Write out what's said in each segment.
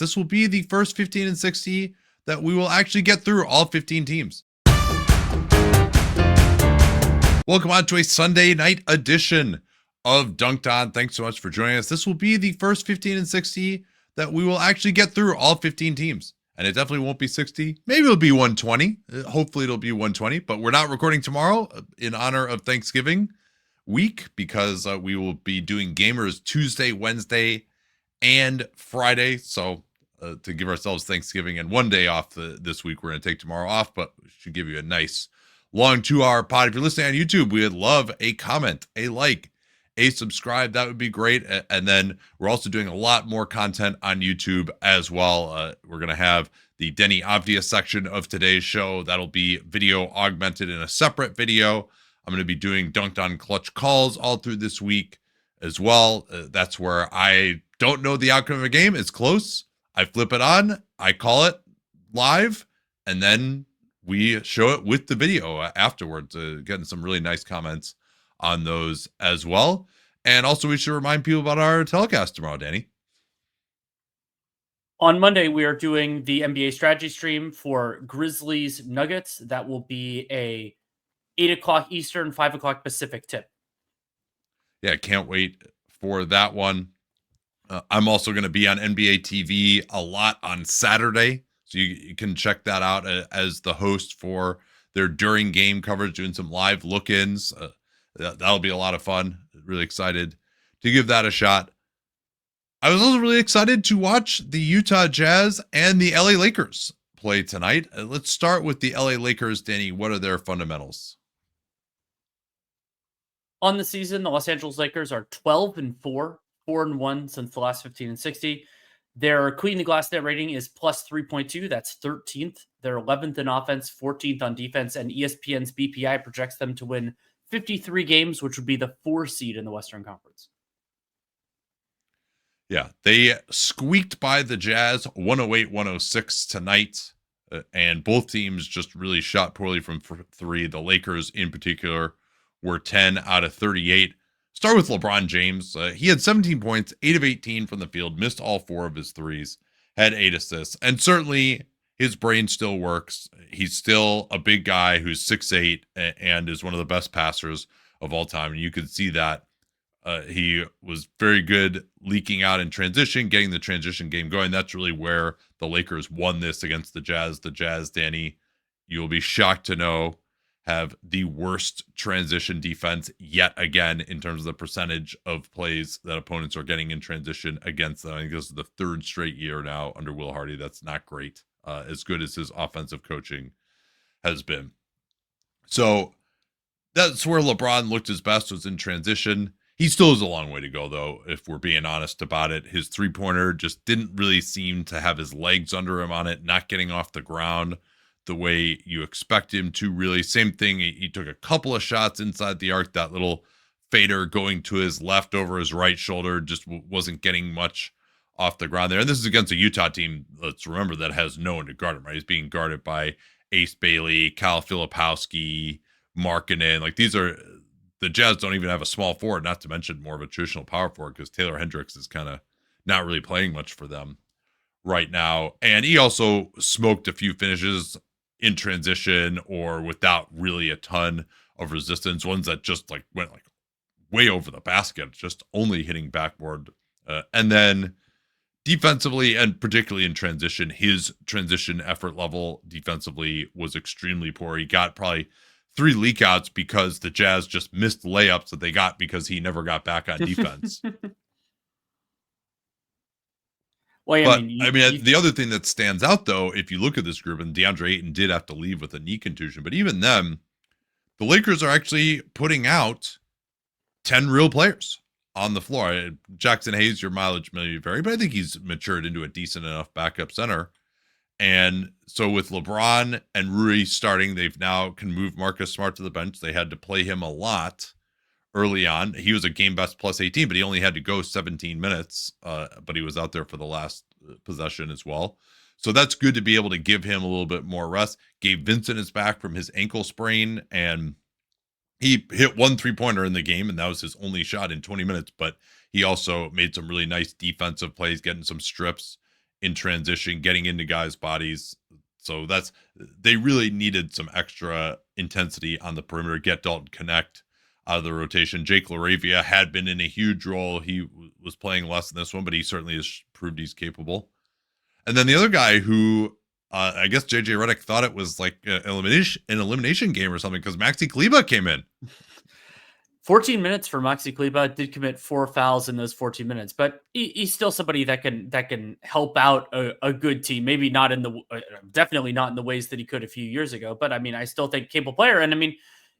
This will be the first 15 and 60 that we will actually get through all 15 teams. Welcome on to a Sunday night edition of Dunc'd On. Thanks so much for joining us. This will be the first 15 and 60 that we will actually get through all 15 teams. And it definitely won't be 60. Maybe it'll be 120. Hopefully it'll be 120. But we're not recording tomorrow in honor of Thanksgiving week because we will be doing Gamers Tuesday, Wednesday, and Friday. So to give ourselves Thanksgiving and one day off this week, we're going to take tomorrow off. But we should give you a nice long 2-hour pod. If you're listening on YouTube, we would love a comment, a like, a subscribe. That would be great. And then we're also doing a lot more content on YouTube as well. We're going to have the Deni Avdija section of today's show. That'll be video augmented in a separate video. I'm going to be doing Dunc'd On clutch calls all through this week as well. That's where I don't know the outcome of a game. It's close. I flip it on. I call it live. And then we show it with the video afterwards, getting some really nice comments on those as well. And also, we should remind people about our telecast tomorrow, Danny. On Monday, we are doing the NBA strategy stream for Grizzlies Nuggets. That will be a 8 o'clock Eastern, 5 o'clock Pacific tip. Yeah, can't wait for that one. I'm also going to be on NBA TV a lot on Saturday. So you can check that out as the host for their during game coverage, doing some live look-ins. That'll be a lot of fun. Really excited to give that a shot. I was also really excited to watch the Utah Jazz and the LA Lakers play tonight. Let's start with the LA Lakers. Danny, what are their fundamentals? On the season, the Los Angeles Lakers are 12-4, 4-1 since the last 15 and 60. Their clean to glass net rating is plus 3.2. That's 13th. They're 11th in offense, 14th on defense, and ESPN's BPI projects them to win 53 games, which would be the 4 seed in the Western Conference. Yeah, they squeaked by the Jazz 108-106 tonight, and both teams just really shot poorly from three. The Lakers in particular were 10 out of 38. Start with LeBron James. He had 17 points, 8 of 18 from the field, missed all 4 of his threes, had 8 assists, and certainly his brain still works. He's still a big guy who's 6'8" and is one of the best passers of all time. And you could see that he was very good leaking out in transition, getting the transition game going. That's really where the Lakers won this against the Jazz. The Jazz, Danny, you'll be shocked to know, have the worst transition defense yet again in terms of the percentage of plays that opponents are getting in transition against them. I think this is the 3rd straight year now under Will Hardy. That's not great, as good as his offensive coaching has been. So that's where LeBron looked his best, was in transition. He still has a long way to go, though, if we're being honest about it. His three-pointer just didn't really seem to have his legs under him on it, not getting off the ground the way you expect him to, really. Same thing, he took a couple of shots inside the arc. That little fader going to his left over his right shoulder just wasn't getting much off the ground there. And this is against a Utah team, let's remember, that has no one to guard him, right? He's being guarded by Ace Bailey, Kyle Filipowski, Markkanen. Like, these are... The Jazz don't even have a small forward, not to mention more of a traditional power forward, because Taylor Hendricks is kind of not really playing much for them right now. And he also smoked a few finishes in transition or without really a ton of resistance, ones that just went way over the basket, just only hitting backboard. And then defensively, and particularly in transition, his transition effort level defensively was extremely poor. He got probably 3 leakouts because the Jazz just missed layups that they got because he never got back on defense. Well, I mean, the other thing that stands out, though, if you look at this group, and DeAndre Ayton did have to leave with a knee contusion, but even then, the Lakers are actually putting out 10 real players on the floor. Jackson Hayes, your mileage may vary, but I think he's matured into a decent enough backup center. And so with LeBron and Rui starting, they've now can move Marcus Smart to the bench. They had to play him a lot early on. He was a game best plus 18, but he only had to go 17 minutes. But he was out there for the last possession as well. So that's good to be able to give him a little bit more rest. Gabe Vincent is back from his ankle sprain, and he hit 1 3-pointer in the game, and that was his only shot in 20 minutes. But he also made some really nice defensive plays, getting some strips in transition, getting into guys' bodies. So they really needed some extra intensity on the perimeter, get Dalton connect out of the rotation. Jake LaRavia had been in a huge role. He was playing less in this one, but he certainly has proved he's capable. And then the other guy who I guess JJ Redick thought it was like an elimination game or something because Maxi Kleber came in. 14 minutes for Maxi Kleber, did commit 4 fouls in those 14 minutes, but he's still somebody that can help out a good team. Maybe not in the definitely not in the ways that he could a few years ago, but I mean, I still think capable player. And I mean,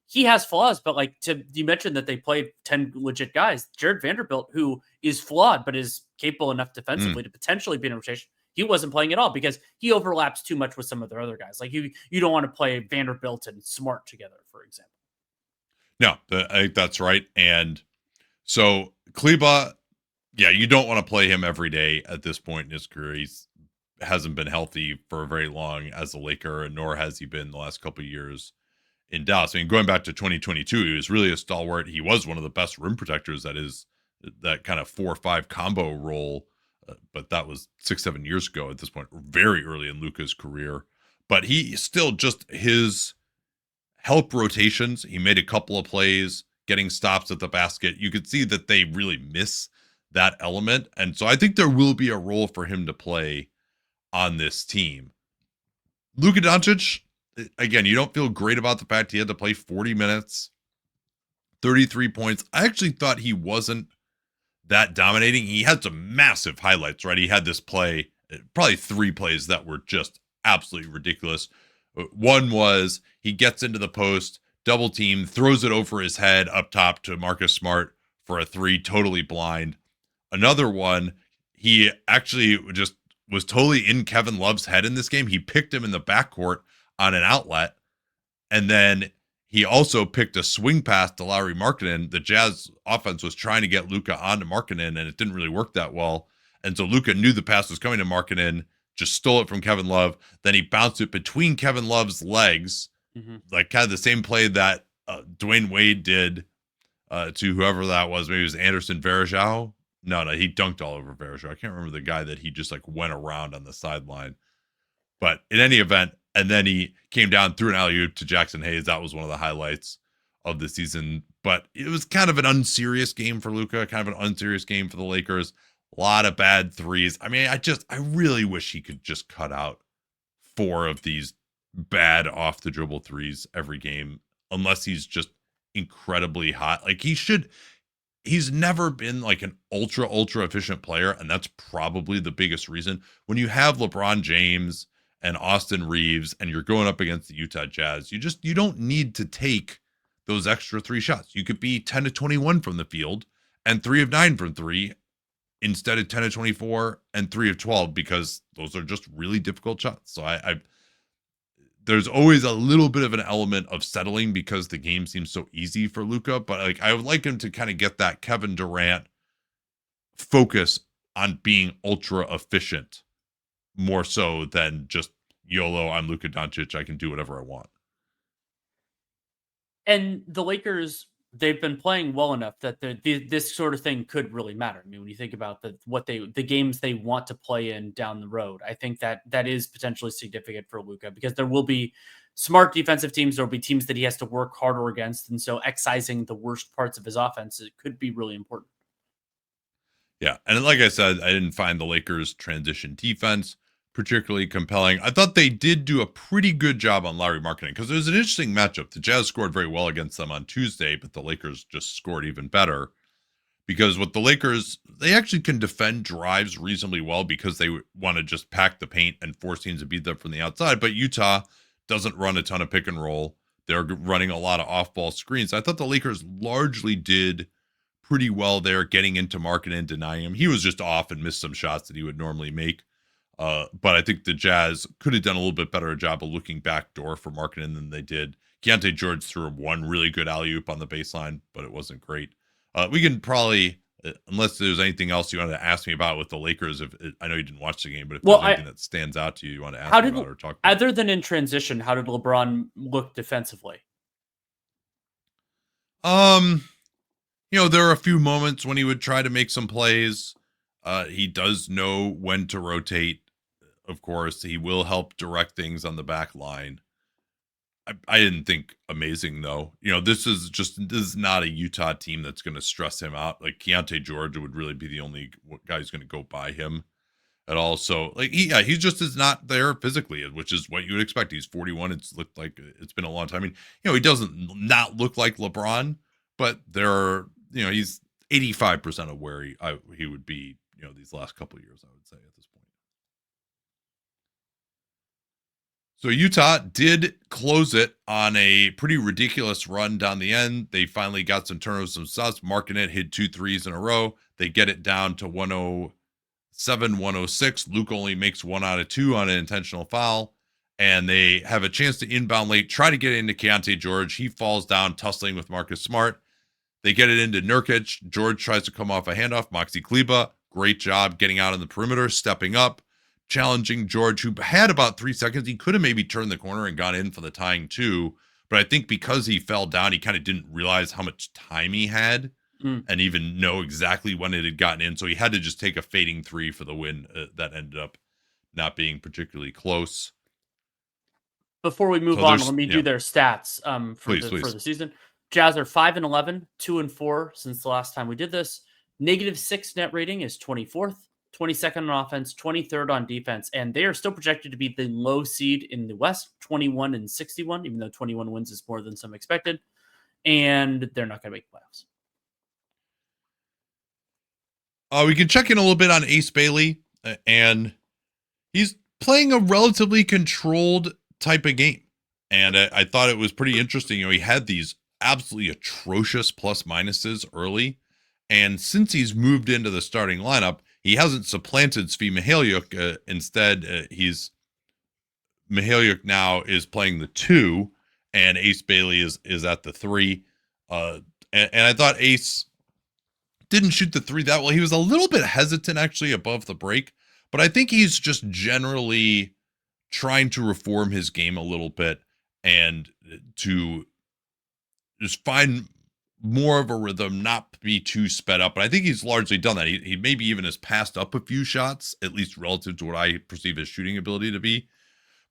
he has flaws, but like you mentioned that they played 10 legit guys. Jared Vanderbilt, who is flawed but is capable enough defensively to potentially be in a rotation. He wasn't playing at all because he overlaps too much with some of their other guys. Like you don't want to play Vanderbilt and Smart together, for example. No, I think that's right. And so Kleber, yeah, you don't want to play him every day at this point in his career. He hasn't been healthy for very long as a Laker, nor has he been the last couple of years in Dallas. I mean, going back to 2022, he was really a stalwart. He was one of the best rim protectors. That kind of 4-5 combo role. But that was 6-7 years ago at this point, very early in Luka's career. But he still just his help rotations. He made a couple of plays, getting stops at the basket. You could see that they really miss that element. And so I think there will be a role for him to play on this team. Luka Doncic, again, you don't feel great about the fact he had to play 40 minutes, 33 points. I actually thought he wasn't that dominating. He had some massive highlights, right? He had this play, probably 3 plays that were just absolutely ridiculous. One was he gets into the post, double team, throws it over his head up top to Marcus Smart for a 3, totally blind. Another one, he actually just was totally in Kevin Love's head in this game. He picked him in the backcourt on an outlet, and then he also picked a swing pass to Lauri Markkanen. The Jazz offense was trying to get Luka onto Markkanen, and it didn't really work that well. And so Luka knew the pass was coming to Markkanen, just stole it from Kevin Love. Then he bounced it between Kevin Love's legs, like kind of the same play that Dwayne Wade did to whoever that was. Maybe it was Anderson Varejao. No, he dunked all over Varejao. I can't remember the guy that he just like went around on the sideline. But in any event, and then he came down, threw an alley-oop to Jackson Hayes. That was one of the highlights of the season. But it was kind of an unserious game for Luka, kind of an unserious game for the Lakers. A lot of bad threes. I mean, I really wish he could just cut out 4 of these bad off the dribble threes every game, unless he's just incredibly hot. Like he's never been like an ultra efficient player. And that's probably the biggest reason. When you have LeBron James and Austin Reeves and you're going up against the Utah Jazz, you don't need to take those extra 3 shots. You could be 10 to 21 from the field and 3 of 9 from 3 instead of 10 of 24 and 3 of 12, because those are just really difficult shots. So there's always a little bit of an element of settling because the game seems so easy for Luka, but like I would like him to kind of get that Kevin Durant focus on being ultra efficient more so than just YOLO, I'm Luka Doncic, I can do whatever I want. And the Lakers, they've been playing well enough that this sort of thing could really matter. I mean, when you think about the games they want to play in down the road, I think that is potentially significant for Luka, because there will be smart defensive teams. There will be teams that he has to work harder against. And so excising the worst parts of his offense, it could be really important. Yeah. And like I said, I didn't find the Lakers transition defense particularly compelling. I thought they did do a pretty good job on Lauri Markkanen because it was an interesting matchup. The Jazz scored very well against them on Tuesday, but the Lakers just scored even better, because with the Lakers, they actually can defend drives reasonably well because they want to just pack the paint and force teams to beat them from the outside. But Utah doesn't run a ton of pick and roll. They're running a lot of off-ball screens. I thought the Lakers largely did pretty well there, getting into Markkanen, denying him. He was just off and missed some shots that he would normally make. But I think the Jazz could have done a little bit better job of looking backdoor for Markkanen than they did. Keontae George threw one really good alley-oop on the baseline, but it wasn't great. We can probably, unless there's anything else you wanted to ask me about with the Lakers, I know you didn't watch the game, but if there's anything that stands out to you, you want to ask me about or talk about. Other than in transition, how did LeBron look defensively? There are a few moments when he would try to make some plays. He does know when to rotate. of course. He will help direct things on the back line. I didn't think amazing though. This is not a Utah team that's going to stress him out. Like Keontae George would really be the only guy who's going to go by him at all. So like he just is not there physically, which is what you would expect. He's 41. It's looked like it's been a long time. I mean, he doesn't not look like LeBron, but he's 85% of where he would be, these last couple of years, I would say at this point. So Utah did close it on a pretty ridiculous run down the end. They finally got some turnovers, some stops. Markkanen hit 2 threes in a row. They get it down to 107, 106. Luke only makes 1 out of 2 on an intentional foul. And they have a chance to inbound late, try to get into Keontae George. He falls down, tussling with Marcus Smart. They get it into Nurkic. George tries to come off a handoff. Maxi Kleber, great job getting out on the perimeter, stepping up, challenging George, who had about 3 seconds. He could have maybe turned the corner and gone in for the tying 2. But I think because he fell down, he kind of didn't realize how much time he had and even know exactly when it had gotten in. So he had to just take a fading 3 for the win that ended up not being particularly close. Before we move on, let me do their stats for the season. Jazz are 5-11, 2-4 since the last time we did this. -6 net rating is 24th, 22nd on offense, 23rd on defense, and they are still projected to be the low seed in the West, 21-61, even though 21 wins is more than some expected, and they're not going to make playoffs. We can check in a little bit on Ace Bailey, and he's playing a relatively controlled type of game, and I thought it was pretty interesting. He had these absolutely atrocious plus minuses early, and since he's moved into the starting lineup, he hasn't supplanted Svi Mykhailiuk. Instead, Mykhailiuk now is playing the 2, and Ace Bailey is at the 3. And I thought Ace didn't shoot the 3 that well. He was a little bit hesitant actually above the break, but I think he's just generally trying to reform his game a little bit and to just find more of a rhythm, not be too sped up. But I think he's largely done that. He maybe even has passed up a few shots, at least relative to what I perceive his shooting ability to be.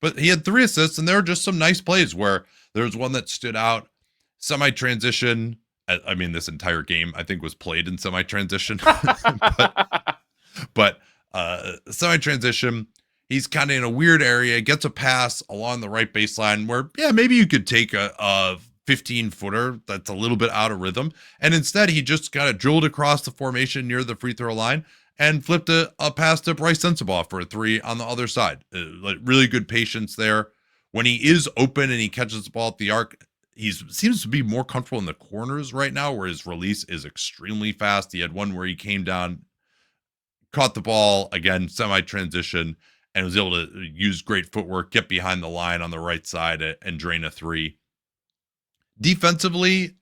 But he had 3 assists, and there were just some nice plays where there was one that stood out. Semi-transition. I mean, this entire game, I think, was played in semi-transition. but semi-transition, he's kind of in a weird area, gets a pass along the right baseline where, maybe you could take a 15-footer that's a little bit out of rhythm. And instead, he just kind of drilled across the formation near the free throw line and flipped a pass to Bryce Sensabaugh for a 3 on the other side. Really good patience there. When he is open and he catches the ball at the arc, he seems to be more comfortable in the corners right now, where his release is extremely fast. He had one where he came down, caught the ball, again, semi-transition, and was able to use great footwork, get behind the line on the right side and drain a 3. Defensively,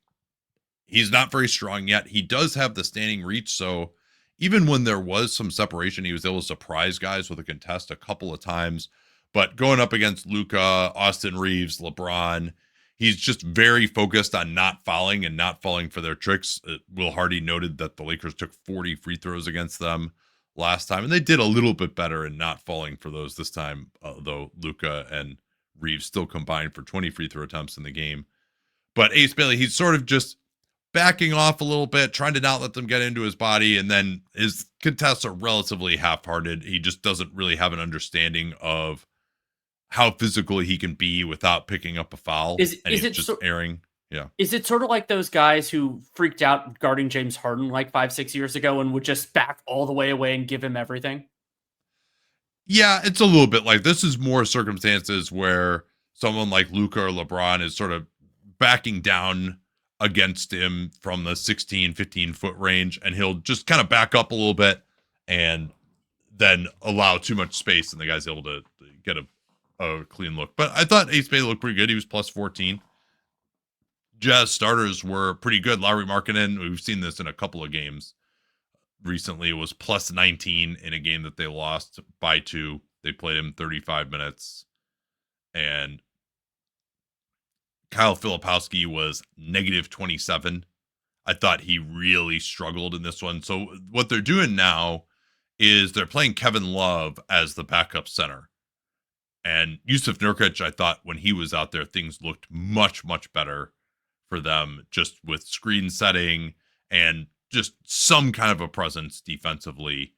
he's not very strong yet. He does have the standing reach, so even when there was some separation, he was able to surprise guys with a contest a couple of times. But going up against Luka, Austin Reeves, LeBron, he's just very focused on not fouling and not falling for their tricks. Will Hardy noted that the Lakers took 40 free throws against them last time, and they did a little bit better in not falling for those this time, though Luka and Reeves still combined for 20 free throw attempts in the game. But Ace Bailey, he's sort of just backing off a little bit, trying to not let them get into his body, and then his contests are relatively half-hearted. He just doesn't really have an understanding of how physical he can be without picking up a foul. Is it just airing? Yeah. Is it sort of like those guys who freaked out guarding James Harden like 5-6 years ago and would just back all the way away and give him everything? Yeah, it's a little bit like this. Is more circumstances where someone like Luka or LeBron is sort of backing down against him from the 16, 15-foot range, and he'll just kind of back up a little bit and then allow too much space, and the guy's able to get a clean look. But I thought Ace Bailey looked pretty good. He was plus 14. Jazz starters were pretty good. Lauri Markkanen, we've seen this in a couple of games recently, was plus 19 in a game that they lost by 2. They played him 35 minutes. And Kyle Filipowski was negative 27. I thought he really struggled in this one. So what they're doing now is they're playing Kevin Love as the backup center. And Yusuf Nurkic, I thought when he was out there, things looked much, much better for them, just with screen setting and just some kind of a presence defensively.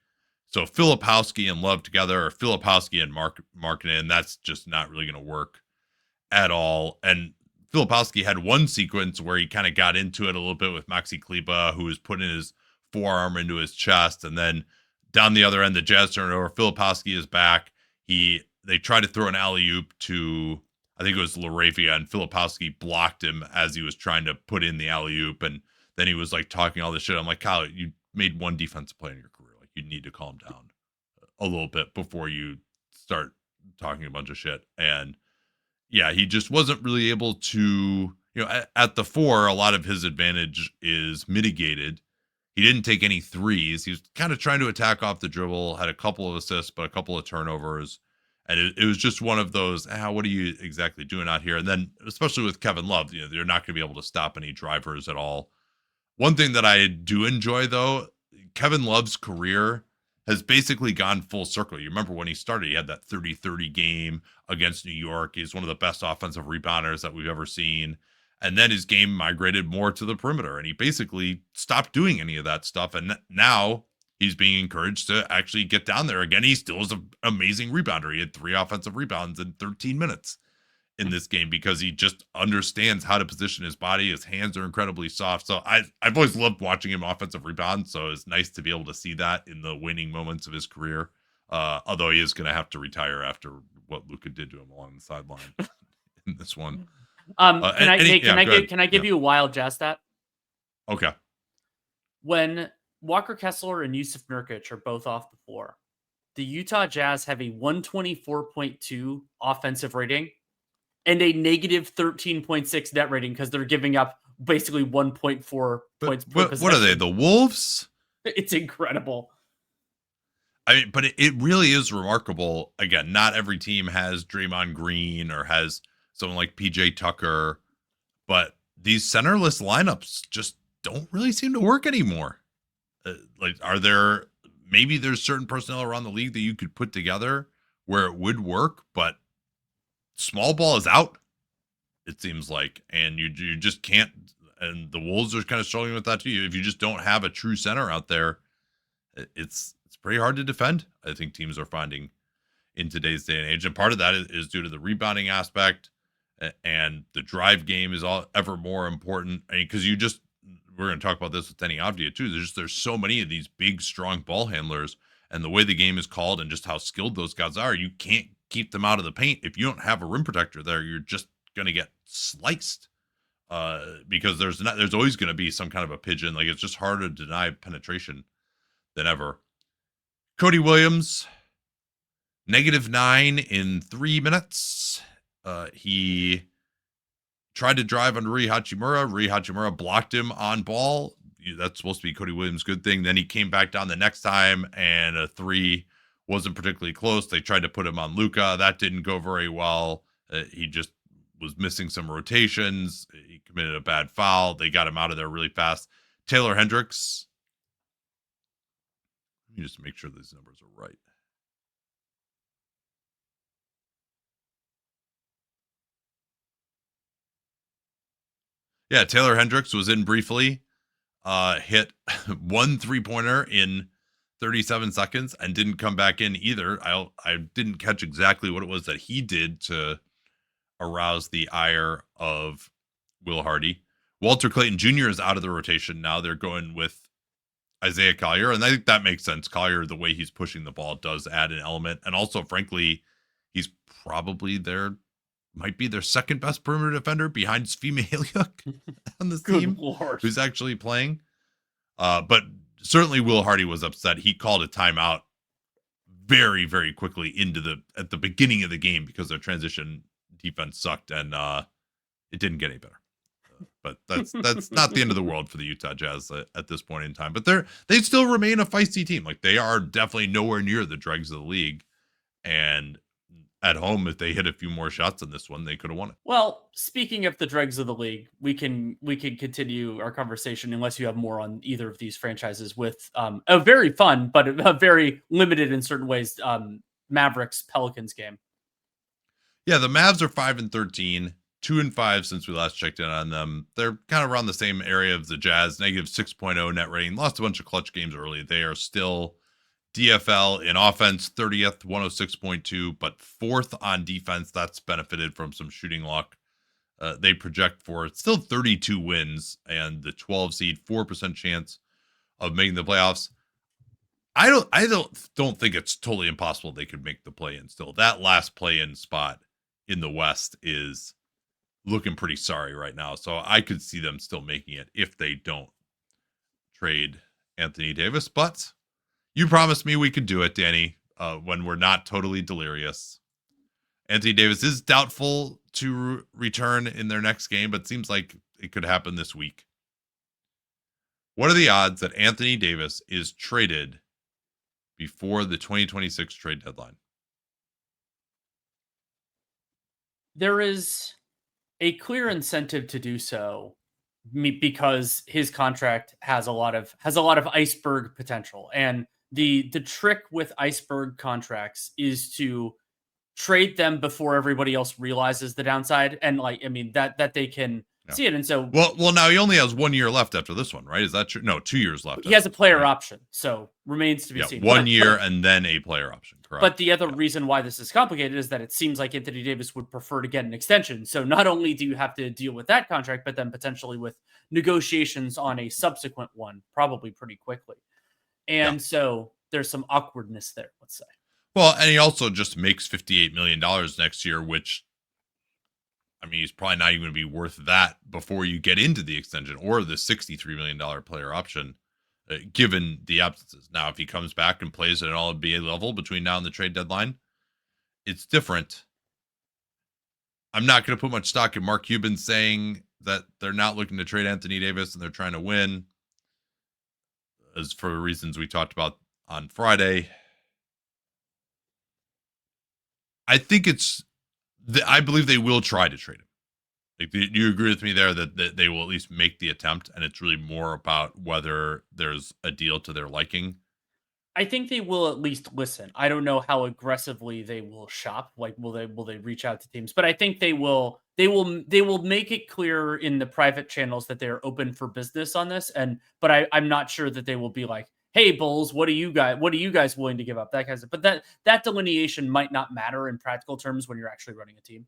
So Filipowski and Love together, or Filipowski and Markkanen, that's just not really going to work at all. And Filipowski had one sequence where he kind of got into it a little bit with Maxi Kleber, who was putting his forearm into his chest. And then down the other end, the Jazz turnover, Filipowski is back. They tried to throw an alley-oop to, I think it was Laravia, and Filipowski blocked him as he was trying to put in the alley-oop. And then he was like talking all this shit. I'm like, Kyle, you made one defensive play in your career. Like, you need to calm down a little bit before you start talking a bunch of shit. And yeah, he just wasn't really able to, at the 4, a lot of his advantage is mitigated. He didn't take any threes. He was kind of trying to attack off the dribble, had a couple of assists, but a couple of turnovers. And it was just one of those, what are you exactly doing out here? And then, especially with Kevin Love, they're not going to be able to stop any drivers at all. One thing that I do enjoy, though, Kevin Love's career has basically gone full circle. You remember when he started, he had that 30-30 game against New York. He's one of the best offensive rebounders that we've ever seen. And then his game migrated more to the perimeter, and he basically stopped doing any of that stuff. And now he's being encouraged to actually get down there again. He still is an amazing rebounder. He had 3 offensive rebounds in 13 minutes in this game because he just understands how to position his body. His hands are incredibly soft. So I've always loved watching him offensive rebound. So it's nice to be able to see that in the winning moments of his career. Although he is going to have to retire after what Luka did to him along the sideline in this one. Can I give you a wild Jazz stat? Okay. When Walker Kessler and Yusuf Nurkic are both off the floor, the Utah Jazz have a 124.2 offensive rating and a negative 13.6 net rating because they're giving up basically 1.4 points per possession. What are they, the Wolves? It's incredible. I mean, but it really is remarkable. Again, not every team has Draymond Green or has someone like PJ Tucker, but these centerless lineups just don't really seem to work anymore. Maybe there's certain personnel around the league that you could put together where it would work, but small ball is out, it seems like, and you just can't. And the Wolves are kind of struggling with that too. If you just don't have a true center out there, it's pretty hard to defend. I think teams are finding in today's day and age, and part of that is due to the rebounding aspect, and the drive game is ever more important. I mean, because we're going to talk about this with Deni Avdija too. There's so many of these big, strong ball handlers, and the way the game is called and just how skilled those guys are, you can't keep them out of the paint. If you don't have a rim protector there, you're just going to get sliced because there's always going to be some kind of a pigeon. Like, it's just harder to deny penetration than ever. Cody Williams, -9 in 3 minutes. He tried to drive on Rui Hachimura. Rui Hachimura blocked him on ball. That's supposed to be Cody Williams' good thing. Then he came back down the next time, and a 3 wasn't particularly close. They tried to put him on Luka. That didn't go very well. He just was missing some rotations. He committed a bad foul. They got him out of there really fast. Taylor Hendricks. Let me just make sure these numbers are right. Yeah, Taylor Hendricks was in briefly, hit 1 3-pointer in 37 seconds and didn't come back in either. I didn't catch exactly what it was that he did to arouse the ire of Will Hardy. Walter Clayton Jr. is out of the rotation now. They're going with Isaiah Collier, and I think that makes sense. Collier, the way he's pushing the ball, does add an element. And also, frankly, he's probably might be their second best perimeter defender behind Svi Mihaliuk on this team, Lord. Who's actually playing. But certainly Will Hardy was upset. He called a timeout very, very quickly at the beginning of the game because their transition defense sucked, and it didn't get any better. But that's not the end of the world for the Utah Jazz at this point in time. But they still remain a feisty team. Like, they are definitely nowhere near the dregs of the league. And at home, if they hit a few more shots in this one, they could have won it. Well, speaking of the dregs of the league, we can continue our conversation unless you have more on either of these franchises with a very fun but a very limited in certain ways Mavericks Pelicans game. Yeah, the Mavs are 5-13, 2-5 since we last checked in on them. They're kind of around the same area of the Jazz, negative 6.0 net rating. Lost a bunch of clutch games early. They are still DFL in offense, 30th, 106.2, but fourth on defense. That's benefited from some shooting luck. They project for still 32 wins and the 12 seed, 4% chance of making the playoffs. I don't think it's totally impossible they could make the play-in still. That last play-in spot in the West is looking pretty sorry right now. So I could see them still making it if they don't trade Anthony Davis. But you promised me we could do it, Danny, when we're not totally delirious. Anthony Davis is doubtful to return in their next game, but seems like it could happen this week. What are the odds that Anthony Davis is traded before the 2026 trade deadline? There is a clear incentive to do so because his contract has a lot of iceberg potential, and the trick with iceberg contracts is to trade them before everybody else realizes the downside, and that they can see it. And so, well, now he only has 1 year left after this one, right? Is that true? No, 2 years left. He has a player option, so remains to be seen. 1 year and then a player option, correct? But the other reason why this is complicated is that it seems like Anthony Davis would prefer to get an extension. So not only do you have to deal with that contract, but then potentially with negotiations on a subsequent one, probably pretty quickly. And so there's some awkwardness there, let's say. Well, and he also just makes $58 million next year, which, I mean, he's probably not even going to be worth that before you get into the extension or the $63 million player option, given the absences. Now, if he comes back and plays at an all-NBA level between now and the trade deadline, it's different. I'm not going to put much stock in Mark Cuban saying that they're not looking to trade Anthony Davis and they're trying to win, as for reasons we talked about on Friday. I think I believe they will try to trade him. Like, do you agree with me there that they will at least make the attempt, and it's really more about whether there's a deal to their liking? I think they will at least listen. I don't know how aggressively they will shop. Like, will they reach out to teams? But I think they will make it clear in the private channels that they're open for business on this. But I'm not sure that they will be like, hey, Bulls, what are you guys willing to give up? That kind of stuff. But that delineation might not matter in practical terms when you're actually running a team.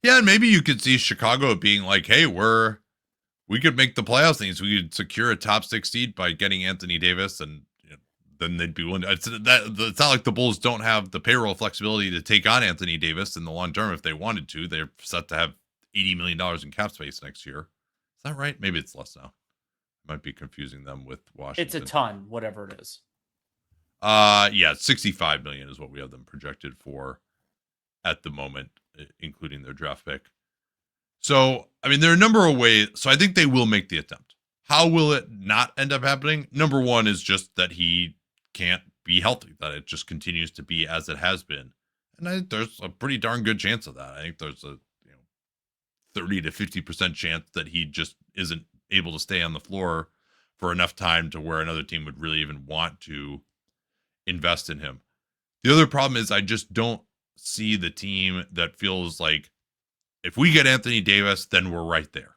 Yeah, and maybe you could see Chicago being like, hey, we could make the playoffs things. We could secure a top 6 seed by getting Anthony Davis, and then they'd be willing. It's not like the Bulls don't have the payroll flexibility to take on Anthony Davis in the long term if they wanted to. They're set to have $80 million in cap space next year. Is that right? Maybe it's less now. Might be confusing them with Washington. It's a ton, whatever it is. Yeah, 65 million is what we have them projected for at the moment, including their draft pick. So, I mean, there are a number of ways. So I think they will make the attempt. How will it not end up happening? Number one is just that he can't be healthy, that it just continues to be as it has been. And I think there's a pretty darn good chance of that. I think there's a 30 to 50% chance that he just isn't able to stay on the floor for enough time to where another team would really even want to invest in him. The other problem is I just don't see the team that feels like if we get Anthony Davis, then we're right there.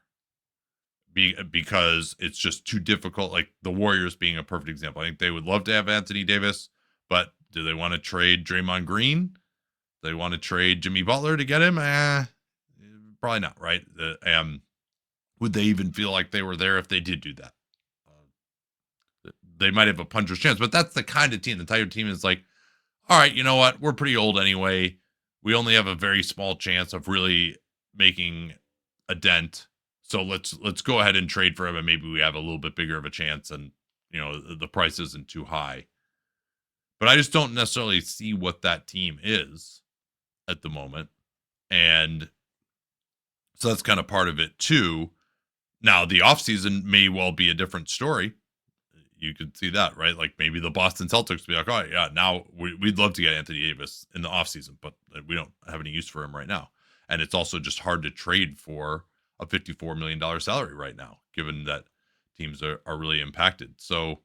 Because it's just too difficult. Like the Warriors being a perfect example. I think they would love to have Anthony Davis, but do they want to trade Draymond Green? Do they want to trade Jimmy Butler to get him? Probably not, right? Would they even feel like they were there if they did do that? They might have a puncher's chance, but that's the kind of team. The type of team is like, all right, you know what? We're pretty old anyway. We only have a very small chance of really making a dent. So let's go ahead and trade for him, and maybe we have a little bit bigger of a chance, and the price isn't too high. But I just don't necessarily see what that team is at the moment, and so that's kind of part of it too. Now the offseason may well be a different story. you could see that, right? Like maybe the Boston Celtics be like, oh yeah, now we'd love to get Anthony Davis in the offseason, but we don't have any use for him right now. And it's also just hard to trade for a $54 million salary right now, given that teams are really impacted. So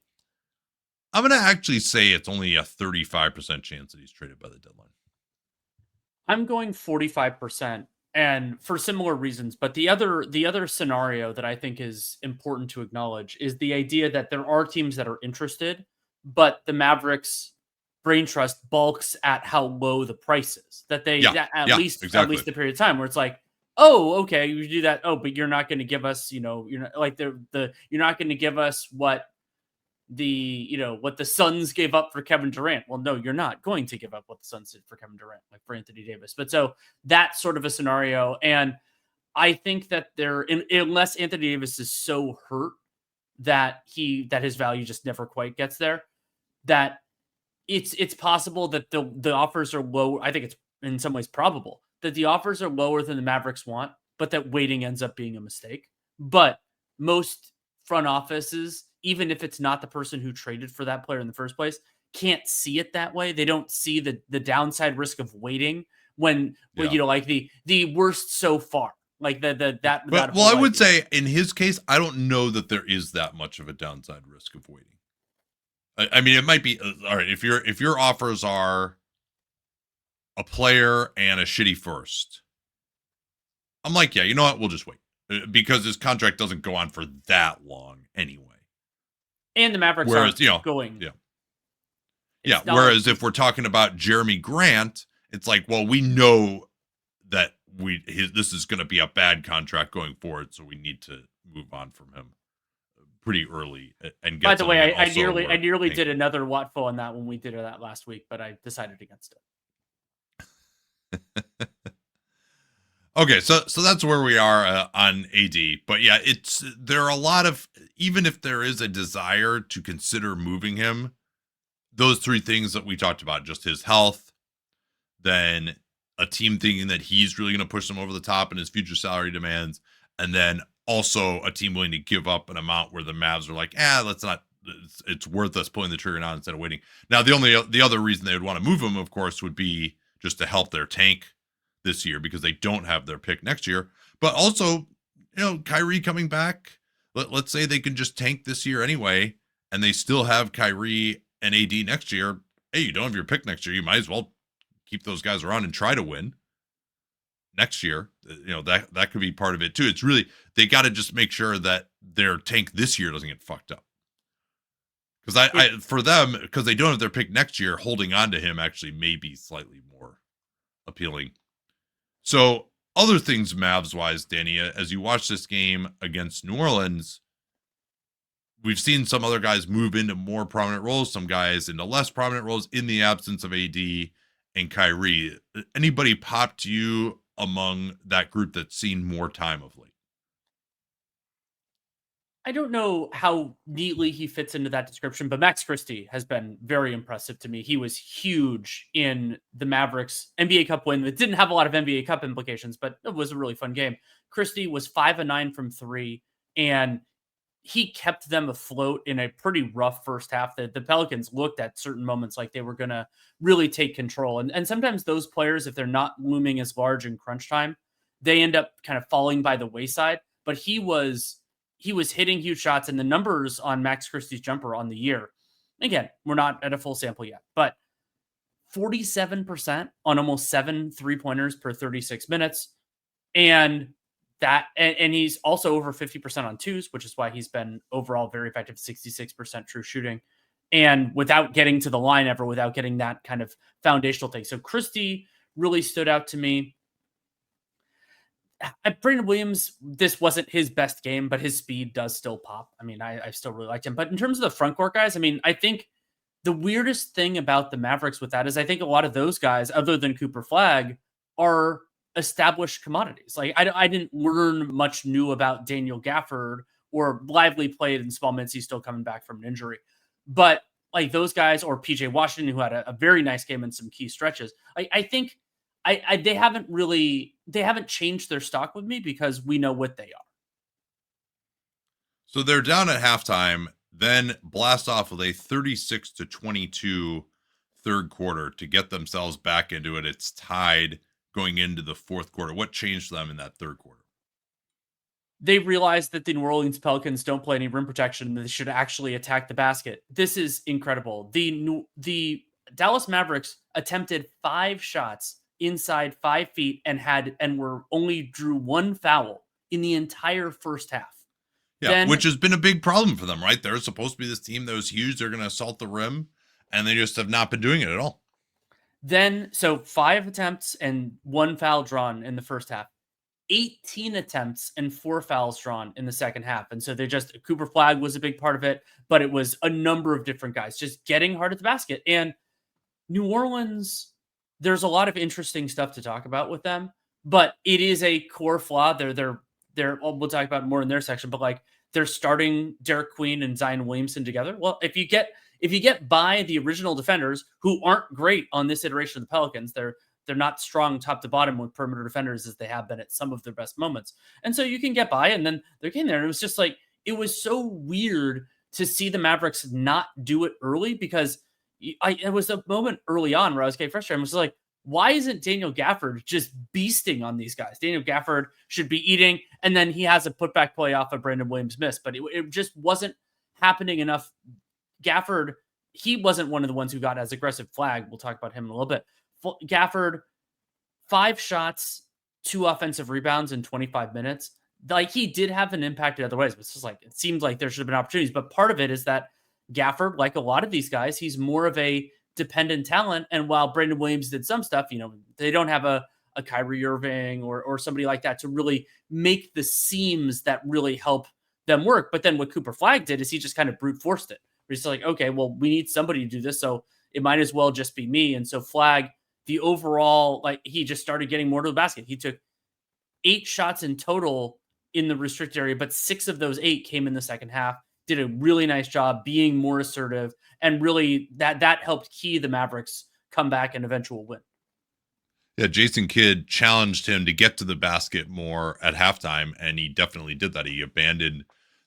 I'm going to actually say it's only a 35% chance that he's traded by the deadline. I'm going 45%, and for similar reasons. But the other scenario that I think is important to acknowledge is the idea that there are teams that are interested, but the Mavericks brain trust balks at how low the price is. That they at least the period of time where it's like, oh, okay, you do that. Oh, but you're not going to give us, you're not like you're not going to give us what what the Suns gave up for Kevin Durant. Well, no, you're not going to give up what the Suns did for Kevin Durant, like for Anthony Davis. But so that's sort of a scenario. And I think that unless Anthony Davis is so hurt that his value just never quite gets there, that it's possible that the offers are low. I think it's in some ways probable that the offers are lower than the Mavericks want, but that waiting ends up being a mistake. But most front offices, even if it's not the person who traded for that player in the first place, can't see it that way. They don't see the downside risk of waiting when like the worst so far. Like I would say in his case, I don't know that there is that much of a downside risk of waiting. I mean, it might be all right if your offers are a player and a shitty first. I'm like, yeah, you know what? We'll just wait because his contract doesn't go on for that long anyway. And the Mavericks aren't going. Yeah. Whereas if we're talking about Jeremy Grant, it's like, well, we know that this is going to be a bad contract going forward, so we need to move on from him pretty early and get. By the way, I nearly did another Wattful on that when we did that last week, but I decided against it. Okay, so that's where we are on AD. But yeah, there are a lot of, even if there is a desire to consider moving him, those three things that we talked about, just his health, then a team thinking that he's really going to push them over the top in his future salary demands, and then also a team willing to give up an amount where the Mavs are like, let's not, it's worth us pulling the trigger now instead of waiting. Now, the other reason they would want to move him, of course, would be just to help their tank this year because they don't have their pick next year. But also, Kyrie coming back, let's say they can just tank this year anyway, and they still have Kyrie and AD next year. Hey, you don't have your pick next year. You might as well keep those guys around and try to win next year. That could be part of it too. It's really, they got to just make sure that their tank this year doesn't get fucked up. Because for them, because they don't have their pick next year, holding on to him actually may be slightly more appealing. So other things Mavs-wise, Danny, as you watch this game against New Orleans, we've seen some other guys move into more prominent roles, some guys into less prominent roles in the absence of AD and Kyrie. Anybody pop to you among that group that's seen more time of late? I don't know how neatly he fits into that description, but Max Christie has been very impressive to me. He was huge in the Mavericks NBA Cup win. It didn't have a lot of NBA Cup implications, but it was a really fun game. Christie was 5 of 9 from 3, and he kept them afloat in a pretty rough first half. The Pelicans looked at certain moments like they were going to really take control. And sometimes those players, if they're not looming as large in crunch time, they end up kind of falling by the wayside. But he was hitting huge shots, and the numbers on Max Christie's jumper on the year, again, we're not at a full sample yet, but 47% on almost 7 3-pointers per 36 minutes. And he's also over 50% on twos, which is why he's been overall very effective, 66% true shooting, and without getting to the line ever, without getting that kind of foundational thing. So Christie really stood out to me. Brandon Williams, this wasn't his best game, but his speed does still pop. I mean, I still really liked him. But in terms of the front court guys, I mean, I think the weirdest thing about the Mavericks with that is I think a lot of those guys, other than Cooper Flagg, are established commodities. Like I didn't learn much new about Daniel Gafford, or Lively played in small minutes. He's still coming back from an injury. But like those guys, or PJ Washington, who had a very nice game in some key stretches, I think they haven't changed their stock with me because we know what they are. So they're down at halftime then blast off with a 36-22 third quarter to get themselves back into it. It's tied going into the fourth quarter. What changed for them in that third quarter? They realized that the New Orleans Pelicans don't play any rim protection and they should actually attack the basket. This is incredible. The Dallas Mavericks attempted 5 shots inside 5 feet and were only drew 1 foul in the entire first half. Yeah, Then which has been a big problem for them, right? They're supposed to be this team that was huge. They're going to assault the rim, and they just have not been doing it at all. so 5 attempts and 1 foul drawn in the first half. 18 attempts and 4 fouls drawn in the second half. And so Cooper Flagg was a big part of it, but it was a number of different guys just getting hard at the basket. And New Orleans, there's a lot of interesting stuff to talk about with them, but it is a core flaw. We'll talk about more in their section, but like they're starting Derek Queen and Zion Williamson together. Well, if you get by the original defenders who aren't great on this iteration of the Pelicans, they're not strong top to bottom with perimeter defenders as they have been at some of their best moments. And so you can get by, and then they're getting there. And it was just like, it was so weird to see the Mavericks not do it early, because it was a moment early on where I was getting frustrated. I was like, why isn't Daniel Gafford just beasting on these guys? Daniel Gafford should be eating, and then he has a putback play off of Brandon Williams' miss, but it just wasn't happening enough. Gafford, he wasn't one of the ones who got as aggressive. Flag, we'll talk about him in a little bit. Gafford, 5 shots, 2 offensive rebounds in 25 minutes. Like, he did have an impact in other ways, but it's just like, it seemed like there should have been opportunities. But part of it is that Gafford, like a lot of these guys, he's more of a dependent talent. And while Brandon Williams did some stuff, they don't have a Kyrie Irving or somebody like that to really make the seams that really help them work. But then what Cooper Flagg did is he just kind of brute forced it. He's like, okay, well, we need somebody to do this, so it might as well just be me. And so Flagg, the overall, like, he just started getting more to the basket. He took 8 shots in total in the restricted area, but 6 of those 8 came in the second half. Did a really nice job being more assertive, and really that helped key the Mavericks come back and eventual win. Yeah, Jason Kidd challenged him to get to the basket more at halftime, and he definitely did that. He abandoned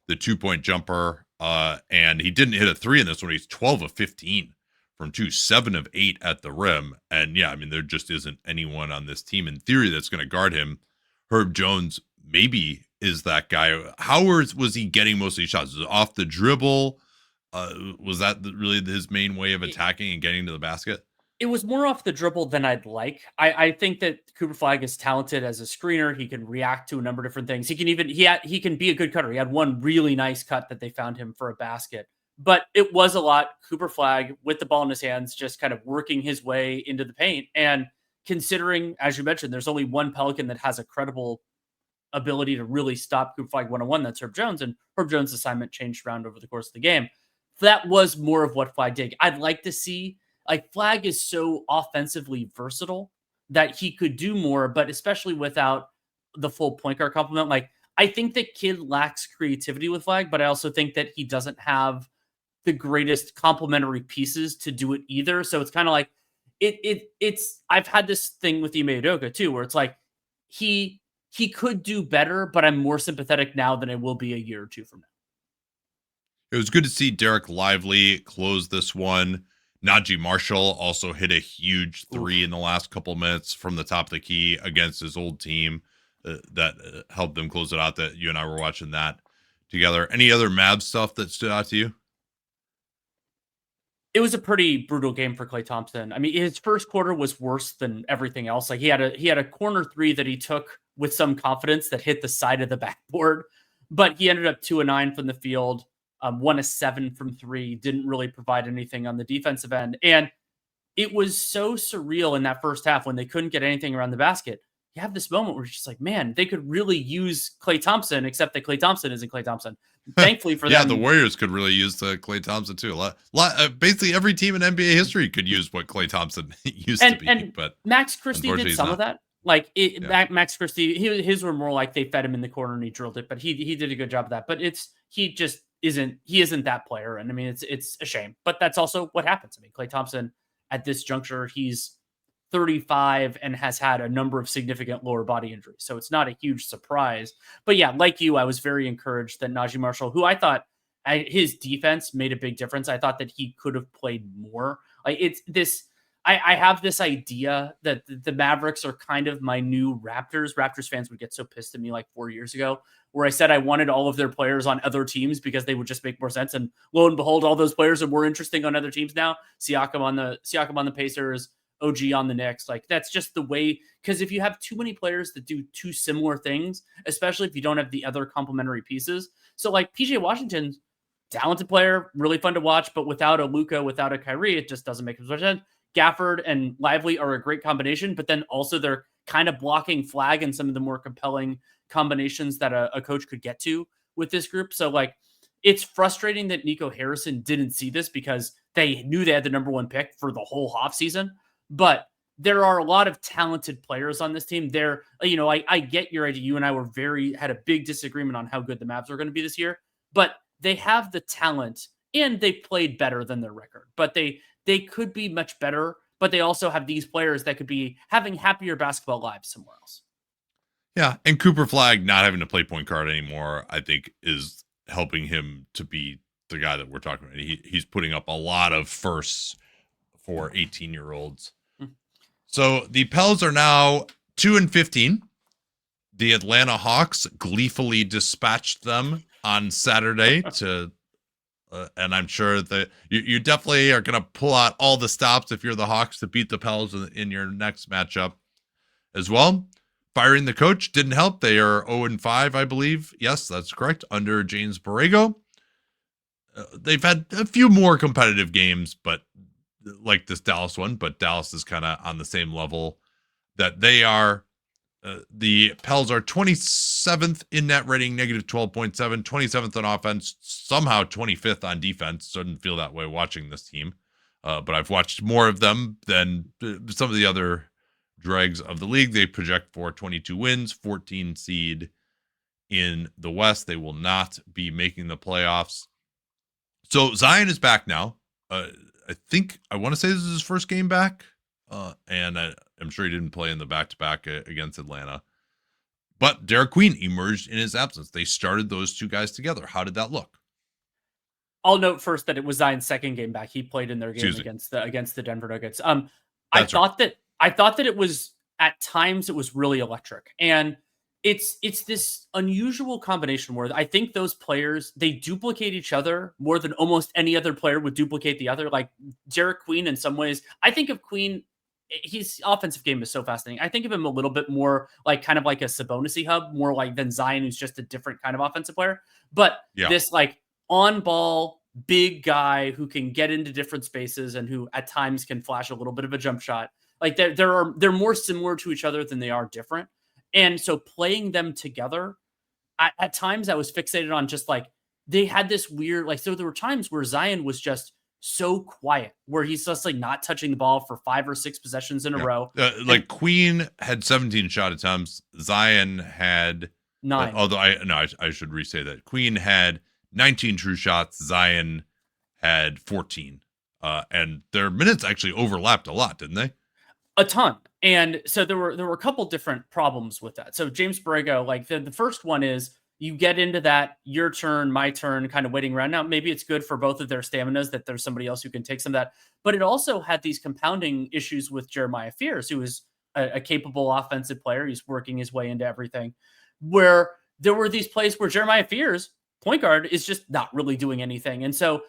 the 2-point jumper, and he didn't hit a 3 in this one. He's 12 of 15 from 2, 7 of 8 at the rim. And yeah, I mean, there just isn't anyone on this team in theory that's going to guard him. Herb Jones maybe is that guy. How was he getting most of these shots? Was it off the dribble? Was that really his main way of attacking and getting to the basket? It was more off the dribble than I'd like. I think that Cooper Flagg is talented as a screener. He can react to a number of different things. He can be a good cutter. He had one really nice cut that they found him for a basket. But it was a lot Cooper Flagg with the ball in his hands, just kind of working his way into the paint. And considering, as you mentioned, there's only one Pelican that has a credible ability to really stop Cooper Flagg one-on-one, that's Herb Jones. And Herb Jones' assignment changed around over the course of the game. That was more of what Flagg did. I'd like to see, like, Flagg is so offensively versatile that he could do more, but especially without the full point guard complement. Like, I think that Kidd lacks creativity with Flagg, but I also think that he doesn't have the greatest complementary pieces to do it either. So it's kind of like it's I've had this thing with Ime Udoka too, where it's like he could do better, but I'm more sympathetic now than I will be a year or two from now. It was good to see Derek Lively close this one. Najee Marshall also hit a huge 3 in the last couple minutes from the top of the key against his old team that helped them close it out. That you and I were watching that together. Any other Mavs stuff that stood out to you? It was a pretty brutal game for Klay Thompson. I mean, his first quarter was worse than everything else. Like, he had a corner 3 that he took with some confidence that hit the side of the backboard, but he ended up 2 of 9 from the field, 1 of 7 from 3. Didn't really provide anything on the defensive end, and it was so surreal in that first half when they couldn't get anything around the basket. You have this moment where it's just like, man, they could really use Klay Thompson, except that Klay Thompson isn't Klay Thompson. Thankfully for them. Yeah, the Warriors could really use the Klay Thompson too. Basically, every team in NBA history could use what Klay Thompson used to be. But Max Christie did some of that. Like, Max Christie, his were more like they fed him in the corner and he drilled it, but he did a good job of that. But he just isn't that player. And I mean, it's a shame, but that's also what happens. I mean, Klay Thompson at this juncture, he's 35 and has had a number of significant lower body injuries. So it's not a huge surprise. But yeah, like you, I was very encouraged that Najee Marshall, who I thought his defense made a big difference. I thought that he could have played more. Like it's this. I have this idea that the Mavericks are kind of my new Raptors. Raptors fans would get so pissed at me like 4 years ago, where I said I wanted all of their players on other teams because they would just make more sense. And lo and behold, all those players are more interesting on other teams now. Siakam on the Pacers, OG on the Knicks. Like that's just the way. Because if you have too many players that do two similar things, especially if you don't have the other complementary pieces. So like PJ Washington, talented player, really fun to watch, but without a Luka, without a Kyrie, it just doesn't make as much sense. Gafford and Lively are a great combination, but then also they're kind of blocking flag in some of the more compelling combinations that a coach could get to with this group. So like, it's frustrating that Nico Harrison didn't see this because they knew they had the number one pick for the whole offseason. But there are a lot of talented players on this team. I get your idea. You and I had a big disagreement on how good the Mavs are going to be this year, but they have the talent and they played better than their record, but they could be much better, but they also have these players that could be having happier basketball lives somewhere else. Yeah, and Cooper Flag not having to play point guard anymore, I think, is helping him to be the guy that we're talking about. He's putting up a lot of firsts for 18-year-olds. So the Pels are now 2-15. The Atlanta Hawks gleefully dispatched them on Saturday to... and I'm sure that you definitely are going to pull out all the stops if you're the Hawks to beat the Pels in your next matchup as well. Firing the coach didn't help. They are 0-5, I believe. Yes, that's correct. Under James Borrego. They've had a few more competitive games, but like this Dallas one, but Dallas is kind of on the same level that they are. The Pels are 27th in net rating, negative 12.7, 27th on offense, somehow 25th on defense. Doesn't feel that way watching this team. But I've watched more of them than some of the other dregs of the league. They project for 22 wins, 14 seed in the West. They will not be making the playoffs. So Zion is back now. I want to say this is his first game back. And I'm sure he didn't play in the back-to-back against Atlanta. But Derek Queen emerged in his absence. They started those two guys together. How did that look? I'll note first that it was Zion's second game back. He played in their game against the Denver Nuggets. I thought that it was, at times it was really electric. And it's this unusual combination where I think those players, they duplicate each other more than almost any other player would duplicate the other. Like Derek Queen, in some ways, I think of Queen, his offensive game is so fascinating. I think of him a little bit more like kind of like a Sabonis-y hub, more like than Zion, who's just a different kind of offensive player. But this like on ball big guy who can get into different spaces and who at times can flash a little bit of a jump shot. Like they're more similar to each other than they are different. And so playing them together, at times I was fixated on just like they had this weird, like, so there were times where Zion was just so quiet, where he's just like not touching the ball for 5 or 6 possessions in a row. Queen had 17 shot attempts. Zion had 9. Although I should re-say that Queen had 19 true shots. Zion had 14. And their minutes actually overlapped a lot, didn't they? A ton. And so there were a couple different problems with that. So James Borrego, like the first one is you get into that your turn, my turn kind of waiting around. Now, maybe it's good for both of their staminas that there's somebody else who can take some of that. But it also had these compounding issues with Jeremiah Fears, who is a capable offensive player. He's working his way into everything, where there were these plays where Jeremiah Fears, point guard, is just not really doing anything. And so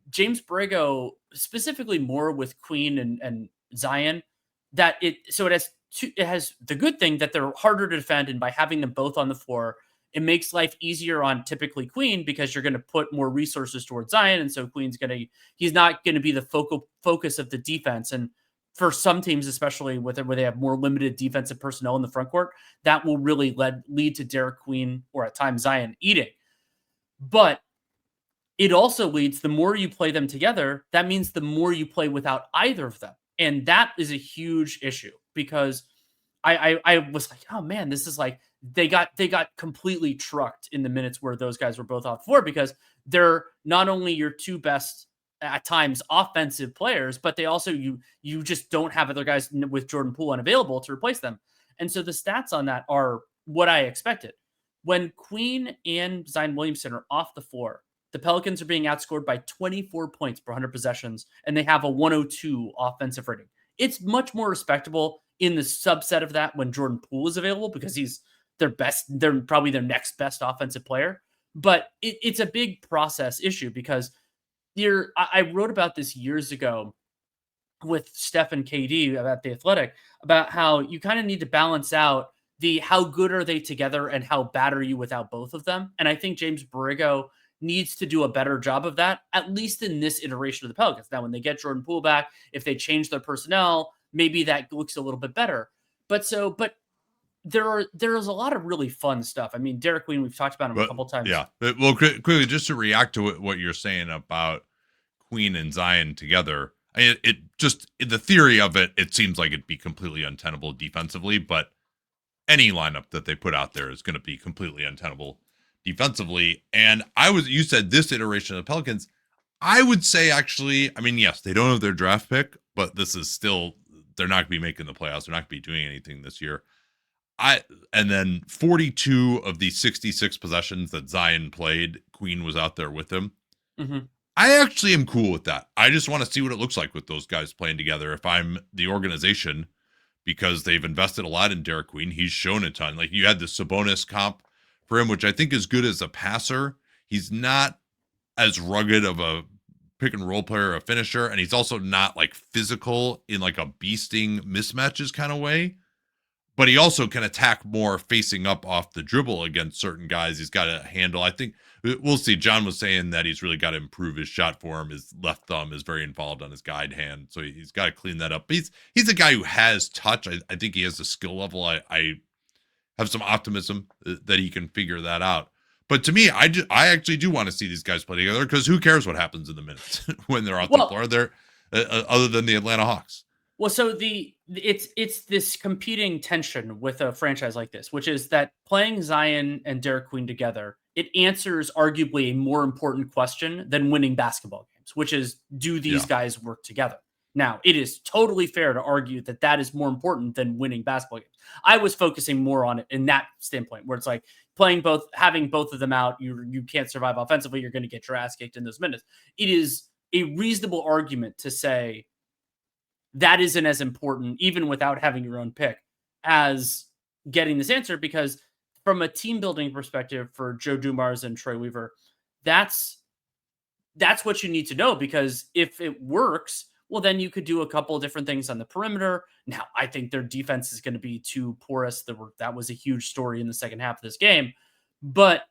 James Borrego, specifically more with Queen and Zion, that it has the good thing that they're harder to defend, and by having them both on the floor, it makes life easier on typically Queen because you're going to put more resources towards Zion, and so he's not going to be the focus of the defense. And for some teams, especially where they have more limited defensive personnel in the front court, that will really lead to Derek Queen or at times Zion eating. But it also leads, the more you play them together, that means the more you play without either of them. And that is a huge issue because I was like, oh man, this is like, they got completely trucked in the minutes where those guys were both off the floor, because they're not only your two best at times offensive players, but they also, you just don't have other guys with Jordan Poole unavailable to replace them. And so the stats on that are what I expected. When Queen and Zion Williamson are off the floor, 30% the Pelicans are being outscored by 24 points per 100 possessions, and they have a 102 offensive rating. It's much more respectable in the subset of that when Jordan Poole is available because he's they're probably their next best offensive player. But it's a big process issue because I wrote about this years ago with Steph and KD about The Athletic, about how you kind of need to balance out the how good are they together and how bad are you without both of them. And I think James Borrego needs to do a better job of that, at least in this iteration of the Pelicans. Now, when they get Jordan Poole back, if they change their personnel, maybe that looks a little bit better. But there's a lot of really fun stuff. I mean, Derek Queen, we've talked about him a couple times. Yeah. Well, quickly, just to react to what you're saying about Queen and Zion together, it just, the theory of it, it seems like it'd be completely untenable defensively, but any lineup that they put out there is going to be completely untenable defensively. And you said this iteration of the Pelicans, I would say actually, I mean, yes, they don't have their draft pick, but this is still, they're not going to be making the playoffs. They're not going to be doing anything this year. And then 42 of the 66 possessions that Zion played, Queen was out there with him. Mm-hmm. I actually am cool with that. I just want to see what it looks like with those guys playing together. If I'm the organization, because they've invested a lot in Derek Queen, he's shown a ton. Like, you had the Sabonis comp for him, which I think is good as a passer. He's not as rugged of a pick and roll player or a finisher, and he's also not like physical in like a beasting mismatches kind of way. But he also can attack more facing up off the dribble against certain guys. He's got a handle. I think we'll see. John was saying that he's really got to improve his shot form. His left thumb is very involved on his guide hand, so he's got to clean that up. But he's a guy who has touch. I think he has a skill level. I have some optimism that he can figure that out. But to me, I actually do want to see these guys play together, because who cares what happens in the minutes when they're out the floor? They're other than the Atlanta Hawks. Well, so it's this competing tension with a franchise like this, which is that playing Zion and Derek Queen together, it answers arguably a more important question than winning basketball games, which is, do these guys work together? Now, it is totally fair to argue that that is more important than winning basketball games. I was focusing more on it in that standpoint, where it's like having both of them out, you can't survive offensively, you're going to get your ass kicked in those minutes. It is a reasonable argument to say that isn't as important, even without having your own pick, as getting this answer, because from a team building perspective for Joe Dumars and Troy Weaver, that's what you need to know, because if it works, well, then you could do a couple of different things on the perimeter. Now, I think their defense is going to be too porous. That was a huge story in the second half of this game. But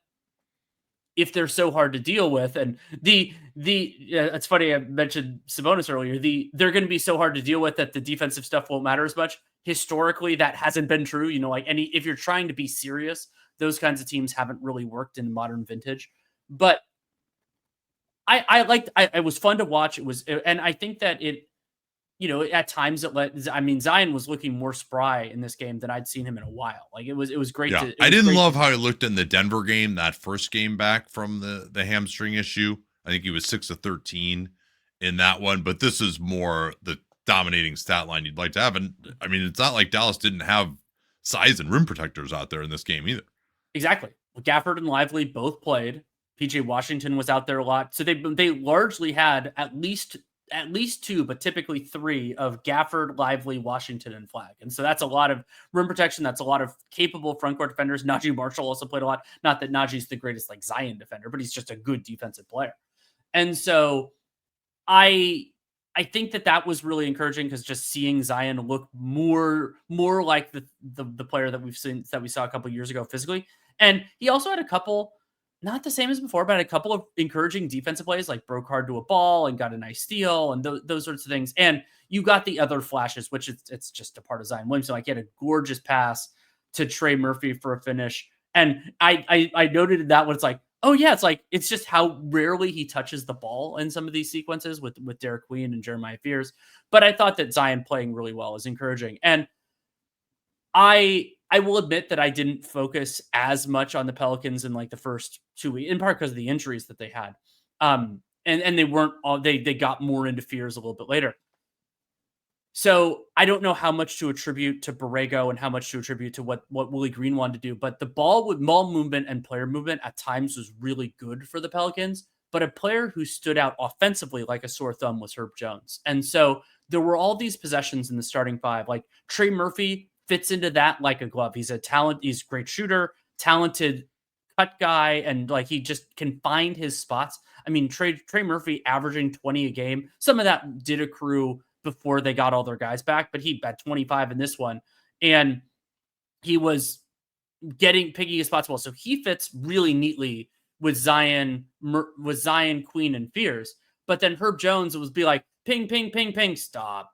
if they're so hard to deal with, and it's funny, I mentioned Sabonis earlier, they're going to be so hard to deal with that the defensive stuff won't matter as much. Historically, that hasn't been true. You know, like if you're trying to be serious, those kinds of teams haven't really worked in modern vintage. But it was fun to watch. And I think that at times Zion was looking more spry in this game than I'd seen him in a while. Like it was great. Yeah. I didn't love how he looked in the Denver game, that first game back from the hamstring issue. I think he was 6 of 13 in that one, but this is more the dominating stat line you'd like to have. And I mean, it's not like Dallas didn't have size and rim protectors out there in this game either. Exactly. Well, Gafford and Lively both played. PJ Washington was out there a lot. So they largely had at least 2, but typically 3 of Gafford, Lively, Washington, and Flagg. And so that's a lot of rim protection. That's a lot of capable front court defenders. Najee Marshall also played a lot. Not that Najee's the greatest like Zion defender, but he's just a good defensive player. And so I think that was really encouraging, because just seeing Zion look more like the player that we saw a couple of years ago physically. And he also had a couple, not the same as before, but a couple of encouraging defensive plays, like broke hard to a ball and got a nice steal and those sorts of things. And you got the other flashes, which it's just a part of Zion Williamson. Like, he had a gorgeous pass to Trey Murphy for a finish. And I noted in that one, it's like, oh yeah, it's just how rarely he touches the ball in some of these sequences with Derek Queen and Jeremiah Fears. But I thought that Zion playing really well is encouraging. And I will admit that I didn't focus as much on the Pelicans in like the first 2 weeks, in part because of the injuries that they had. And they weren't all, they got more into Fears a little bit later. So I don't know how much to attribute to Borrego and how much to attribute to what Willie Green wanted to do, but the ball movement and player movement at times was really good for the Pelicans. but a player who stood out offensively like a sore thumb was Herb Jones. And so there were all these possessions in the starting five. Like Trey Murphy fits into that like a glove. He's a great shooter, talented cut guy, and like he just can find his spots. I mean, Trey Murphy averaging 20 a game. Some of that did accrue before they got all their guys back, but he had 25 in this one. And he was picking his spots well. So he fits really neatly with Zion, Queen, and Fears. But then Herb Jones would be like, ping, ping, ping, ping, stop.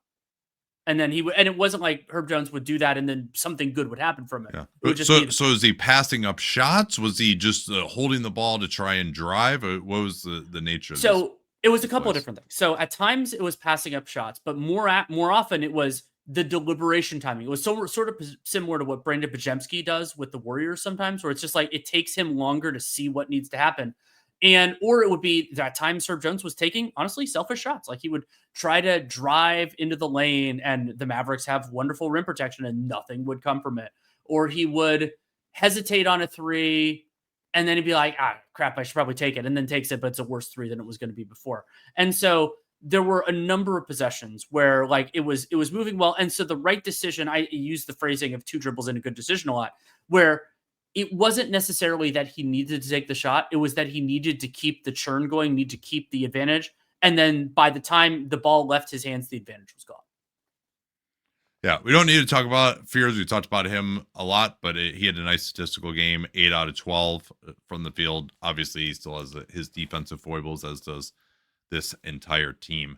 And then and it wasn't like Herb Jones would do that and then something good would happen from it. Yeah. So is he passing up shots? Was he just holding the ball to try and drive? What was the nature of this? It was a couple of different things. So at times it was passing up shots, but more often it was the deliberation timing. It was sort of similar to what Brandon Pajemski does with the Warriors sometimes, where it's just like it takes him longer to see what needs to happen. Or it would be that time Herb Jones was taking, honestly, selfish shots. Like he would try to drive into the lane and the Mavericks have wonderful rim protection and nothing would come from it. Or he would hesitate on a three and then he'd be like, crap, I should probably take it. And then takes it, but it's a worse three than it was going to be before. And so there were a number of possessions where like it was moving well. And so the right decision, I use the phrasing of 2 dribbles and a good decision a lot, where it wasn't necessarily that he needed to take the shot. It was that he needed to keep the churn going, need to keep the advantage. And then by the time the ball left his hands, the advantage was gone. Yeah, we don't need to talk about Fears. We talked about him a lot, but he had a nice statistical game, 8 out of 12 from the field. Obviously, he still has his defensive foibles, as does this entire team.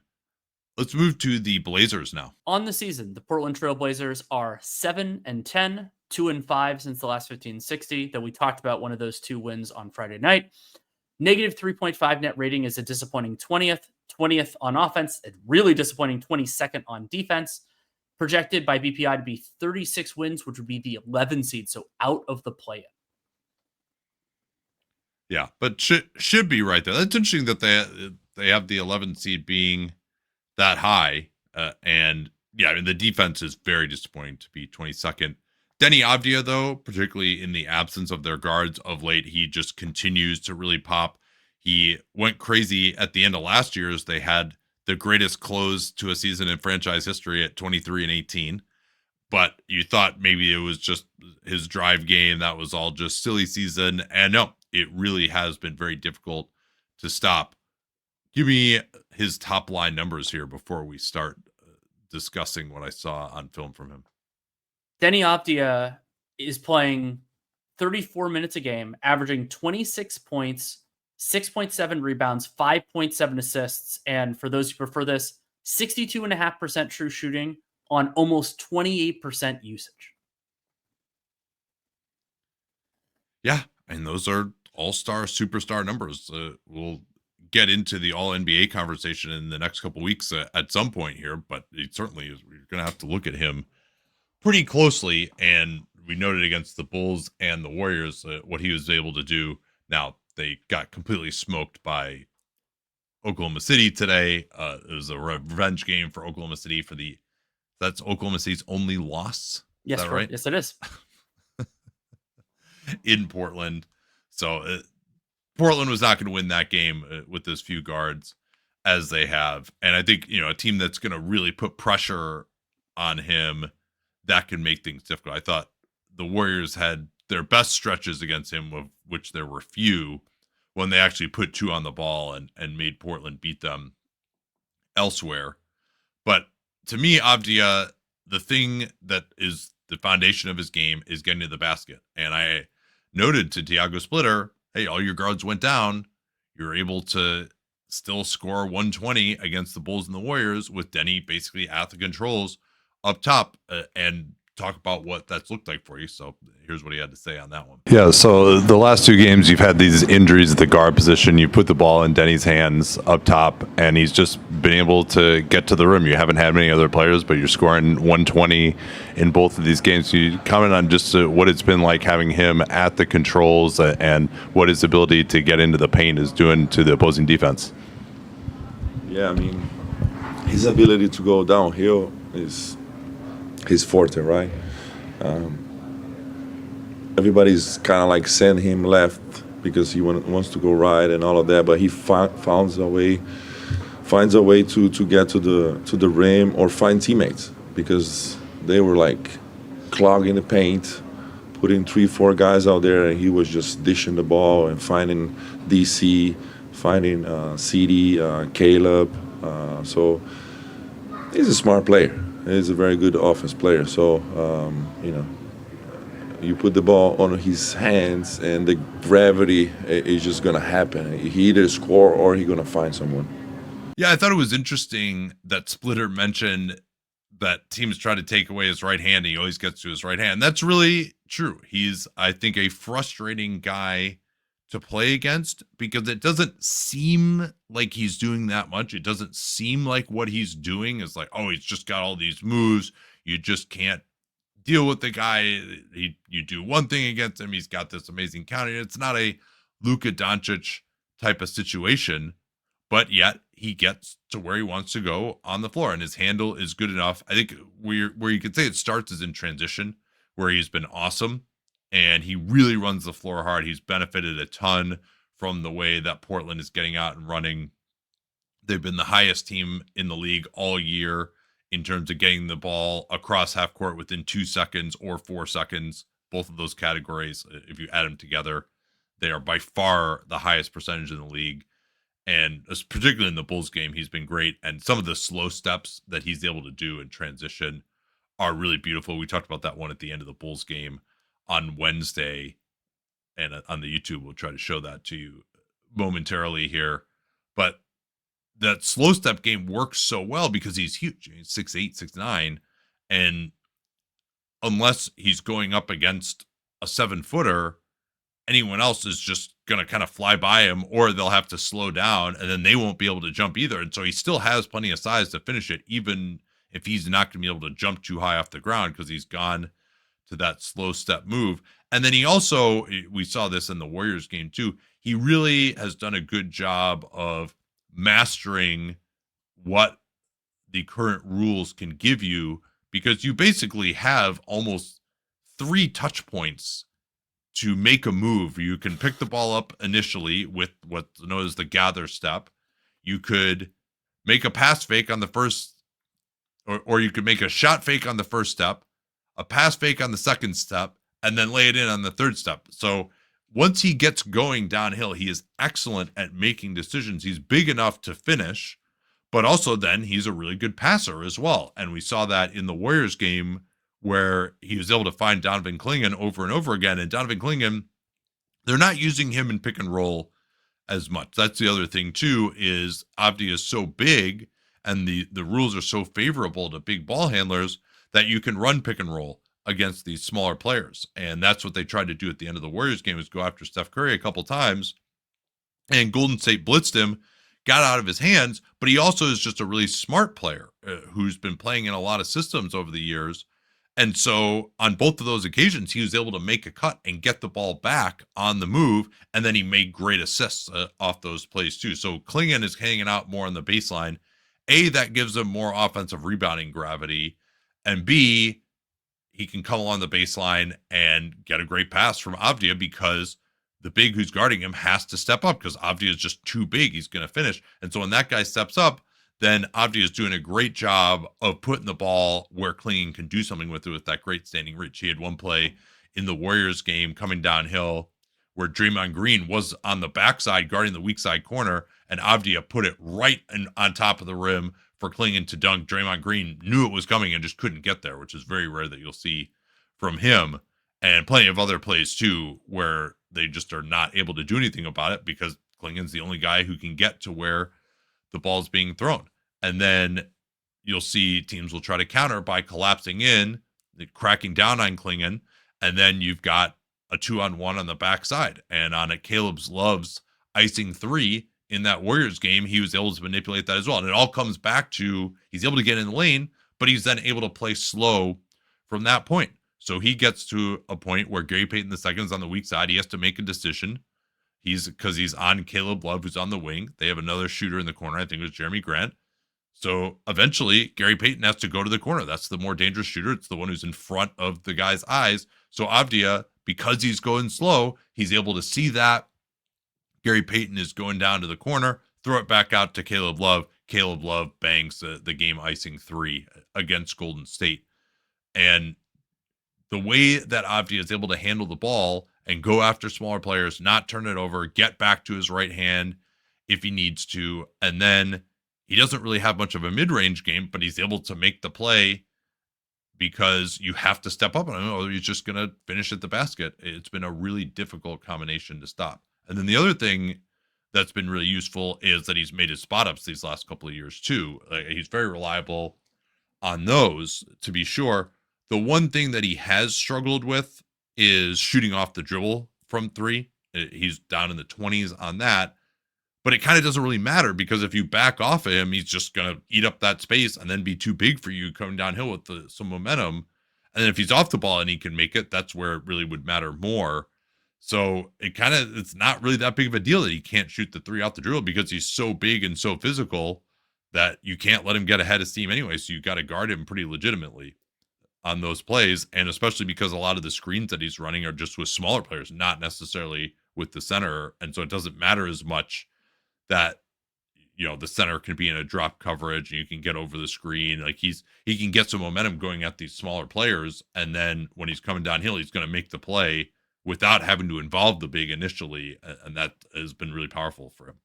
Let's move to the Blazers now. On the season, the Portland Trail Blazers are 7-10, 2-5 since the last 15-60. That we talked about one of those 2 wins on Friday night. Negative 3.5 net rating is a disappointing 20th on offense, a really disappointing 22nd on defense. Projected by BPI to be 36 wins, which would be the 11 seed, so out of the play-in. Yeah, but should be right there. That's interesting that they have the 11 seed being that high, and yeah, I mean the defense is very disappointing to be 22nd. Deni Avdija, though, particularly in the absence of their guards of late, he just continues to really pop. He went crazy at the end of last year as they had the greatest close to a season in franchise history at 23-18. But you thought maybe it was just his drive game. That was all just silly season. And no, it really has been very difficult to stop. Give me his top line numbers here before we start discussing what I saw on film from him. Deni Avdija is playing 34 minutes a game, averaging 26 points, 6.7 rebounds, 5.7 assists. And for those who prefer this, 62.5% true shooting on almost 28% usage. Yeah, and those are all-star, superstar numbers. We'll get into the all-NBA conversation in the next couple weeks at some point here, but it certainly is. We're going to have to look at him pretty closely, and we noted against the Bulls and the Warriors what he was able to do. Now, they got completely smoked by Oklahoma City today. It was a revenge game for Oklahoma City that's Oklahoma City's only loss. Yes, is that right? Yes, it is. In Portland. So Portland was not going to win that game with as few guards as they have. And I think, a team that's going to really put pressure on him, that can make things difficult. I thought the Warriors had their best stretches against him, of which there were few, when they actually put 2 on the ball and made Portland beat them elsewhere. But to me, Avdija, the thing that is the foundation of his game is getting to the basket. And I noted to Tiago Splitter, hey, all your guards went down. You're able to still score 120 against the Bulls and the Warriors with Deni basically at the controls up top, and talk about what that's looked like for you. So here's what he had to say on that one. Yeah, so the last 2 games you've had these injuries at the guard position. You put the ball in Deni's hands up top, and he's just been able to get to the rim. You haven't had many other players, but you're scoring 120 in both of these games. You comment on just what it's been like having him at the controls and what his ability to get into the paint is doing to the opposing defense. Yeah, I mean, his ability to go downhill is his forte, right? Everybody's kind of like send him left because he wants to go right and all of that, but he finds a way to get to the rim or find teammates, because they were like clogging the paint, putting 3-4 guys out there, and he was just dishing the ball and finding DC, finding CD, Caleb. So he's a smart player. He's a very good offense player. So you put the ball on his hands, and the gravity is just gonna happen. He either score or he's gonna find someone. Yeah, I thought it was interesting that Splitter mentioned that teams try to take away his right hand, and he always gets to his right hand. That's really true. He's, I think, a frustrating guy to play against, because it doesn't seem like he's doing that much. It doesn't seem like what he's doing is like, oh, he's just got all these moves. You just can't deal with the guy. You do one thing against him, he's got this amazing counter. It's not a Luka Doncic type of situation, but yet he gets to where he wants to go on the floor, and his handle is good enough. I think where you could say it starts is in transition, where he's been awesome, and he really runs the floor hard. He's benefited a ton from the way that Portland is getting out and running. They've been the highest team in the league all year in terms of getting the ball across half court within 2 seconds or 4 seconds. Both of those categories, if you add them together, they are by far the highest percentage in the league. And particularly in the Bulls game, he's been great. And some of the slow steps that he's able to do in transition are really beautiful. We talked about that one at the end of the Bulls game on Wednesday, and on the YouTube, we'll try to show that to you momentarily here. But that slow step game works so well because he's huge. He's 6'8", 6'9", and unless he's going up against a 7-footer, anyone else is just going to kind of fly by him, or they'll have to slow down, and then they won't be able to jump either. And so he still has plenty of size to finish it, even if he's not going to be able to jump too high off the ground, because he's gone to that slow step move. And then he also, we saw this in the Warriors game too, he really has done a good job of mastering what the current rules can give you, because you basically have almost 3 touch points to make a move. You can pick the ball up initially with what's known as the gather step. You could make a pass fake on the first, or you could make a shot fake on the first step, a pass fake on the second step, and then lay it in on the third step. So once he gets going downhill, he is excellent at making decisions. He's big enough to finish, but also then he's a really good passer as well. And we saw that in the Warriors game, where he was able to find Donovan Clingan over and over again. And Donovan Clingan, they're not using him in pick and roll as much. That's the other thing too, is Avdija is so big, and the rules are so favorable to big ball handlers that you can run pick and roll against these smaller players. And that's what they tried to do at the end of the Warriors game, is go after Steph Curry a couple times. And Golden State blitzed him, got out of his hands, but he also is just a really smart player who's been playing in a lot of systems over the years. And so on both of those occasions, he was able to make a cut and get the ball back on the move. And then he made great assists off those plays too. So Clingan is hanging out more on the baseline. A, that gives him more offensive rebounding gravity. And B, he can come along the baseline and get a great pass from Avdija, because the big who's guarding him has to step up, because Avdija is just too big. He's going to finish. And so when that guy steps up, then Avdija is doing a great job of putting the ball where Clingan can do something with it, with that great standing reach. He had one play in the Warriors game coming downhill where Draymond Green was on the backside guarding the weak side corner, and Avdija put it right on top of the rim for Clingan to dunk. Draymond Green knew it was coming and just couldn't get there, which is very rare that you'll see from him. And plenty of other plays too, where they just are not able to do anything about it, because Clingan's the only guy who can get to where the ball's being thrown. And then you'll see teams will try to counter by collapsing in, cracking down on Clingan, and then you've got a 2-on-1 on the backside. And on a Caleb's Love's icing 3 in that Warriors game, he was able to manipulate that as well. And it all comes back to, he's able to get in the lane, but he's then able to play slow from that point. So he gets to a point where Gary Payton II is on the weak side. He has to make a decision. Because he's on Caleb Love, who's on the wing. They have another shooter in the corner. I think it was Jeremy Grant. So eventually, Gary Payton has to go to the corner. That's the more dangerous shooter. It's the one who's in front of the guy's eyes. So Avdija, because he's going slow, he's able to see that Gary Payton is going down to the corner, throw it back out to Caleb Love. Caleb Love bangs the game icing 3 against Golden State. And the way that Avdija is able to handle the ball and go after smaller players, not turn it over, get back to his right hand if he needs to, and then he doesn't really have much of a mid-range game, but he's able to make the play because you have to step up on him or he's just going to finish at the basket. It's been a really difficult combination to stop. And then the other thing that's been really useful is that he's made his spot ups these last couple of years too. He's very reliable on those, to be sure. The one thing that he has struggled with is shooting off the dribble from 3. He's down in the 20s on that. But it kind of doesn't really matter because if you back off of him, he's just going to eat up that space and then be too big for you coming downhill with some momentum. And then if he's off the ball and he can make it, that's where it really would matter more. So it's not really that big of a deal that he can't shoot the 3 out the dribble because he's so big and so physical that you can't let him get ahead of steam anyway. So you got to guard him pretty legitimately on those plays. And especially because a lot of the screens that he's running are just with smaller players, not necessarily with the center. And so it doesn't matter as much that, the center can be in a drop coverage and you can get over the screen. Like he can get some momentum going at these smaller players. And then when he's coming downhill, he's going to make the play without having to involve the big initially. And that has been really powerful for him.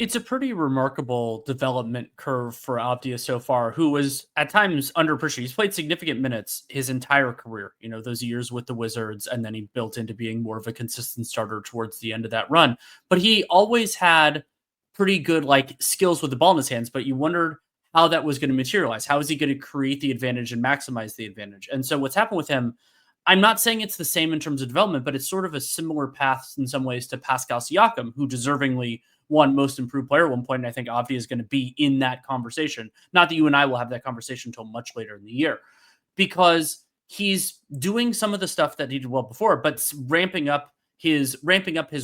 It's a pretty remarkable development curve for Avdija so far, who was at times underappreciated. He's played significant minutes his entire career, those years with the Wizards, and then he built into being more of a consistent starter towards the end of that run. But he always had pretty good skills with the ball in his hands, but you wondered how that was going to materialize. How is he going to create the advantage and maximize the advantage? And so what's happened with him, I'm not saying it's the same in terms of development, but it's sort of a similar path in some ways to Pascal Siakam, who deservingly won most improved player at one point. And I think Avdija is going to be in that conversation. Not that you and I will have that conversation until much later in the year, because he's doing some of the stuff that he did well before, but ramping up his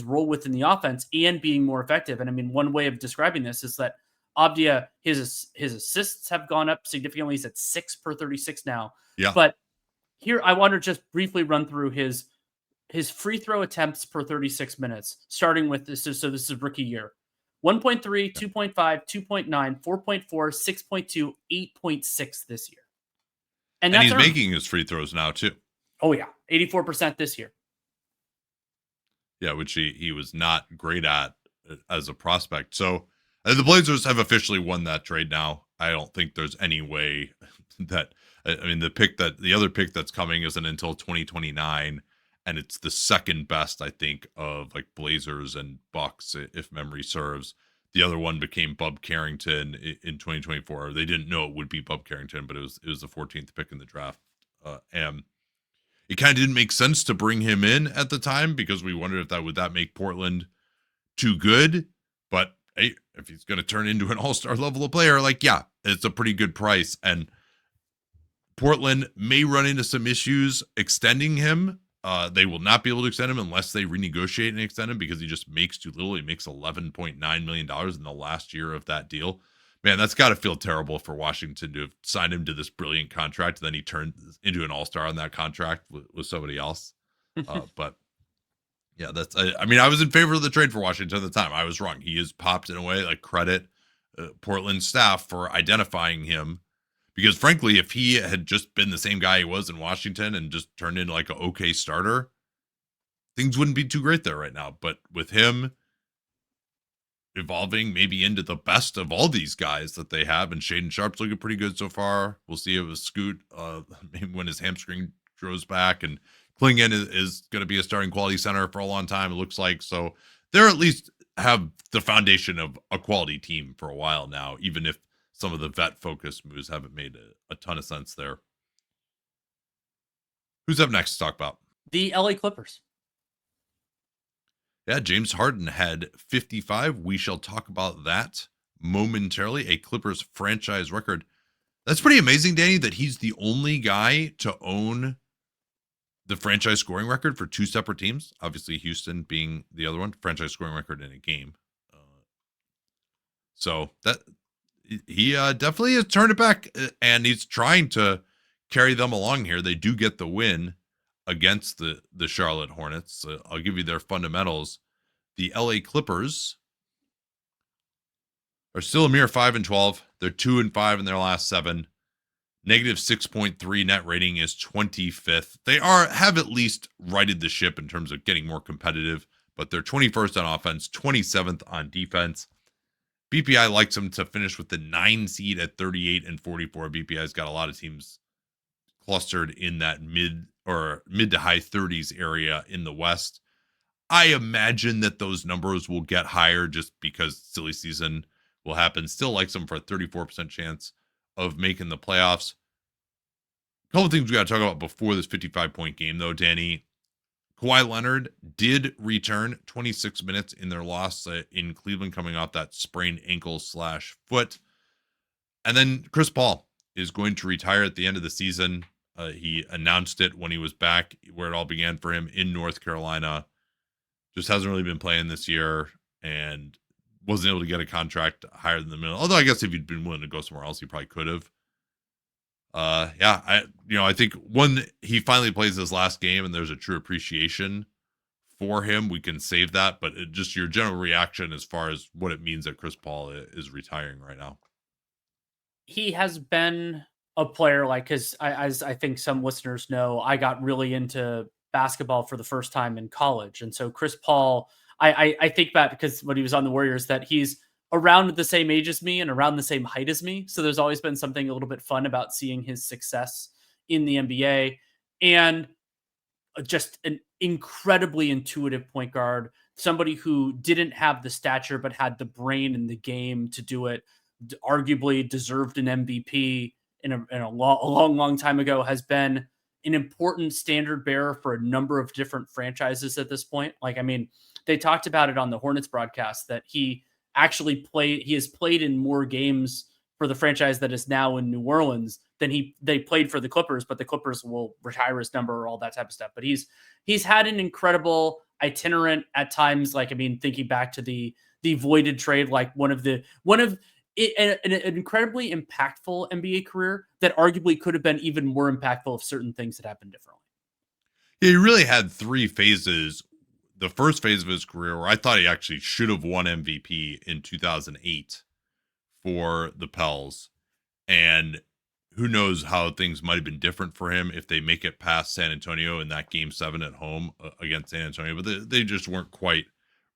role within the offense and being more effective. And I mean, one way of describing this is that Avdija, his assists have gone up significantly. He's at 6 per 36 now. Yeah. But here I want to just briefly run through his free throw attempts per 36 minutes, starting with this. So this is rookie year: 1.3, 2.5, 2.9, 4.4, 6.2, 8.6 this year. And he's making his free throws now too. Oh yeah. 84% this year. Yeah. Which he was not great at as a prospect. So the Blazers have officially won that trade now. I don't think there's any way that, the other pick that's coming isn't until 2029. And it's the second best, I think, of Blazers and Bucks, if memory serves. The other one became Bub Carrington in 2024. They didn't know it would be Bub Carrington, but it was the 14th pick in the draft. And it kind of didn't make sense to bring him in at the time because we wondered if would make Portland too good. But hey, if he's going to turn into an all-star level of player, it's a pretty good price. And Portland may run into some issues extending him. They will not be able to extend him unless they renegotiate and extend him because he just makes too little. He makes $11.9 million in the last year of that deal. Man, that's got to feel terrible for Washington to have signed him to this brilliant contract. And then he turned into an all-star on that contract with somebody else. But yeah, I was in favor of the trade for Washington at the time. I was wrong. He is popped in a way. Credit Portland staff for identifying him. Because frankly, if he had just been the same guy he was in Washington and just turned into an okay starter, things wouldn't be too great there right now. But with him evolving maybe into the best of all these guys that they have, and Shaedon Sharp's looking pretty good so far. We'll see if Scoot, maybe when his hamstring grows back, and Klingon is going to be a starting quality center for a long time, it looks like. So they're at least have the foundation of a quality team for a while now, even if some of the vet focus moves haven't made a ton of sense there. Who's up next to talk about? The LA Clippers. Yeah, James Harden had 55. We shall talk about that momentarily. A Clippers franchise record. That's pretty amazing, Danny, that he's the only guy to own the franchise scoring record for two separate teams. Obviously, Houston being the other one, franchise scoring record in a game. So that he definitely has turned it back, and he's trying to carry them along here. They do get the win against the Charlotte Hornets. I'll give you their fundamentals. The LA Clippers are still a mere 5-12. They're 2-5 in their last 7. Negative 6.3 net rating is 25th. They have at least righted the ship in terms of getting more competitive, but they're 21st on offense, 27th on defense. BPI likes them to finish with the 9 seed at 38-44. BPI's got a lot of teams clustered in that mid to high 30s area in the West. I imagine that those numbers will get higher just because silly season will happen. Still likes them for a 34% chance of making the playoffs. A couple of things we got to talk about before this 55-point game, though, Danny. Kawhi Leonard did return 26 minutes in their loss in Cleveland, coming off that sprained ankle/foot. And then Chris Paul is going to retire at the end of the season. He announced it when he was back where it all began for him in North Carolina. Just hasn't really been playing this year and wasn't able to get a contract higher than the minimum. Although I guess if he'd been willing to go somewhere else, he probably could have. I think when he finally plays his last game and there's a true appreciation for him, we can save that. But just your general reaction as far as what it means that Chris Paul is retiring right now. He has been a player, like, as I think some listeners know, I got really into basketball for the first time in college. And so Chris Paul, I think that because when he was on the Warriors, that he's around the same age as me and around the same height as me. So there's always been something a little bit fun about seeing his success in the NBA, and just an incredibly intuitive point guard, somebody who didn't have the stature, but had the brain in the game to do it. Arguably deserved an MVP in a long time ago, has been an important standard bearer for a number of different franchises at this point. Like, I mean, they talked about it on the Hornets broadcast that he has played in more games for the franchise that is now in New Orleans than they played for the Clippers, but the Clippers will retire his number, all that type of stuff. But he's had an incredible itinerant at times. Like, I mean, thinking back to the voided trade, like an incredibly impactful NBA career that arguably could have been even more impactful if certain things had happened differently. He really had 3 phases. The first phase of his career where I thought he actually should have won MVP in 2008 for the Pels. And who knows how things might have been different for him if they make it past San Antonio in that game 7 at home against San Antonio. But they just weren't quite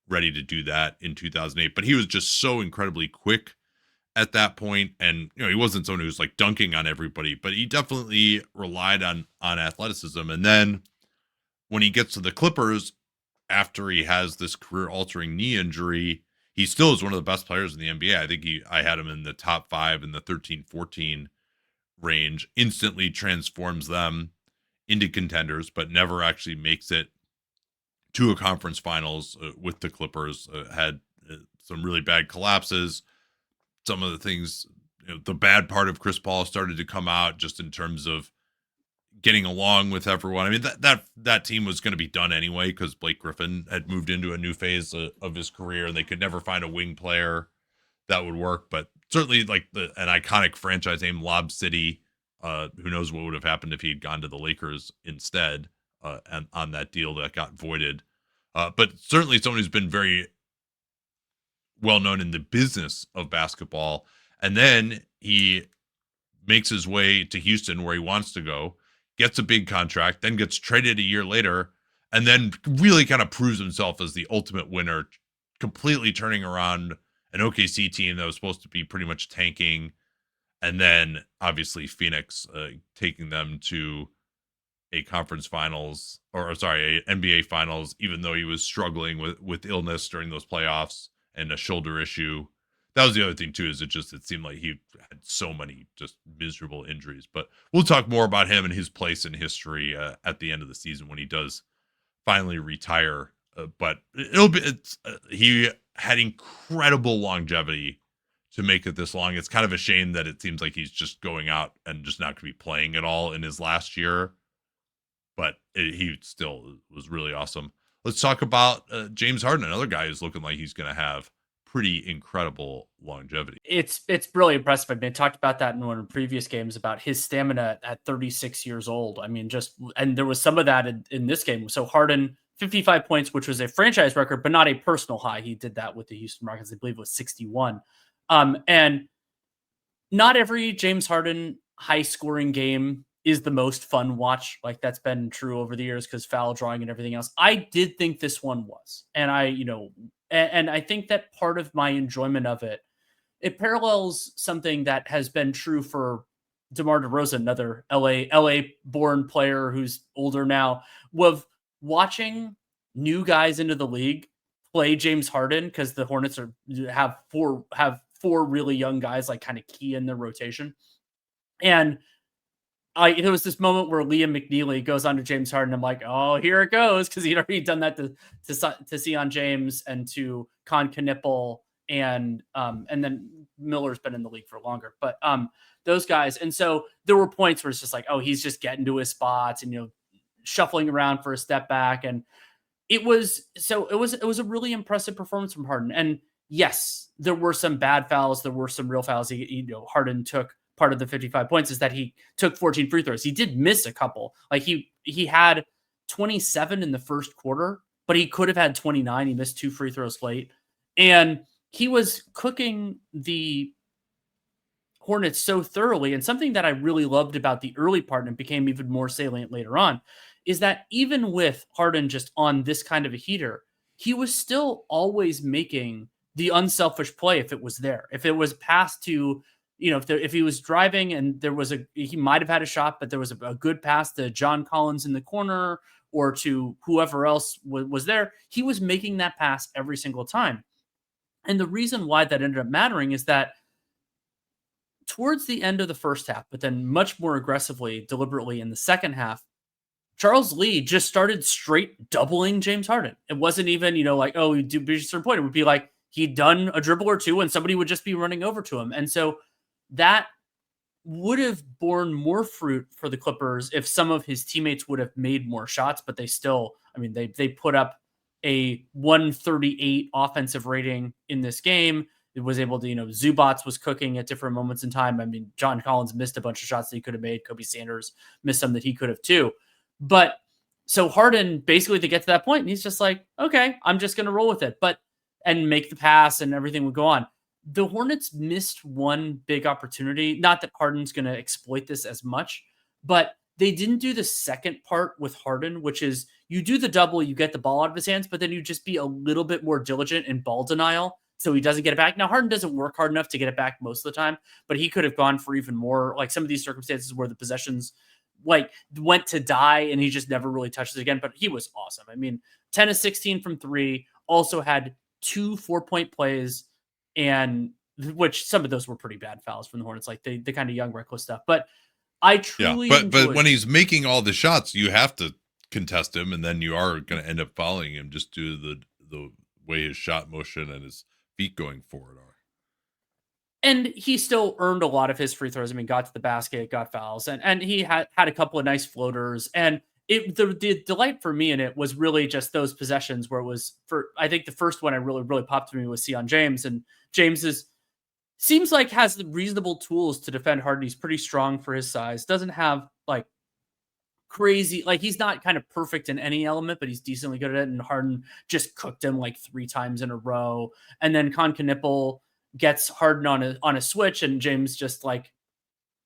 ready to do that in 2008. But he was just so incredibly quick at that point. And, he wasn't someone who was like dunking on everybody, but he definitely relied on athleticism. And then when he gets to the Clippers, after he has this career-altering knee injury, he still is one of the best players in the NBA. I think I had him in the top 5 in the 13-14 range. Instantly transforms them into contenders, but never actually makes it to a conference finals with the Clippers. Had some really bad collapses. Some of the things, the bad part of Chris Paul started to come out just in terms of getting along with everyone. I mean, that team was going to be done anyway because Blake Griffin had moved into a new phase of his career, and they could never find a wing player that would work. But certainly, like an iconic franchise named Lob City. Who knows what would have happened if he had gone to the Lakers instead, and on that deal that got voided. But certainly someone who's been very well known in the business of basketball. And then he makes his way to Houston, where he wants to go, gets a big contract, then gets traded a year later, and then really kind of proves himself as the ultimate winner, completely turning around an OKC team that was supposed to be pretty much tanking. And then obviously Phoenix taking them to a conference finals, a NBA finals, even though he was struggling with illness during those playoffs and a shoulder issue. That was the other thing too, is it seemed like he had so many just miserable injuries. But we'll talk more about him and his place in history at the end of the season when he does finally retire. But he had incredible longevity to make it this long. It's kind of a shame that it seems like he's just going out and just not going to be playing at all in his last year. But he still was really awesome. Let's talk about James Harden, another guy who's looking like he's going to have pretty incredible longevity. It's really impressive. I mean, I talked about that in one of the previous games about his stamina at 36 years old. I mean, and there was some of that in this game. So Harden 55 points, which was a franchise record, but not a personal high. He did that with the Houston Rockets. I believe it was 61. And not every James Harden high scoring game is the most fun watch. Like that's been true over the years because foul drawing and everything else. I did think this one was, and I think that part of my enjoyment of it, it parallels something that has been true for DeMar DeRozan, another LA born player who's older now, of watching new guys into the league play James Harden, because the Hornets have four really young guys like kind of key in their rotation. And there was this moment where Liam McNeely goes on to James Harden. I'm like, oh, here it goes, because he'd already done that to Sion James and to Con Knipple, and then Miller's been in the league for longer. But those guys, and so there were points where it's just like, oh, he's just getting to his spots and shuffling around for a step back, and it was a really impressive performance from Harden. And yes, there were some bad fouls, there were some real fouls. Harden took part of the 55 points is that he took 14 free throws. He did miss a couple. Like he had 27 in the first quarter, but he could have had 29. He missed 2 free throws late. And he was cooking the Hornets so thoroughly. And something that I really loved about the early part, and became even more salient later on, is that even with Harden just on this kind of a heater, he was still always making the unselfish play if it was there. If it was passed to, if he was driving and he might have had a shot, but there was a good pass to John Collins in the corner or to whoever else was there, he was making that pass every single time. And the reason why that ended up mattering is that towards the end of the first half, but then much more aggressively, deliberately in the second half, Charles Lee just started straight doubling James Harden. It wasn't even, like, oh, he'd do a certain point. It would be like he'd done a dribble or two and somebody would just be running over to him. And so that would have borne more fruit for the Clippers if some of his teammates would have made more shots, but they still, they put up a 138 offensive rating in this game. It was able to, Zubats was cooking at different moments in time. John Collins missed a bunch of shots that he could have made. Kobe Sanders missed some that he could have too. But so Harden basically to get to that point, and he's just like, okay, I'm just going to roll with it, and make the pass and everything would go on. The Hornets missed one big opportunity. Not that Harden's going to exploit this as much, but they didn't do the second part with Harden, which is you do the double, you get the ball out of his hands, but then you just be a little bit more diligent in ball denial so he doesn't get it back. Now, Harden doesn't work hard enough to get it back most of the time, but he could have gone for even more. Like some of these circumstances where the possessions went to die and he just never really touches it again, but he was awesome. 10 of 16 from 3, also had 2 4-point plays, and which some of those were pretty bad fouls from the Hornets, like the kind of young reckless stuff. But I truly but when he's making all the shots, you have to contest him, and then you are going to end up fouling him just due to the way his shot motion and his feet going forward are. And he still earned a lot of his free throws. Got to the basket, got fouls, and he had a couple of nice floaters. And the delight for me in it was really just those possessions where it was I think the first one I really popped to me was Sion James, and James seems like has the reasonable tools to defend Harden. He's pretty strong for his size. Doesn't have like crazy, like he's not kind of perfect in any element, but he's decently good at it. And Harden just cooked him like 3 times in a row. And then Con Knipple gets Harden on a switch, and James just like,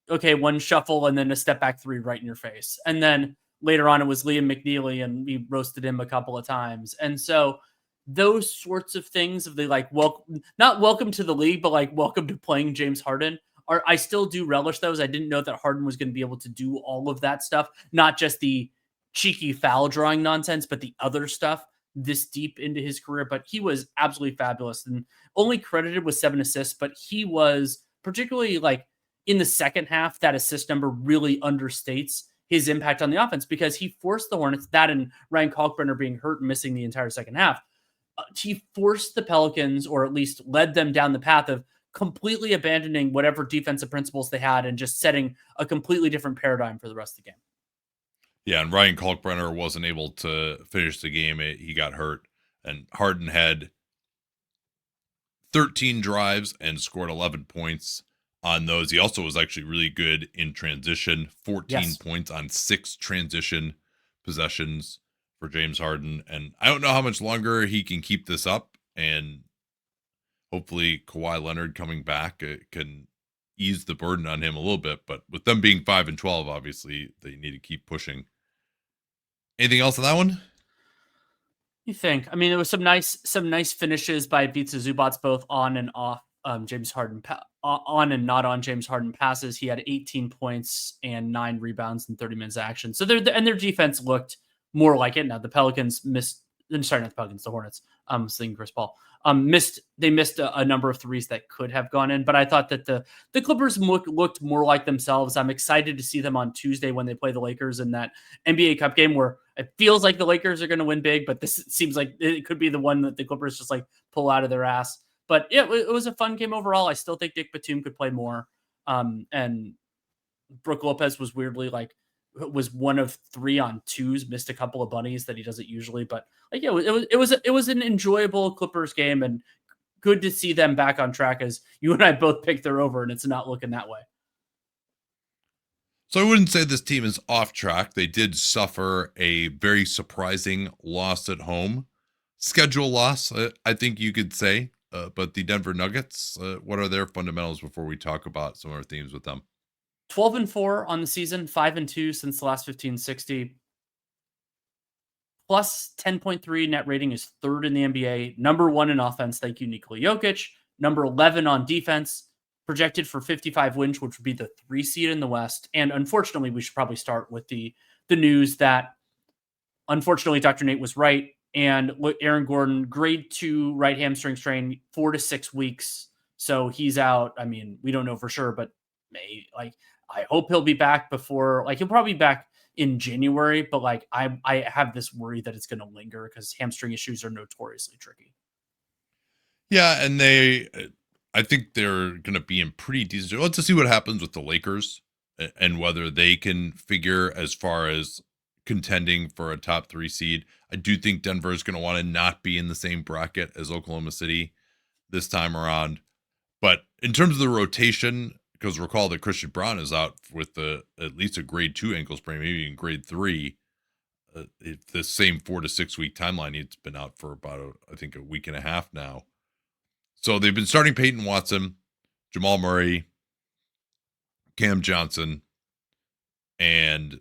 okay, one shuffle and then a step back 3 right in your face. And then later on it was Liam McNeely, and we roasted him a couple of times. And so those sorts of things of the like, not welcome to the league, but like welcome to playing James Harden, I still do relish those. I didn't know that Harden was going to be able to do all of that stuff, not just the cheeky foul drawing nonsense, but the other stuff this deep into his career. But he was absolutely fabulous, and only credited with 7 assists, but he was particularly like in the second half, that assist number really understates his impact on the offense, because he forced the Hornets, that and Ryan Kalkbrenner being hurt and missing the entire second half. He forced the Pelicans, or at least led them down the path of completely abandoning whatever defensive principles they had and just setting a completely different paradigm for the rest of the game. Yeah, and Ryan Kalkbrenner wasn't able to finish the game. He got hurt, and Harden had 13 drives and scored 11 points on those. He also was actually really good in transition, 14 points on 6 transition possessions for James Harden. And I don't know how much longer he can keep this up. And hopefully Kawhi Leonard coming back can ease the burden on him a little bit. But with them being 5-12, obviously they need to keep pushing. Anything else on that one? You think? I mean, there was some nice finishes by Beats and Zubats, both on and off James Harden, on and not on James Harden passes. He had 18 points and 9 rebounds in 30 minutes of action. So their defense looked more like it. Now the Pelicans missed. Sorry, not the Pelicans, the Hornets. Seeing Chris Paul. Missed a number of threes that could have gone in, but I thought that the Clippers looked more like themselves. I'm excited to see them on Tuesday when they play the Lakers in that NBA Cup game where it feels like the Lakers are going to win big, but this seems like it could be the one that the Clippers just like pull out of their ass. But yeah, it was a fun game overall. I still think Nick Batum could play more. And Brook Lopez was weirdly was 1 of 3 on 2s, missed a couple of bunnies that he doesn't usually, but like, yeah, it was an enjoyable Clippers game and good to see them back on track as you and I both picked their over and it's not looking that way. So I wouldn't say this team is off track. They did suffer a very surprising loss at home. Schedule loss, I think you could say. But the Denver Nuggets, what are their fundamentals before we talk about some of our themes with them? 12-4 on the season, 5-2 since the last 15-60. Plus 10.3 net rating is 3rd in the NBA. Number 1 in offense, thank you, Nikola Jokic. Number 11 on defense. Projected for 55 wins, which would be the 3 seed in the West. And unfortunately, we should probably start with the news that, unfortunately, Dr. Nate was right. And Aaron Gordon, grade 2 right hamstring strain, 4 to 6 weeks. So he's out. I mean, we don't know for sure, but I hope he'll be back before, he'll probably be back in January, but I have this worry that it's going to linger because hamstring issues are notoriously tricky. Yeah, and I think they're going to be in pretty decent. Let's see what happens with the Lakers and whether they can figure as far as contending for a top 3 seed. I do think Denver is going to want to not be in the same bracket as Oklahoma City this time around. But in terms of the rotation, because recall that Christian Braun is out with at least a grade 2 ankle sprain, maybe even grade 3. The same 4 to 6 week timeline. He's been out for about, I think, a week and a half now. So they've been starting Peyton Watson, Jamal Murray, Cam Johnson, and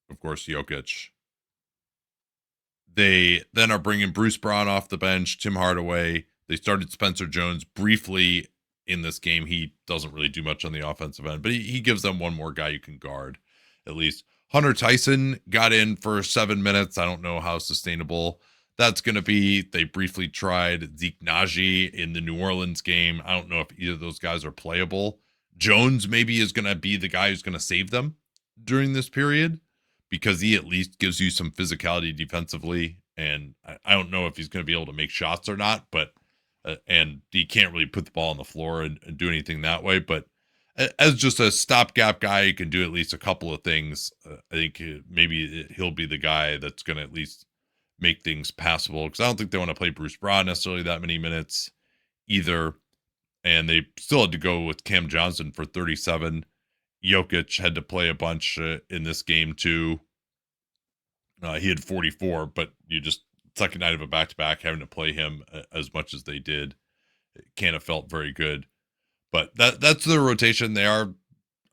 of course, Jokic. They then are bringing Bruce Brown off the bench, Tim Hardaway. They started Spencer Jones briefly in this game. He doesn't really do much on the offensive end, but he gives them one more guy you can guard, at least. Hunter Tyson got in for 7 minutes. I don't know how sustainable that's going to be. They briefly tried Zeke Naji in the New Orleans game. I don't know if either of those guys are playable. Jones maybe is going to be the guy who's going to save them during this period because he at least gives you some physicality defensively. And I don't know if he's going to be able to make shots or not, but and he can't really put the ball on the floor and do anything that way. But as just a stopgap guy, he can do at least a couple of things. I think maybe he'll be the guy that's going to at least make things passable, because I don't think they want to play Bruce Brown necessarily that many minutes either. And they still had to go with Cam Johnson for 37. Jokic had to play a bunch in this game too. He had 44, but you just second night of a back-to-back having to play him as much as they did, it can't have felt very good. But that's their rotation. They're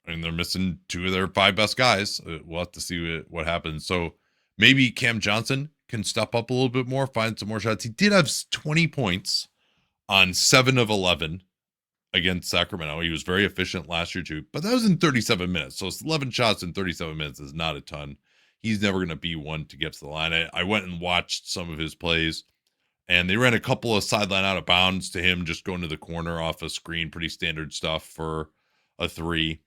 missing 2 of their 5 best guys. We'll have to see what happens. So maybe Cam Johnson can step up a little bit more, find some more shots. He did have 20 points on 7 of 11 against Sacramento. He was very efficient last year too, but that was in 37 minutes. So 11 shots in 37 minutes is not a ton. He's never going to be one to get to the line. I went and watched some of his plays, and they ran a couple of sideline out of bounds to him, just going to the corner off a screen. Pretty standard stuff for a 3.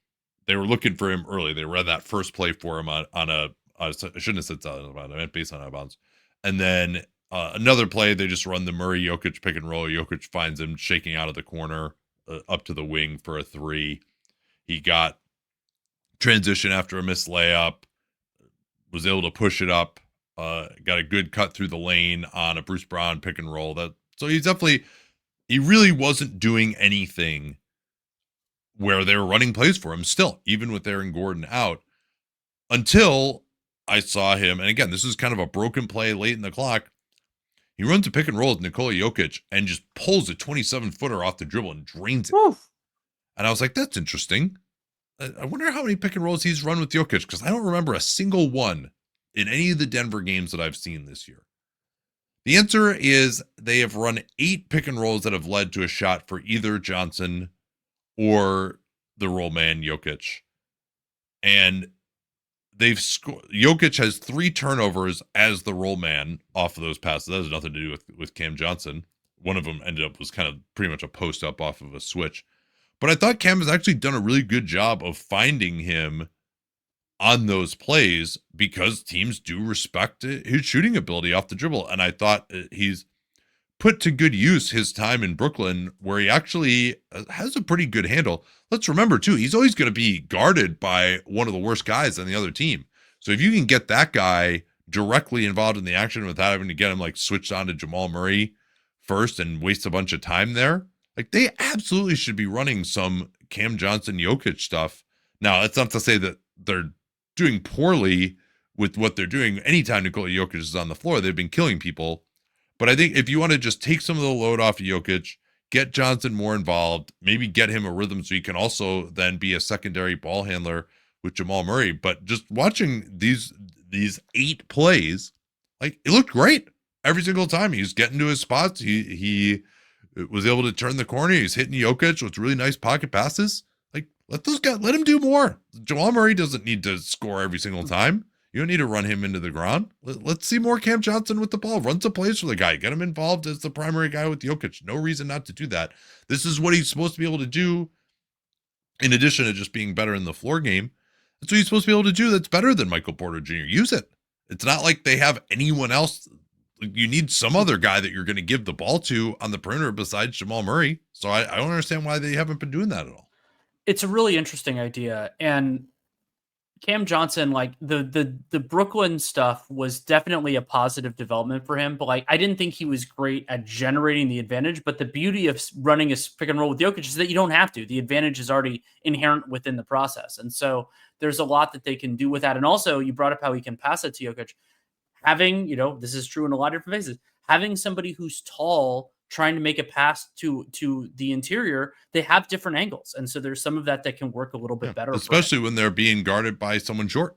They were looking for him early. They ran that first play for him on a I shouldn't have said out of bounds. I meant based on out of bounds. And then another play, they just run the Murray Jokic pick and roll. Jokic finds him shaking out of the corner up to the wing for a 3. He got transition after a missed layup, was able to push it up, got a good cut through the lane on a Bruce Brown pick and roll. So he really wasn't doing anything where they were running plays for him still, even with Aaron Gordon out, until I saw him, and again, this is kind of a broken play late in the clock. He runs a pick and roll with Nikola Jokic and just pulls a 27-footer off the dribble and drains it. Oof. And I was like, that's interesting. I wonder how many pick and rolls he's run with Jokic, because I don't remember a single one in any of the Denver games that I've seen this year. The answer is they have run 8 pick and rolls that have led to a shot for either Johnson or the roll man Jokic. And they've scored. Jokic has 3 turnovers as the roll man off of those passes. That has nothing to do with Cam Johnson. One of them was kind of pretty much a post up off of a switch. But I thought Cam has actually done a really good job of finding him on those plays, because teams do respect his shooting ability off the dribble. And I thought he's put to good use his time in Brooklyn, where he actually has a pretty good handle. Let's remember, too, he's always going to be guarded by one of the worst guys on the other team. So if you can get that guy directly involved in the action without having to get him like switched on to Jamal Murray first and waste a bunch of time there, like, they absolutely should be running some Cam Johnson Jokic stuff. Now, it's not to say that they're doing poorly with what they're doing. Anytime Nikola Jokic is on the floor, they've been killing people. But I think if you want to just take some of the load off of Jokic, get Johnson more involved, maybe get him a rhythm so he can also then be a secondary ball handler with Jamal Murray. But just watching these 8 plays, like, it looked great every single time. He was getting to his spots. He was able to turn the corner. He's hitting Jokic with really nice pocket passes. Like, let him do more. Jamal Murray doesn't need to score every single time. You don't need to run him into the ground. Let's see more Cam Johnson with the ball. Run some plays for the guy. Get him involved as the primary guy with Jokic. No reason not to do that. This is what he's supposed to be able to do, in addition to just being better in the floor game. That's what he's supposed to be able to do that's better than Michael Porter Jr. Use it. It's not like they have anyone else. You need some other guy that you're going to give the ball to on the perimeter besides Jamal Murray. So I don't understand why they haven't been doing that at all. It's a really interesting idea. And Cam Johnson, like, the Brooklyn stuff was definitely a positive development for him. But like, I didn't think he was great at generating the advantage. But the beauty of running a pick and roll with Jokic is that you don't have to. The advantage is already inherent within the process. And so there's a lot that they can do with that. And also, you brought up how he can pass it to Jokic. Having, this is true in a lot of different phases, having somebody who's tall trying to make a pass to the interior, they have different angles. And so there's some of that can work a little bit better. Especially when they're being guarded by someone short,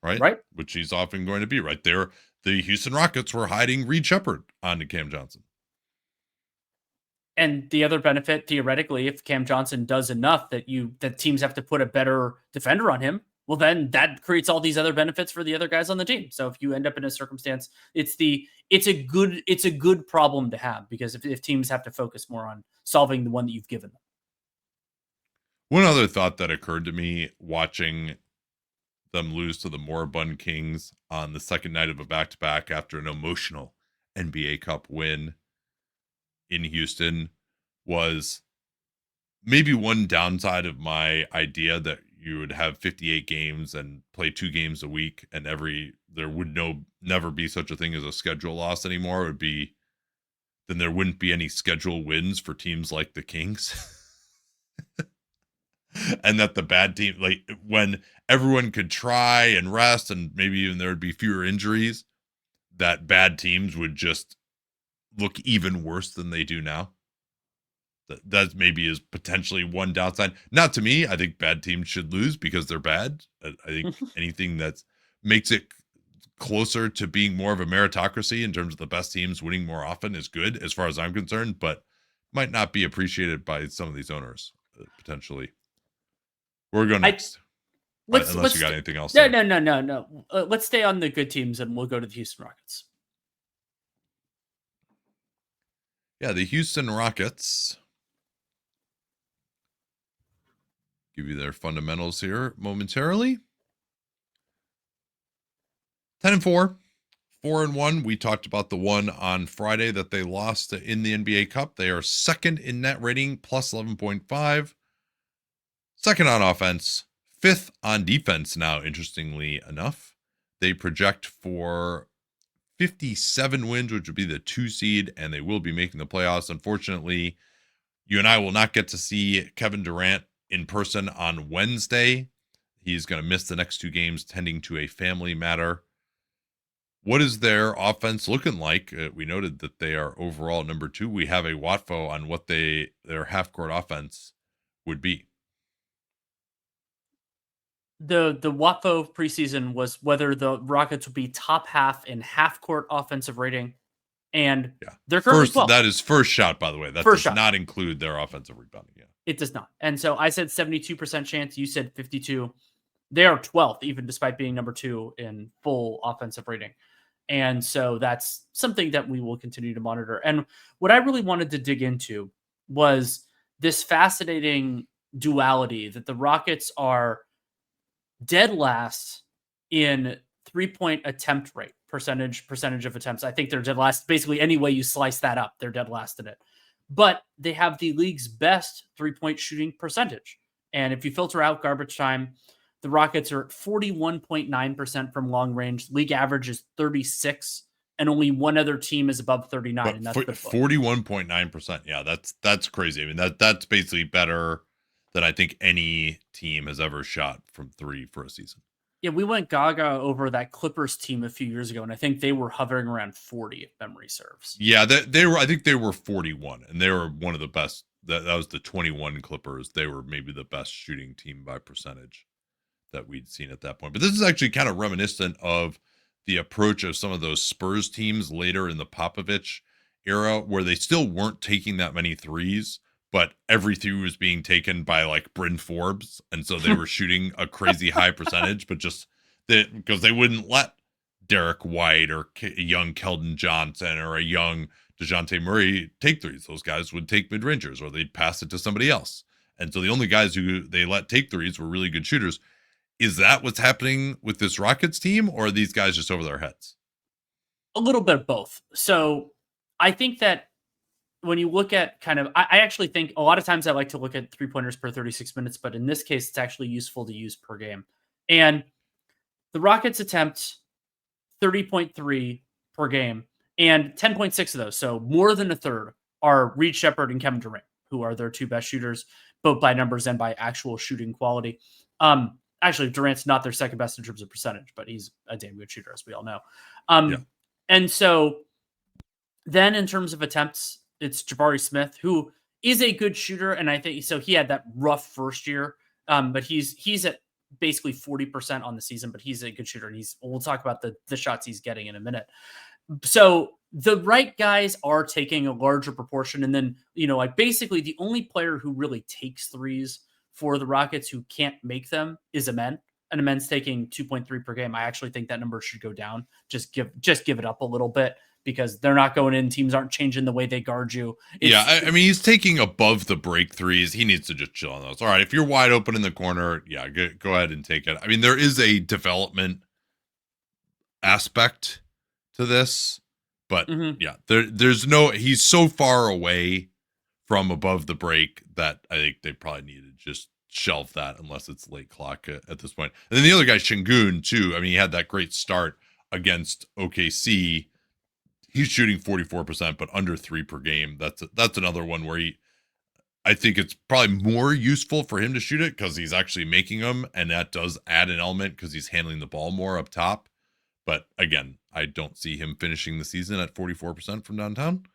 right? Right. Which he's often going to be right there. The Houston Rockets were hiding Reed Shepherd onto Cam Johnson. And the other benefit, theoretically, if Cam Johnson does enough that teams have to put a better defender on him, well, then that creates all these other benefits for the other guys on the team. So if you end up in a circumstance, it's a good problem to have, because if teams have to focus more on solving the one that you've given them. One other thought that occurred to me watching them lose to the moribund Kings on the second night of a back-to-back after an emotional NBA Cup win in Houston was maybe one downside of my idea that you would have 58 games and play 2 games a week, and there would never be such a thing as a schedule loss anymore. It would be, then there wouldn't be any schedule wins for teams like the Kings. And that the bad team, like, when everyone could try and rest and maybe even there would be fewer injuries, that bad teams would just look even worse than they do now. That maybe is potentially one downside. Not to me. I think bad teams should lose because they're bad. I think anything that makes it closer to being more of a meritocracy in terms of the best teams winning more often is good, as far as I'm concerned, but might not be appreciated by some of these owners, potentially. We're going next. Unless you got anything else. No. Let's stay on the good teams and we'll go to the Houston Rockets. Yeah, the Houston Rockets. Give you their fundamentals here momentarily. 10-4, 4-1. We talked about the one on Friday that they lost in the NBA Cup. They are second in net rating, plus 11.5. Second on offense, 5th on defense now, interestingly enough. They project for 57 wins, which would be the 2 seed, and they will be making the playoffs. Unfortunately, you and I will not get to see Kevin Durant in person on Wednesday. He's going to miss the next 2 games tending to a family matter. What is their offense looking like? We noted that they are overall number 2. We have a Watfo on what their half court offense would be. The WAFO preseason was whether the Rockets would be top half in half court offensive rating, and they're currently 12th. That is first shot, by the way. That does not include their offensive rebounding. Yeah, it does not. And so I said 72% chance. You said 52. They are 12th, even despite being number 2 in full offensive rating. And so that's something that we will continue to monitor. And what I really wanted to dig into was this fascinating duality that the Rockets are dead last in 3-point attempt rate, percentage of attempts. I think they're dead last. Basically, any way you slice that up, they're dead last in it. But they have the league's best 3-point shooting percentage. And if you filter out garbage time, the Rockets are at 41.9% from long range. League average is 36, and only one other team is above 39. But and that's 41.9%. Yeah, that's crazy. I mean, that's basically better than I think any team has ever shot from 3 for a season. Yeah, we went gaga over that Clippers team a few years ago, and I think they were hovering around 40, if memory serves. Yeah, they were. I think they were 41, and they were one of the best. That was the 21 Clippers. They were maybe the best shooting team by percentage that we'd seen at that point. But this is actually kind of reminiscent of the approach of some of those Spurs teams later in the Popovich era, where they still weren't taking that many threes, but every three was being taken by like Bryn Forbes. And so they were shooting a crazy high percentage, but just because they wouldn't let Derek White or a young Keldon Johnson or a young DeJounte Murray take threes. Those guys would take mid-rangers or they'd pass it to somebody else. And so the only guys who they let take threes were really good shooters. Is that what's happening with this Rockets team, or are these guys just over their heads? A little bit of both. So I think that when you look at kind of, I actually think a lot of times I like to look at 3-pointers per 36 minutes, but in this case, it's actually useful to use per game. And the Rockets attempt 30.3 per game, and 10.6 of those, so more than a third, are Reed Shepherd and Kevin Durant, who are their 2 best shooters, both by numbers and by actual shooting quality. Actually, Durant's not their second best in terms of percentage, but he's a damn good shooter, as we all know. And so then in terms of attempts, it's Jabari Smith, who is a good shooter. And I think so he had that rough first year, but he's at basically 40% on the season, but he's a good shooter. And we'll talk about the shots he's getting in a minute. So the right guys are taking a larger proportion. And then, like basically the only player who really takes threes for the Rockets who can't make them is Amen. And Amen's taking 2.3 per game. I actually think that number should go down. Just give it up a little bit because they're not going in. Teams aren't changing the way they guard you. I mean, he's taking above the break threes. He needs to just chill on those. All right, if you're wide open in the corner, go ahead and take it. I mean, there is a development aspect to this, but there's no. He's so far away from above the break that I think they probably need to just shelve that unless it's late clock at this point. And then the other guy, Şengün, too. I mean, he had that great start against OKC. He's shooting 44%, but under 3 per game. That's another one where I think it's probably more useful for him to shoot it because he's actually making them, and that does add an element because he's handling the ball more up top. But again, I don't see him finishing the season at 44% from downtown.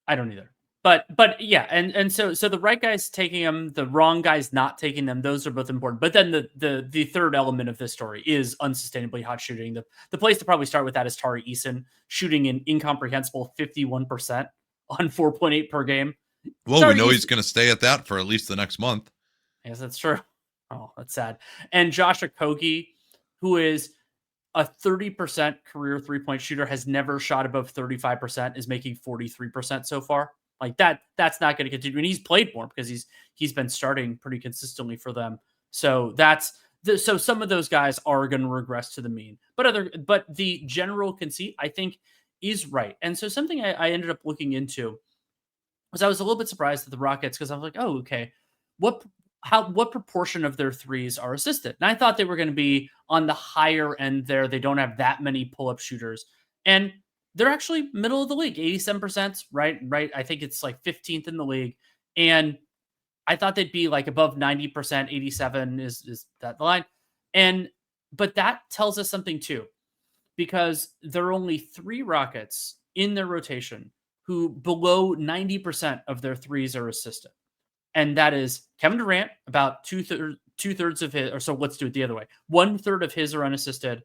I don't either. But yeah, and so the right guys taking them, the wrong guys not taking them, those are both important. But then the third element of this story is unsustainably hot shooting. The place to probably start with that is Tari Eason shooting an incomprehensible 51% on 4.8 per game. Well, we know he's going to stay at that for at least the next month. Yes, that's true. Oh, that's sad. And Josh Okogie, who is a 30% career 3-point shooter, has never shot above 35%, is making 43% so far. Like that's not going to continue. And he's played more because he's been starting pretty consistently for them. So so some of those guys are going to regress to the mean, but the general conceit I think is right. And so something I ended up looking into was I was a little bit surprised at the Rockets because I was like, oh, okay, what proportion of their threes are assisted? And I thought they were going to be on the higher end there. They don't have that many pull-up shooters. And they're actually middle of the league, 87%, right? I think it's like 15th in the league. And I thought they'd be like above 90%, 87 is that the line. But that tells us something too. because there are only 3 Rockets in their rotation who below 90% of their threes are assisted. And that is Kevin Durant, about two-thirds of his, or so let's do it the other way. 1/3 of his are unassisted.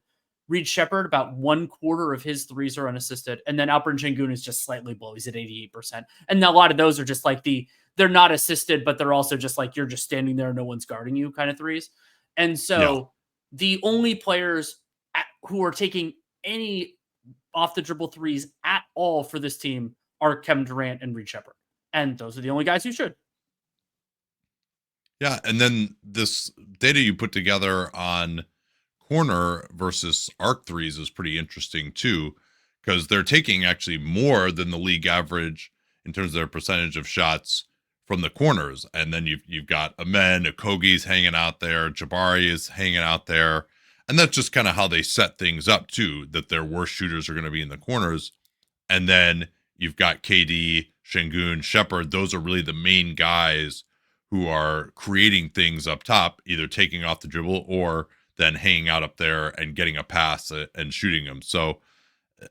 Reed Shepherd, about 1/4 of his threes are unassisted. And then Alperen Şengün is just slightly below. He's at 88%. And a lot of those are just like they're not assisted, but they're also just like, you're just standing there, no one's guarding you kind of threes. And so the only players who are taking any off the dribble threes at all for this team are Kevin Durant and Reed Shepherd. And those are the only guys who should. Yeah. And then this data you put together on corner versus arc threes is pretty interesting too, because they're taking actually more than the league average in terms of their percentage of shots from the corners. And then you've got Amen, Okogie's hanging out there, Jabari is hanging out there. And that's just kind of how they set things up too, that their worst shooters are going to be in the corners. And then you've got KD, Şengün, Shepherd. Those are really the main guys who are creating things up top, either taking off the dribble or then hanging out up there and getting a pass and shooting them. So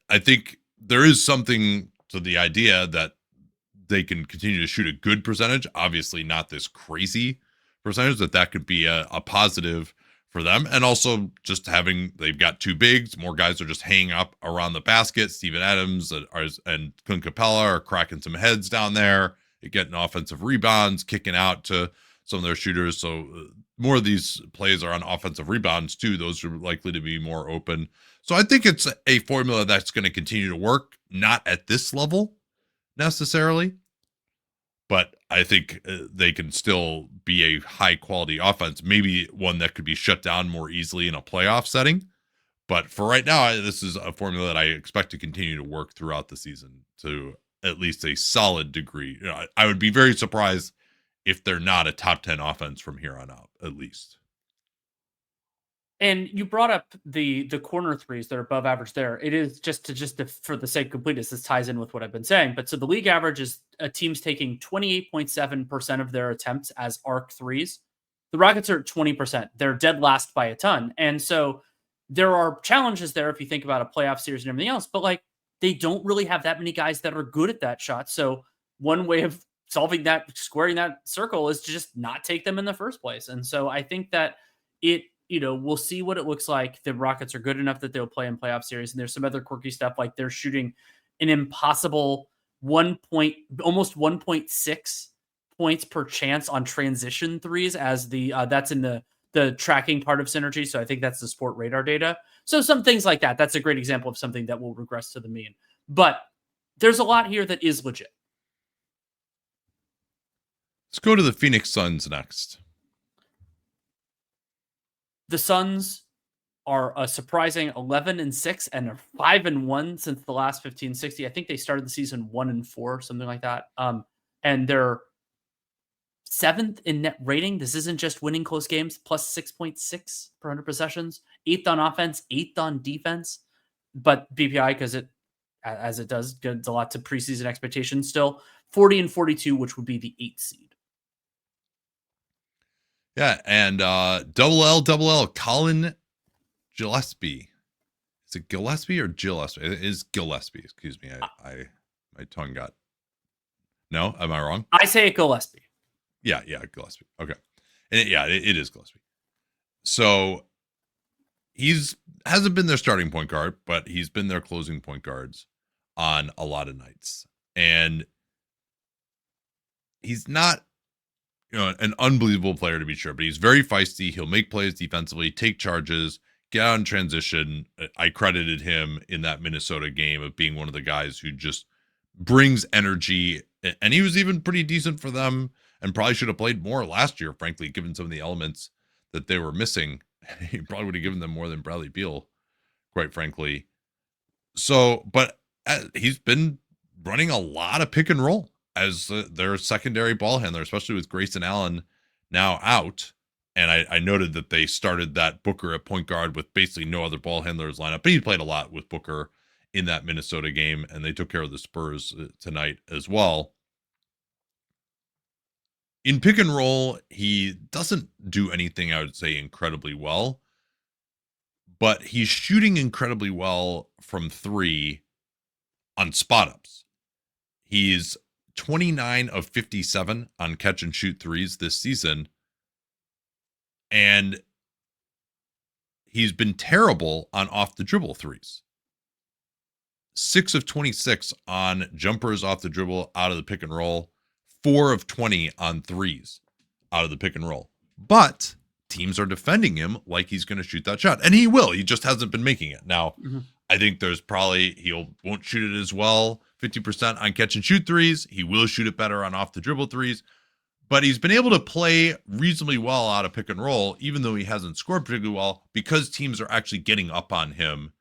I think there is something to the idea that they can continue to shoot a good percentage, obviously not this crazy percentage, that could be a positive for them. And also just they've got 2 bigs, more guys are just hanging up around the basket. Steven Adams and Clint Capella are cracking some heads down there, getting offensive rebounds, kicking out to some of their shooters. So more of these plays are on offensive rebounds too. Those are likely to be more open. So I think it's a formula that's going to continue to work, not at this level necessarily, but I think they can still be a high quality offense, maybe one that could be shut down more easily in a playoff setting. But for right now, this is a formula that I expect to continue to work throughout the season to at least a solid degree. I would be very surprised if they're not a top 10 offense from here on out, at least. And you brought up the corner threes that are above average there. It is just for the sake of completeness, this ties in with what I've been saying. But so the league average is teams taking 28.7% of their attempts as arc threes. The Rockets are at 20%. They're dead last by a ton. And so there are challenges there if you think about a playoff series and everything else, but like they don't really have that many guys that are good at that shot. So one way of solving that, squaring that circle, is to just not take them in the first place. And so I think that we'll see what it looks like. The Rockets are good enough that they'll play in playoff series. And there's some other quirky stuff, like they're shooting an impossible almost 1.6 points per chance on transition threes as that's in the tracking part of Synergy. So I think that's the Sport Radar data. So some things like that. That's a great example of something that will regress to the mean. But there's a lot here that is legit. Let's go to the Phoenix Suns next. The Suns are a surprising 11-6 and are 5-1 since the last 15-60. I think they started the season 1-4, something like that. And they're 7th in net rating. This isn't just winning close games, plus 6.6 per 100 possessions. 8th on offense, 8th on defense. But BPI, because as it does, gets a lot to preseason expectations still. 40-42, which would be the 8th seed. Yeah, and double L, Collin Gillespie. Is it Gillespie or Gillespie? It is Gillespie. Excuse me. My tongue got. No, am I wrong? I say it Gillespie. Yeah, Gillespie. Okay, and it is Gillespie. So hasn't been their starting point guard, but he's been their closing point guards on a lot of nights, and he's not an unbelievable player to be sure, but he's very feisty. He'll make plays defensively, take charges, get out in transition. I credited him in that Minnesota game of being one of the guys who just brings energy, and he was even pretty decent for them and probably should have played more last year, frankly, given some of the elements that they were missing. He probably would have given them more than Bradley Beal, quite frankly. So, but he's been running a lot of pick and roll as their secondary ball handler, especially with Grayson Allen now out. And I noted that they started that Booker at point guard with basically no other ball handlers lineup, but he played a lot with Booker in that Minnesota game, and they took care of the Spurs tonight as well. In pick and roll, he doesn't do anything I would say incredibly well, but he's shooting incredibly well from 3 on spot ups. He's 29 of 57 on catch and shoot threes this season. And he's been terrible on off the dribble threes. 6 of 26 on jumpers off the dribble out of the pick and roll. 4 of 20 on threes out of the pick and roll. But teams are defending him like he's going to shoot that shot. And he will. He just hasn't been making it. Now, I think there's probably, won't shoot it as well. 50% on catch and shoot threes. He will shoot it better on off the dribble threes. But he's been able to play reasonably well out of pick and roll, even though he hasn't scored particularly well, because teams are actually getting up on him.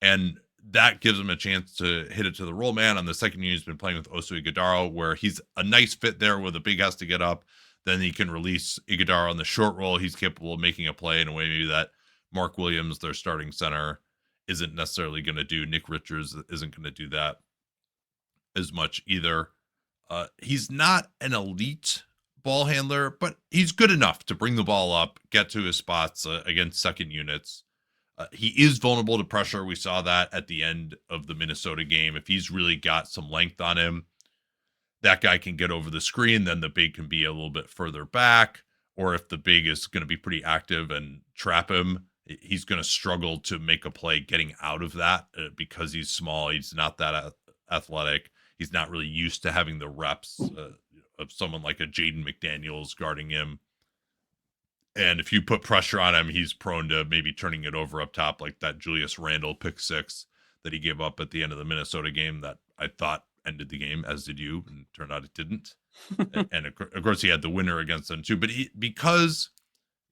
And that gives him a chance to hit it to the roll man. On the second unit, he's been playing with Oso Ighodaro, where he's a nice fit there where the big has to get up. Then he can release Ighodaro on the short roll. He's capable of making a play in a way maybe that Mark Williams, their starting center, isn't necessarily going to do. Nick Richards isn't going to do that as much either. He's not an elite ball handler, but he's good enough to bring the ball up, get to his spots against second units. He is vulnerable to pressure. We saw that at the end of the Minnesota game. If he's really got some length on him, that guy can get over the screen, then the big can be a little bit further back. Or if the big is going to be pretty active and trap him, he's going to struggle to make a play getting out of that because he's small. He's not that athletic. He's not really used to having the reps of someone like a Jaden McDaniels guarding him. And if you put pressure on him, he's prone to maybe turning it over up top, like that Julius Randle pick 6 that he gave up at the end of the Minnesota game that I thought ended the game, as did you, and turned out it didn't. And of course, he had the winner against them too. But because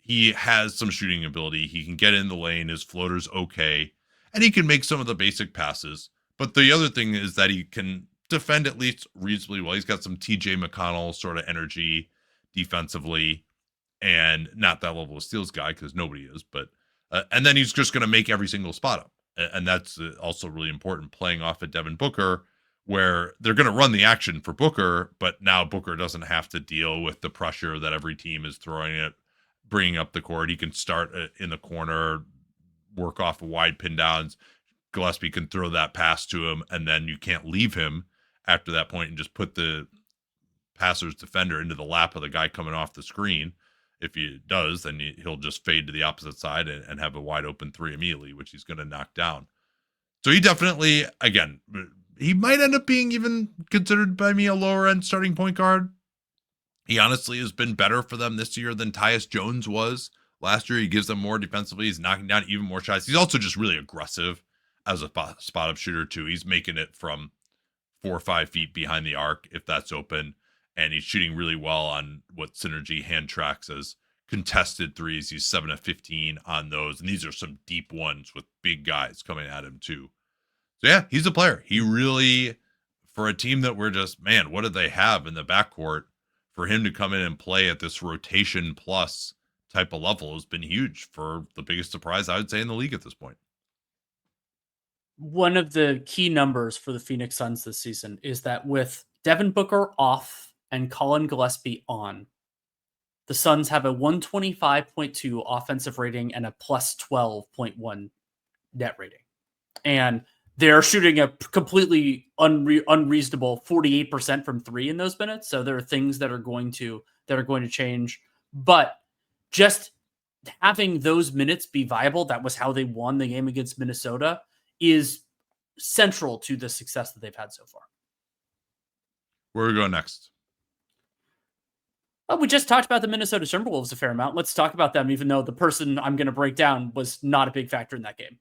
he has some shooting ability, he can get in the lane, his floater's okay, and he can make some of the basic passes. But the other thing is that he can defend at least reasonably well. He's got some TJ McConnell sort of energy defensively, and not that level of steals guy because nobody is. But and then he's just going to make every single spot up, and that's also really important. Playing off of Devin Booker, where they're going to run the action for Booker, but now Booker doesn't have to deal with the pressure that every team is throwing it, bringing up the court. He can start in the corner, work off of wide pin downs. Gillespie can throw that pass to him, and then you can't leave him after that point and just put the passer's defender into the lap of the guy coming off the screen. If he does, then he'll just fade to the opposite side and have a wide open 3 immediately, which he's going to knock down. So he definitely, again, he might end up being even considered by me a lower end starting point guard. He honestly has been better for them this year than Tyus Jones was last year. He gives them more defensively. He's knocking down even more shots. He's also just really aggressive as a spot up shooter too. He's making it from 4 or 5 feet behind the arc if that's open. And he's shooting really well on what Synergy hand tracks as contested threes. He's 7 of 15 on those. And these are some deep ones with big guys coming at him too. So yeah, he's a player. He really, for a team that we're just, man, what do they have in the backcourt? For him to come in and play at this rotation plus type of level has been huge for the biggest surprise, I would say, in the league at this point. One of the key numbers for the Phoenix Suns this season is that with Devin Booker off and Collin Gillespie on, the Suns have a 125.2 offensive rating and a plus 12.1 net rating. And they're shooting a completely unreasonable 48% from 3 in those minutes. So there are things that are going to change. But just having those minutes be viable, that was how they won the game against Minnesota, is central to the success that they've had so far. Where are we going next? Well, we just talked about the Minnesota Timberwolves a fair amount. Let's talk about them, even though the person I'm going to break down was not a big factor in that game.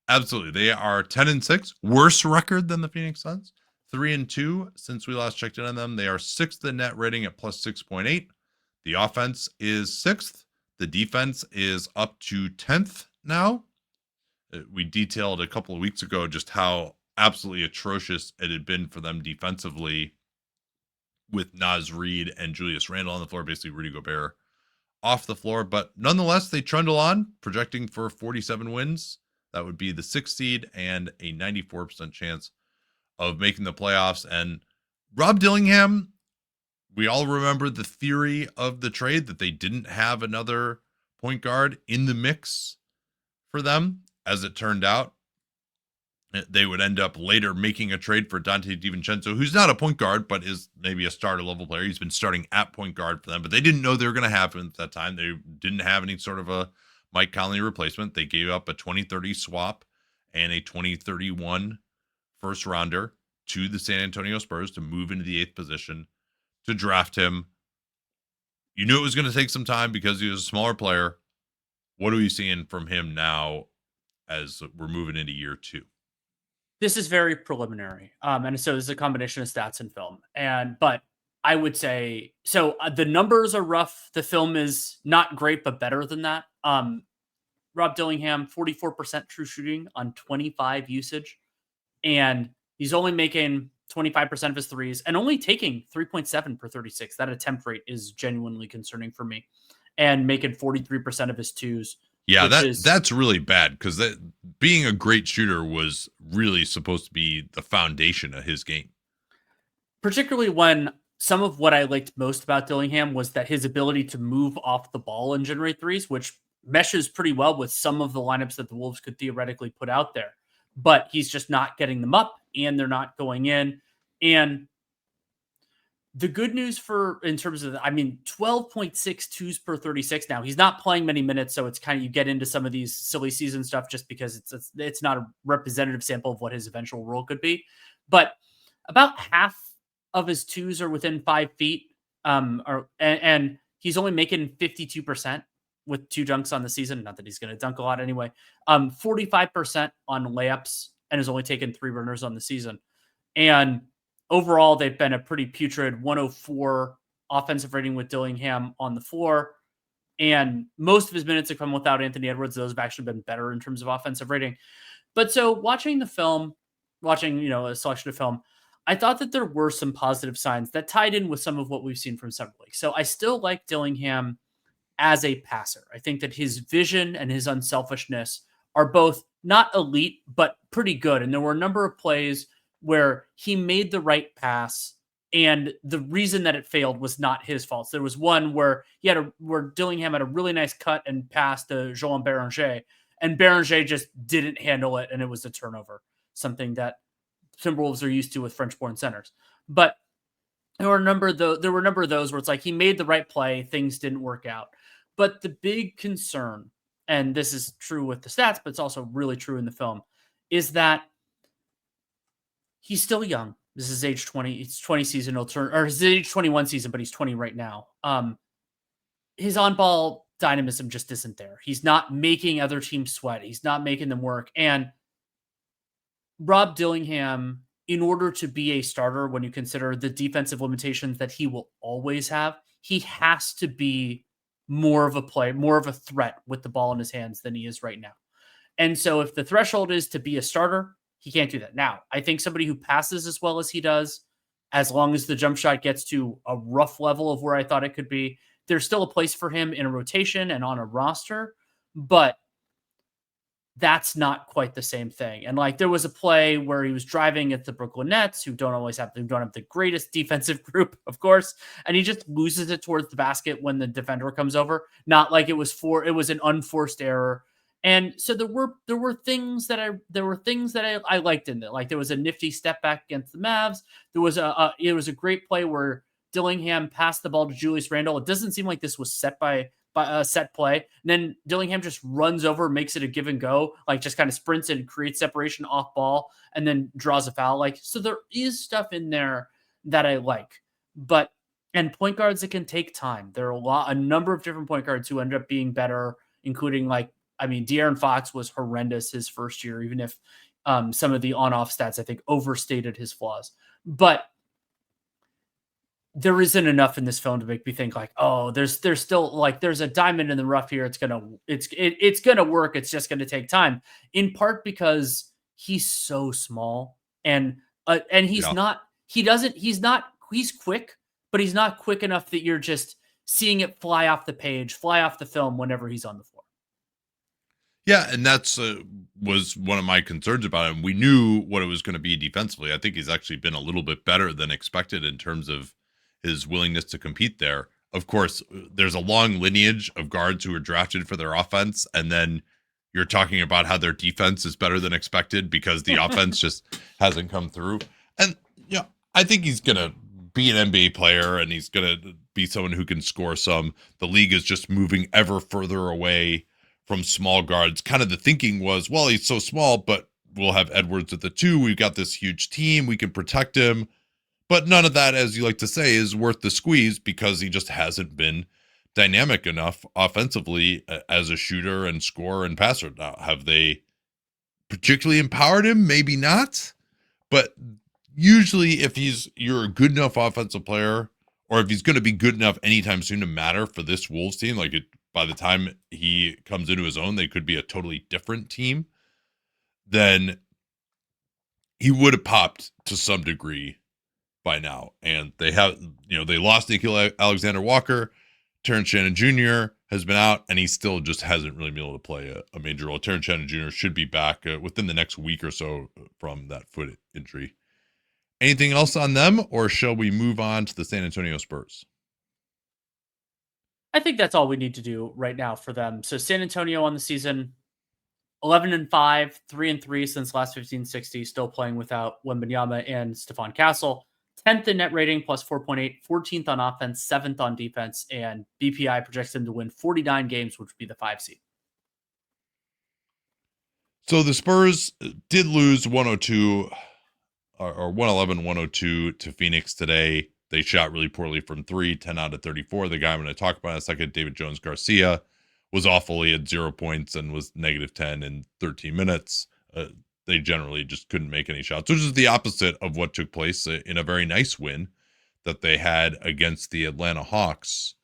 Absolutely. They are 10-6, worse record than the Phoenix Suns. 3-2 since we last checked in on them. They are 6th in net rating at plus 6.8. The offense is 6th. The defense is up to 10th now. We detailed a couple of weeks ago just how absolutely atrocious it had been for them defensively with Naz Reid and Julius Randle on the floor, basically Rudy Gobert off the floor. But nonetheless, they trundle on, projecting for 47 wins. That would be the 6th seed and a 94% chance of making the playoffs. And Rob Dillingham, we all remember the theory of the trade that they didn't have another point guard in the mix for them. As it turned out, they would end up later making a trade for Donte DiVincenzo, who's not a point guard, but is maybe a starter level player. He's been starting at point guard for them, but they didn't know they were going to have him at that time. They didn't have any sort of a Mike Conley replacement. They gave up a 2030 swap and a 2031 first rounder to the San Antonio Spurs to move into the 8th position to draft him. You knew it was going to take some time because he was a smaller player. What are we seeing from him now as we're moving into year 2? This is very preliminary. And so it's a combination of stats and film. But I would say, the numbers are rough. The film is not great, but better than that. Rob Dillingham, 44% true shooting on 25 usage. And he's only making 25% of his threes and only taking 3.7 per 36. That attempt rate is genuinely concerning for me. And making 43% of his twos. Yeah, that's really bad because being a great shooter was really supposed to be the foundation of his game. Particularly when some of what I liked most about Dillingham was that his ability to move off the ball and generate threes, which meshes pretty well with some of the lineups that the Wolves could theoretically put out there. But he's just not getting them up and they're not going in. And the good news in terms of, 12.6 twos per 36. Now he's not playing many minutes. So it's kind of, you get into some of these silly season stuff just because it's not a representative sample of what his eventual role could be. But about half of his twos are within 5 feet. And he's only making 52% with 2 dunks on the season. Not that he's going to dunk a lot anyway. 45% on layups and has only taken 3 runners on the season. And overall, they've been a pretty putrid 104 offensive rating with Dillingham on the floor. And most of his minutes have come without Anthony Edwards. Those have actually been better in terms of offensive rating. But so watching the film, a selection of film, I thought that there were some positive signs that tied in with some of what we've seen from Summer League. So I still like Dillingham as a passer. I think that his vision and his unselfishness are both not elite, but pretty good. And there were a number of plays where he made the right pass, and the reason that it failed was not his fault. So there was one where where Dillingham had a really nice cut and pass to João Béranger, and Béranger just didn't handle it, and it was a turnover, something that Timberwolves are used to with French-born centers. But there were a number of those where it's like he made the right play, things didn't work out. But the big concern, and this is true with the stats, but it's also really true in the film, is that he's still young. This is age 20. It's 20 season. His age 21 season, but he's 20 right now. His on-ball dynamism just isn't there. He's not making other teams sweat. He's not making them work. And Rob Dillingham, in order to be a starter, when you consider the defensive limitations that he will always have, he has to be more of a threat with the ball in his hands than he is right now. And so if the threshold is to be a starter, he can't do that. Now, I think somebody who passes as well as he does, as long as the jump shot gets to a rough level of where I thought it could be, there's still a place for him in a rotation and on a roster, but that's not quite the same thing. And there was a play where he was driving at the Brooklyn Nets, who don't have the greatest defensive group, of course, and he just loses it towards the basket when the defender comes over. Not like it was an unforced error. And so there were things that I liked in it. Like there was a nifty step back against the Mavs. There was a great play where Dillingham passed the ball to Julius Randle. It doesn't seem like this was set by a set play. And then Dillingham just runs over, makes it a give and go, just kind of sprints and creates separation off ball, and then draws a foul. So there is stuff in there that I like, and point guards that can take time. There are a number of different point guards who end up being better, including De'Aaron Fox was horrendous his first year, even if some of the on-off stats, I think, overstated his flaws. But there isn't enough in this film to make me think there's still there's a diamond in the rough here. It's gonna work. It's just gonna take time. In part because he's so small and he's quick, but he's not quick enough that you're just seeing it fly off the page, fly off the film whenever he's on the floor. Yeah, and that's was one of my concerns about him. We knew what it was going to be defensively. I think he's actually been a little bit better than expected in terms of his willingness to compete there. of course, there's a long lineage of guards who are drafted for their offense, and then you're talking about how their defense is better than expected because the offense just hasn't come through. And I think he's gonna be an NBA player, and he's gonna be someone who can score some. The league is just moving ever further away from small guards. Kind of the thinking was, well, he's so small, but we'll have Edwards at the 2. We've got this huge team. We can protect him. But none of that, as you like to say, is worth the squeeze because he just hasn't been dynamic enough offensively as a shooter and scorer and passer. Now, have they particularly empowered him? Maybe not. But usually if you're a good enough offensive player, or if he's going to be good enough anytime soon to matter for this Wolves team, by the time he comes into his own, they could be a totally different team, then he would have popped to some degree by now. And they lost Nickeil Alexander-Walker. Terrence Shannon Jr. has been out, and he still just hasn't really been able to play a major role. Terrence Shannon Jr. should be back within the next week or so from that foot injury. Anything else on them, or shall we move on to the San Antonio Spurs? I think that's all we need to do right now for them. So San Antonio on the season, 11-5, 3-3 since last 15-60, still playing without Wembanyama and Stephon Castle. 10th in net rating, plus 4.8, 14th on offense, 7th on defense, and BPI projects them to win 49 games, which would be the 5 seed. So the Spurs did lose 102 or 111-102 to Phoenix today. They shot really poorly from 3, 10 out of 34. The guy I'm going to talk about in a second, David Jones-Garcia, was awful. He had 0 points and was -10 in 13 minutes. They generally just couldn't make any shots, which is the opposite of what took place in a very nice win that they had against the Atlanta Hawks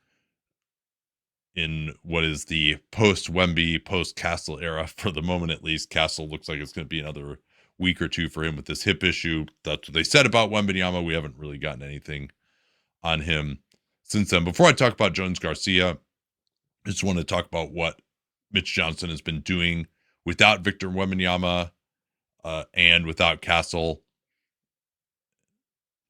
in what is the post-Wemby, post-Castle era for the moment, at least. Castle looks like it's going to be another week or two for him with this hip issue. That's what they said about Wembanyama. We haven't really gotten anything on him since then. Before I talk about Jones-Garcia, I just want to talk about what Mitch Johnson has been doing without Victor Wembanyama and without Castle.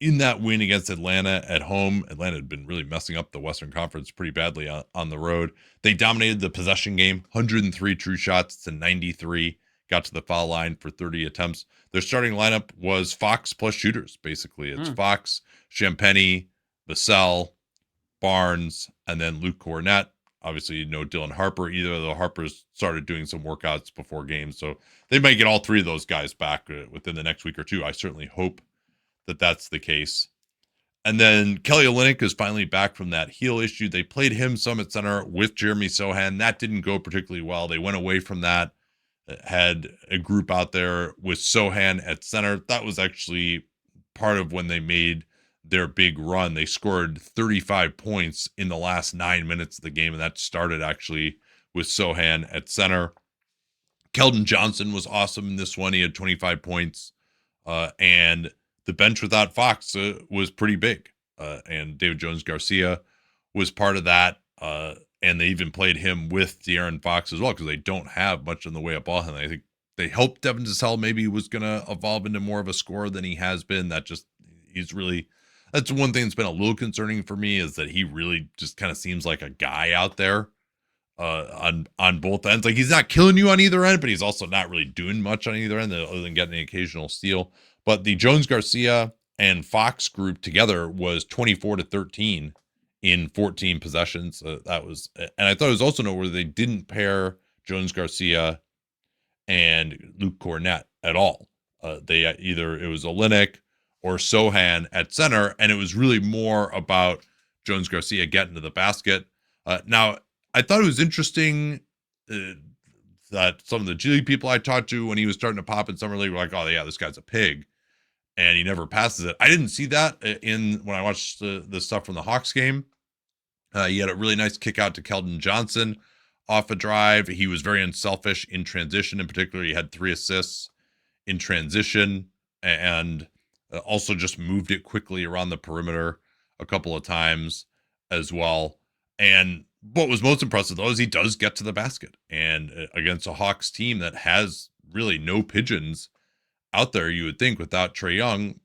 In that win against Atlanta at home, Atlanta had been really messing up the Western Conference pretty badly on the road. They dominated the possession game, 103 true shots to 93, got to the foul line for 30 attempts. Their starting lineup was Fox plus shooters, basically. It's Fox, Champagnie, Vassell, Barnes, and then Luke Cornett. Obviously, no Dylan Harper either, though Harper's started doing some workouts before games. So they might get all 3 of those guys back within the next week or two. I certainly hope that that's the case. And then Kelly Olynyk is finally back from that heel issue. They played him some at center with Jeremy Sohan. That didn't go particularly well. They went away from that, had a group out there with Sohan at center. That was actually part of when they made their big run. They scored 35 points in the last 9 minutes of the game, and that started actually with Sohan at center. Keldon Johnson was awesome in this one. He had 25 points, and the bench without Fox was pretty big. And David Jones-Garcia was part of that, and they even played him with De'Aaron Fox as well because they don't have much in the way of ball handling. I think they hoped Devin Vassell maybe was going to evolve into more of a scorer than he has been. That's one thing that's been a little concerning for me, is that he really just kind of seems like a guy out there on both ends. Like, he's not killing you on either end, but he's also not really doing much on either end other than getting an occasional steal. But the Jones-Garcia and Fox group together was 24-13 in 14 possessions. And I thought it was also noteworthy they didn't pair Jones-Garcia and Luke Cornett at all. It was Olynyk or Sohan at center, and it was really more about Jones-Garcia getting to the basket. Now, I thought it was interesting that some of the G League people I talked to when he was starting to pop in Summer League were like, oh, yeah, this guy's a pig, and he never passes it. I didn't see that when I watched the stuff from the Hawks game. He had a really nice kick out to Keldon Johnson off a drive. He was very unselfish in transition. In particular, he had 3 assists in transition, and also just moved it quickly around the perimeter a couple of times as well. And what was most impressive, though, is he does get to the basket. And against a Hawks team that has really no pigeons out there, you would think, without Trae Young,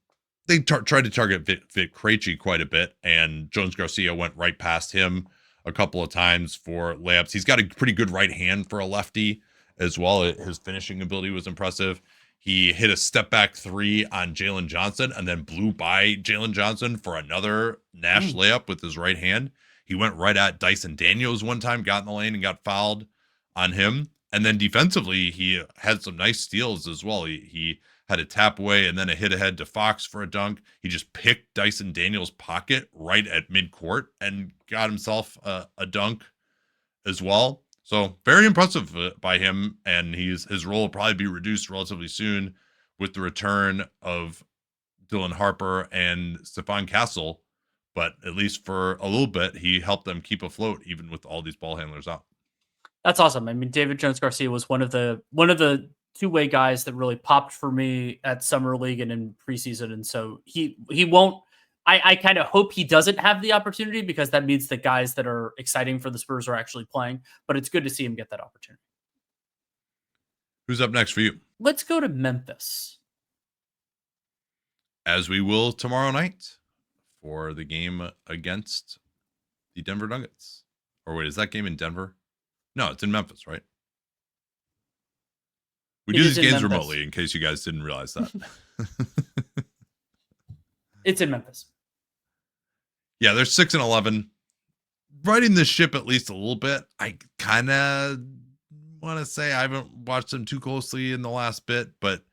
they tried to target Vic Krejci quite a bit, and Jones-Garcia went right past him a couple of times for layups. He's got a pretty good right hand for a lefty as well. His finishing ability was impressive. He hit a step back three on Jalen Johnson and then blew by Jalen Johnson for another Nash layup with his right hand. He went right at Dyson Daniels one time, got in the lane and got fouled on him. And then defensively, he had some nice steals as well. He had a tap away and then a hit ahead to Fox for a dunk. He just picked Dyson Daniels' pocket right at midcourt and got himself a dunk as well. So very impressive by him, and his role will probably be reduced relatively soon with the return of Dylan Harper and Stephon Castle. But at least for a little bit, he helped them keep afloat, even with all these ball handlers out. That's awesome. I mean, David Jones-Garcia was one of the two-way guys that really popped for me at Summer League and in preseason, and so he won't. I kind of hope he doesn't have the opportunity, because that means the guys that are exciting for the Spurs are actually playing. But it's good to see him get that opportunity. Who's up next for you? Let's go to Memphis, as we will tomorrow night for the game against the Denver Nuggets. Or wait, is that game in Denver? No, it's in Memphis, right? We do these games remotely, in case you guys didn't realize that. It's in Memphis. Yeah, they're 6-11. Riding this ship at least a little bit. I kind of want to say I haven't watched them too closely in the last bit, but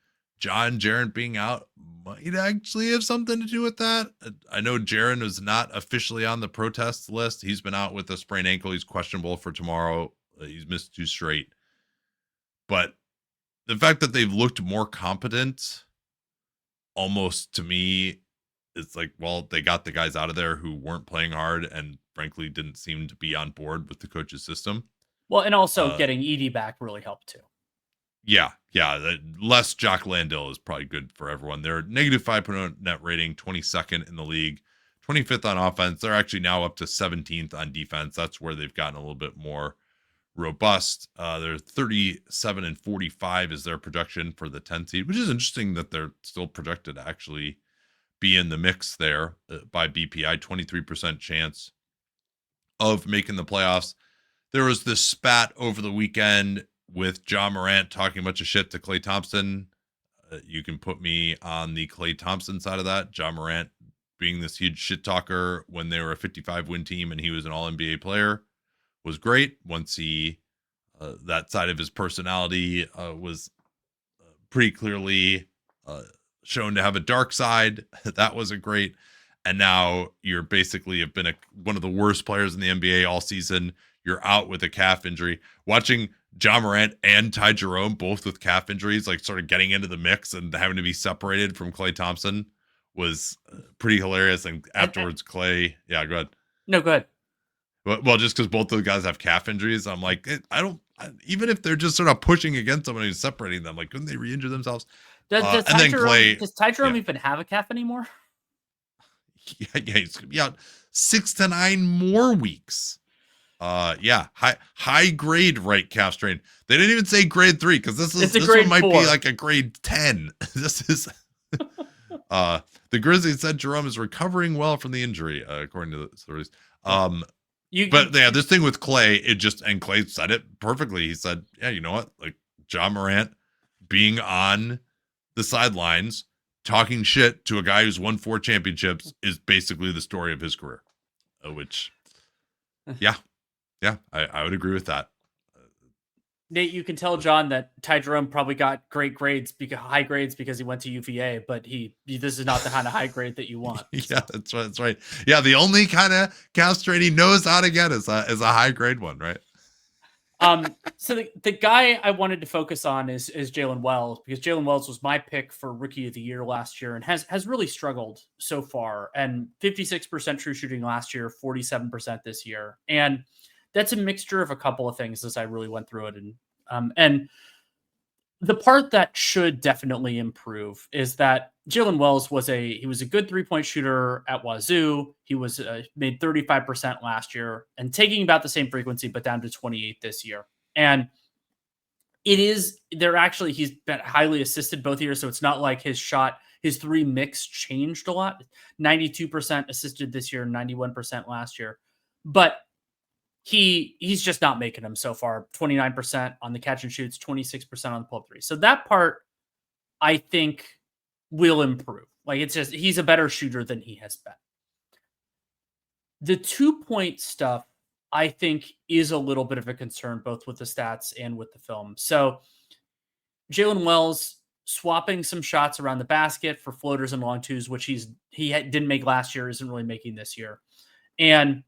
John Jaren being out might actually have something to do with that. I know Jaren is not officially on the protest list. He's been out with a sprained ankle. He's questionable for tomorrow. He's missed 2 straight. But the fact that they've looked more competent, almost to me, it's like, well, they got the guys out of there who weren't playing hard and frankly didn't seem to be on board with the coach's system. Well, and also getting Edey back really helped too. Yeah. Less Jock Landale is probably good for everyone. They're negative 5.0 net rating, 22nd in the league, 25th on offense. They're actually now up to 17th on defense. That's where they've gotten a little bit more robust. They're 37-45 is their projection for the 10th seed, which is interesting that they're still projected to actually be in the mix there by BPI, 23% chance of making the playoffs. There was this spat over the weekend with John Morant talking a bunch of shit to Klay Thompson. You can put me on the Klay Thompson side of that. John Morant being this huge shit talker when they were a 55-win team and he was an all-NBA player was great. Once he, that side of his personality was pretty clearly shown to have a dark side, that wasn't great. And now you're basically have been one of the worst players in the NBA all season. You're out with a calf injury. Watching John Morant and Ty Jerome both with calf injuries, like sort of getting into the mix and having to be separated from Klay Thompson was pretty hilarious. And afterwards, Klay, yeah, go ahead. No, go ahead. Well, just because both those guys have calf injuries, I'm like, even if they're just sort of pushing against someone who's separating them, like, couldn't they re-injure themselves? Does Ty Jerome even have a calf anymore? Yeah, he's gonna be out 6 to 9 more weeks. High grade right calf strain. They didn't even say grade 3 because this one might 4. Be like a grade 10. This is the Grizzlies said Jerome is recovering well from the injury, according to the stories. This thing with Klay, and Klay said it perfectly. He said, yeah, you know what? Like John Morant being on the sidelines talking shit to a guy who's won 4 championships is basically the story of his career. Which, yeah, I would agree with that. Nate, you can tell John that Ty Jerome probably got high grades because he went to UVA, but this is not the kind of high grade that you want. Yeah, that's right. Yeah, the only kind of calf strain he knows how to get is a high grade one, right? So the guy I wanted to focus on is Jaylen Wells, because Jaylen Wells was my pick for Rookie of the Year last year and has really struggled so far. And 56% true shooting last year, 47% this year, and that's a mixture of a couple of things as I really went through it. And the part that should definitely improve is that Jaylen Wells was a good 3-point shooter at Wazoo. He was made 35% last year and taking about the same frequency, but down to 28 this year. And he's been highly assisted both years. So it's not like his shot his three mix changed a lot. 92% assisted this year, 91% last year. But he's just not making them so far. 29% on the catch and shoots, 26% on the pull-up three. So that part, I think, will improve. Like, it's just, he's a better shooter than he has been. The 2-point stuff, I think, is a little bit of a concern, both with the stats and with the film. So Jaylen Wells swapping some shots around the basket for floaters and long twos, which didn't make last year, isn't really making this year. And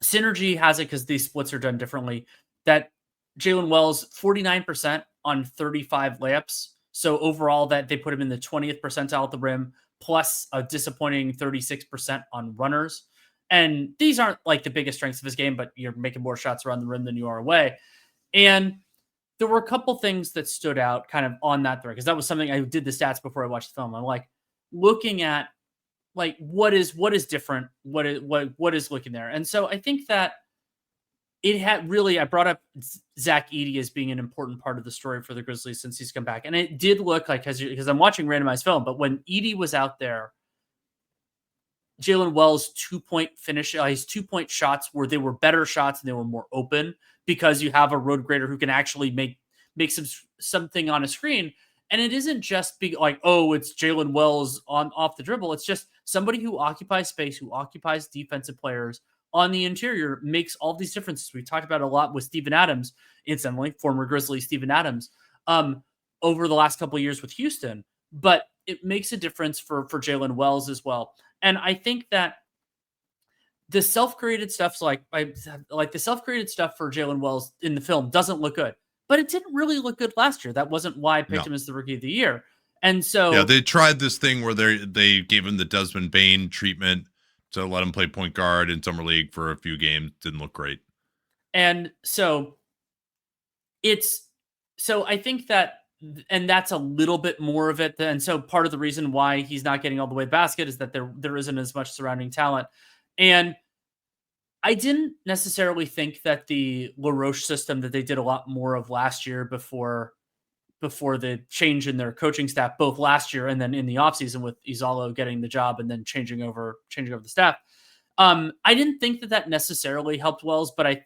Synergy has it because these splits are done differently. That Jaylen Wells, 49% on 35 layups. So overall, that they put him in the 20th percentile at the rim, plus a disappointing 36% on runners. And these aren't like the biggest strengths of his game, but you're making more shots around the rim than you are away. And there were a couple things that stood out kind of on that thread, because that was something I did the stats before I watched the film. I'm like looking at like what is different, what is looking there. And so I think that it had really, I brought up Zach Edey as being an important part of the story for the Grizzlies since he's come back. And it did look like, because I'm watching randomized film, but when Edey was out there, Jaylen Wells' 2-point finish, his 2-point shots they were better shots and they were more open, because you have a road grader who can actually make something on a screen. And it isn't just like, oh, it's Jaylen Wells off the dribble. It's just somebody who occupies space, who occupies defensive players on the interior, makes all these differences. We talked about it a lot with Steven Adams, incidentally, former Grizzly Steven Adams, over the last couple of years with Houston. But it makes a difference for Jaylen Wells as well. And I think that the self-created stuff, like the self-created stuff for Jaylen Wells in the film doesn't look good, but it didn't really look good last year. That wasn't why I picked him as the Rookie of the Year. And so, yeah, they tried this thing where they gave him the Desmond Bane treatment to let him play point guard in summer league for a few games. Didn't look great. And so I think that, and that's a little bit more of it. And so part of the reason why he's not getting all the way to basket is that there isn't as much surrounding talent. And I didn't necessarily think that the LaRoche system that they did a lot more of last year before the change in their coaching staff, both last year and then in the offseason with Izalo getting the job and then changing over the staff. I didn't think that necessarily helped Wells, but I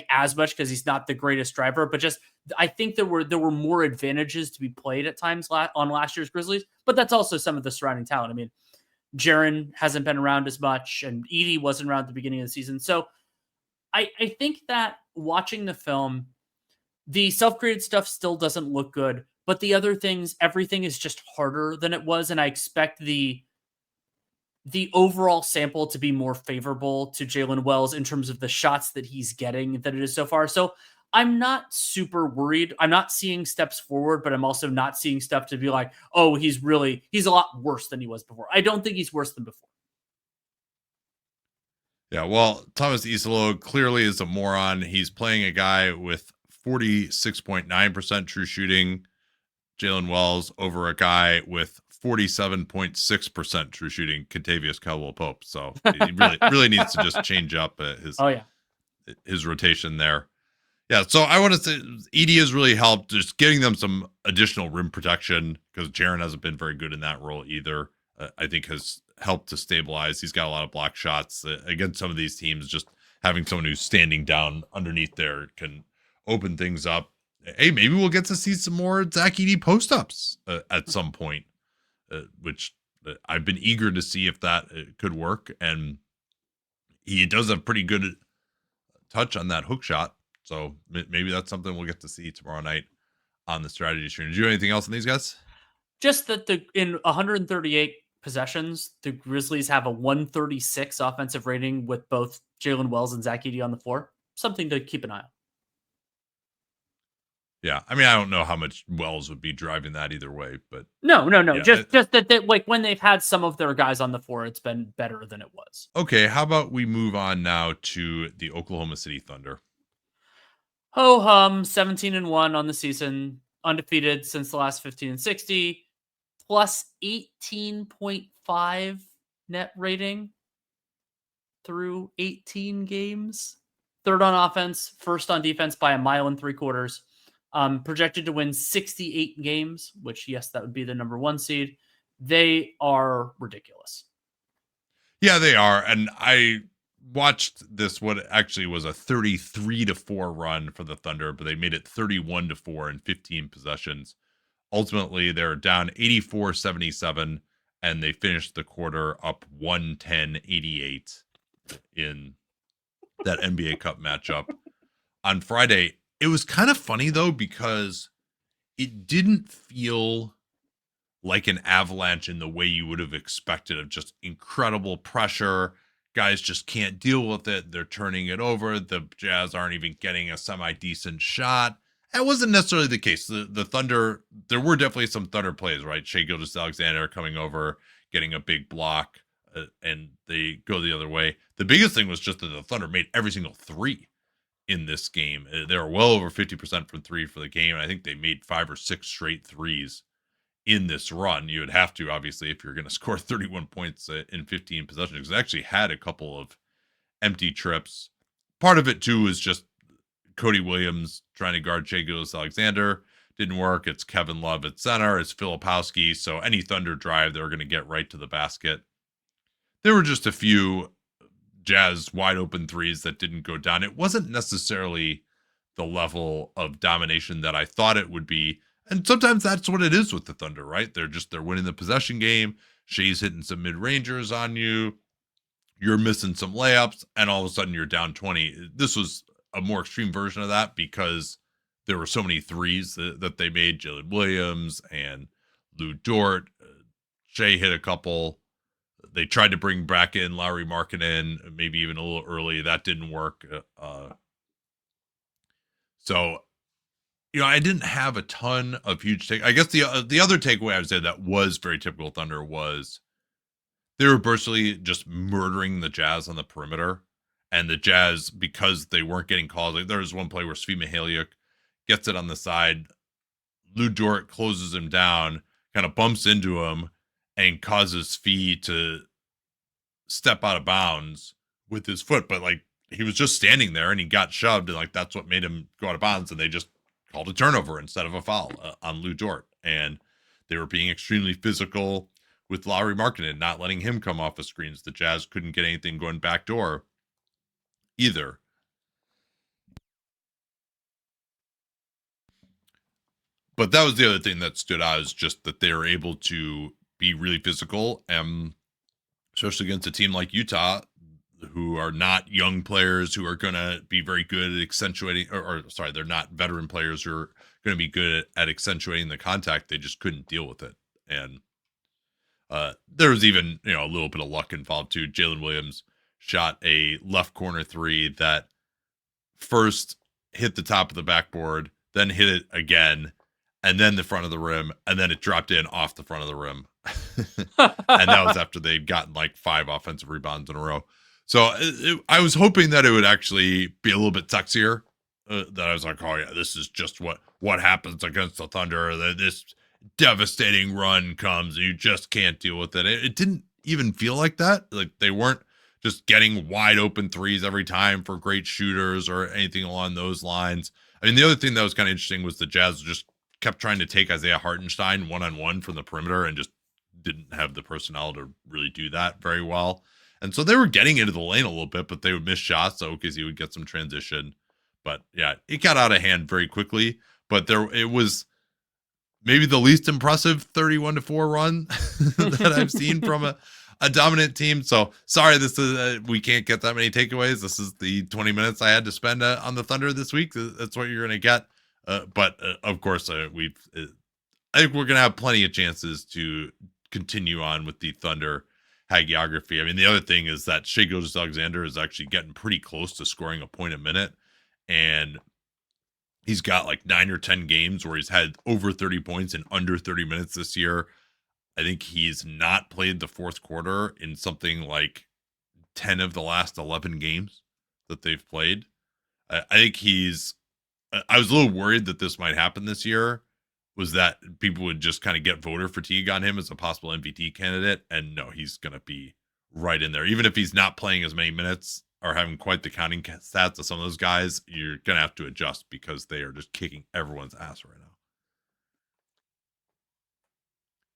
as much, because he's not the greatest driver, but just I think there were more advantages to be played at times on last year's Grizzlies, but that's also some of the surrounding talent. I mean, Jaren hasn't been around as much, and Edey wasn't around at the beginning of the season. So I think that watching the film, the self-created stuff still doesn't look good, but the other things, everything is just harder than it was, and I expect the overall sample to be more favorable to Jaylen Wells in terms of the shots that he's getting than it is so far. So I'm not super worried. I'm not seeing steps forward, but I'm also not seeing stuff to be like, oh, he's a lot worse than he was before. I don't think he's worse than before. Yeah, well, Thomas Isolo clearly is a moron. He's playing a guy with 46.9% true shooting, Jaylen Wells, over a guy with 47.6% true shooting, Kentavious Caldwell-Pope. So he really needs to just change up his rotation there. Yeah, so I want to say Edey has really helped just getting them some additional rim protection, because Jaren hasn't been very good in that role either. I think has helped to stabilize. He's got a lot of block shots against some of these teams. Just having someone who's standing down underneath there can open things up. Hey, maybe we'll get to see some more Zach Edey post-ups at some point, which I've been eager to see if that could work. And he does have pretty good touch on that hook shot. So maybe that's something we'll get to see tomorrow night on the strategy stream. Did you do anything else on these guys? Just that in 138 possessions, the Grizzlies have a 136 offensive rating with both Jaylen Wells and Zach Edey on the floor. Something to keep an eye on. Yeah, I mean, I don't know how much Wells would be driving that either way, but no. Yeah, just that like when they've had some of their guys on the floor, it's been better than it was. Okay, how about we move on now to the Oklahoma City Thunder? Ho hum, 17-1 on the season, undefeated since the last 15 and 60, plus 18.5 net rating through 18 games. Third on offense, first on defense by 1 3/4 miles. Projected to win 68 games, which, yes, that would be the number 1 seed. They are ridiculous. Yeah, they are. And I watched this, what actually was a 33-4 run for the Thunder, but they made it 31-4 in 15 possessions. Ultimately, they're down 84-77, and they finished the quarter up 110-88 in that NBA Cup matchup on Friday. It was kind of funny, though, because it didn't feel like an avalanche in the way you would have expected, of just incredible pressure. Guys just can't deal with it. They're turning it over. The Jazz aren't even getting a semi-decent shot. That wasn't necessarily the case. The Thunder, there were definitely some Thunder plays, right? Shai Gilgeous-Alexander coming over, getting a big block, and they go the other way. The biggest thing was just that the Thunder made every single three in this game. They were well over 50% from three for the game. And I think they made 5 or 6 straight threes in this run. You would have to, obviously, if you're going to score 31 points in 15 possessions, because they actually had a couple of empty trips. Part of it, too, is just Cody Williams trying to guard Shai Gilgeous-Alexander. Didn't work. It's Kevin Love at center. It's Filipowski. So any Thunder drive, they're going to get right to the basket. There were just a few Jazz wide open threes that didn't go down. It wasn't necessarily the level of domination that I thought it would be. And sometimes that's what it is with the Thunder, right? They're winning the possession game. Shai's hitting some mid-rangers on you. You're missing some layups, and all of a sudden you're down 20. This was a more extreme version of that because there were so many threes that they made. Jaylen Williams and Lou Dort. Shai hit a couple. They tried to bring back in Lauri Markkanen, maybe even a little early. That didn't work. So, I didn't have a ton of huge take. I guess the other takeaway I would say that was very typical Thunder was they were virtually just murdering the Jazz on the perimeter. And the Jazz, because they weren't getting calls, like there was one play where Svi Mihaliuk gets it on the side. Lou Dort closes him down, kind of bumps into him, and causes Svi to step out of bounds with his foot. But like he was just standing there and he got shoved, and like that's what made him go out of bounds. And they just called a turnover instead of a foul on Lou Dort. And they were being extremely physical with Lauri Markkanen, not letting him come off of screens. The Jazz couldn't get anything going backdoor either. But that was the other thing that stood out, is just that they were able to be really physical, especially against a team like Utah, who are not young players who are going to be very good at accentuating, they're not veteran players who are going to be good at accentuating the contact. They just couldn't deal with it. And there was even, a little bit of luck involved too. Jaylen Williams shot a left corner three that first hit the top of the backboard, then hit it again, and then the front of the rim, and then it dropped in off the front of the rim. And that was after they'd gotten like 5 offensive rebounds in a row. So I was hoping that it would actually be a little bit sexier. That I was like, oh yeah, this is just what happens against the Thunder. This devastating run comes and you just can't deal with it. It didn't even feel like that. Like they weren't just getting wide open threes every time for great shooters or anything along those lines. I mean, the other thing that was kind of interesting was the Jazz just kept trying to take Isaiah Hartenstein one-on-one from the perimeter and just didn't have the personnel to really do that very well. And so they were getting into the lane a little bit, but they would miss shots. So OKC would get some transition. But yeah, it got out of hand very quickly. But it was maybe the least impressive 31-4 run that I've seen from a dominant team. So sorry, this is we can't get that many takeaways. This is the 20 minutes I had to spend on the Thunder this week. That's what you're going to get. But of course, I think we're going to have plenty of chances to continue on with the Thunder hagiography. I mean, the other thing is that Shai Gilgeous-Alexander is actually getting pretty close to scoring a point a minute. And he's got like 9 or 10 games where he's had over 30 points in under 30 minutes this year. I think he's not played the fourth quarter in something like 10 of the last 11 games that they've played. I think I was a little worried that this might happen this year, was that people would just kind of get voter fatigue on him as a possible MVP candidate. And no, he's going to be right in there. Even if he's not playing as many minutes or having quite the counting stats of some of those guys, you're going to have to adjust because they are just kicking everyone's ass right now.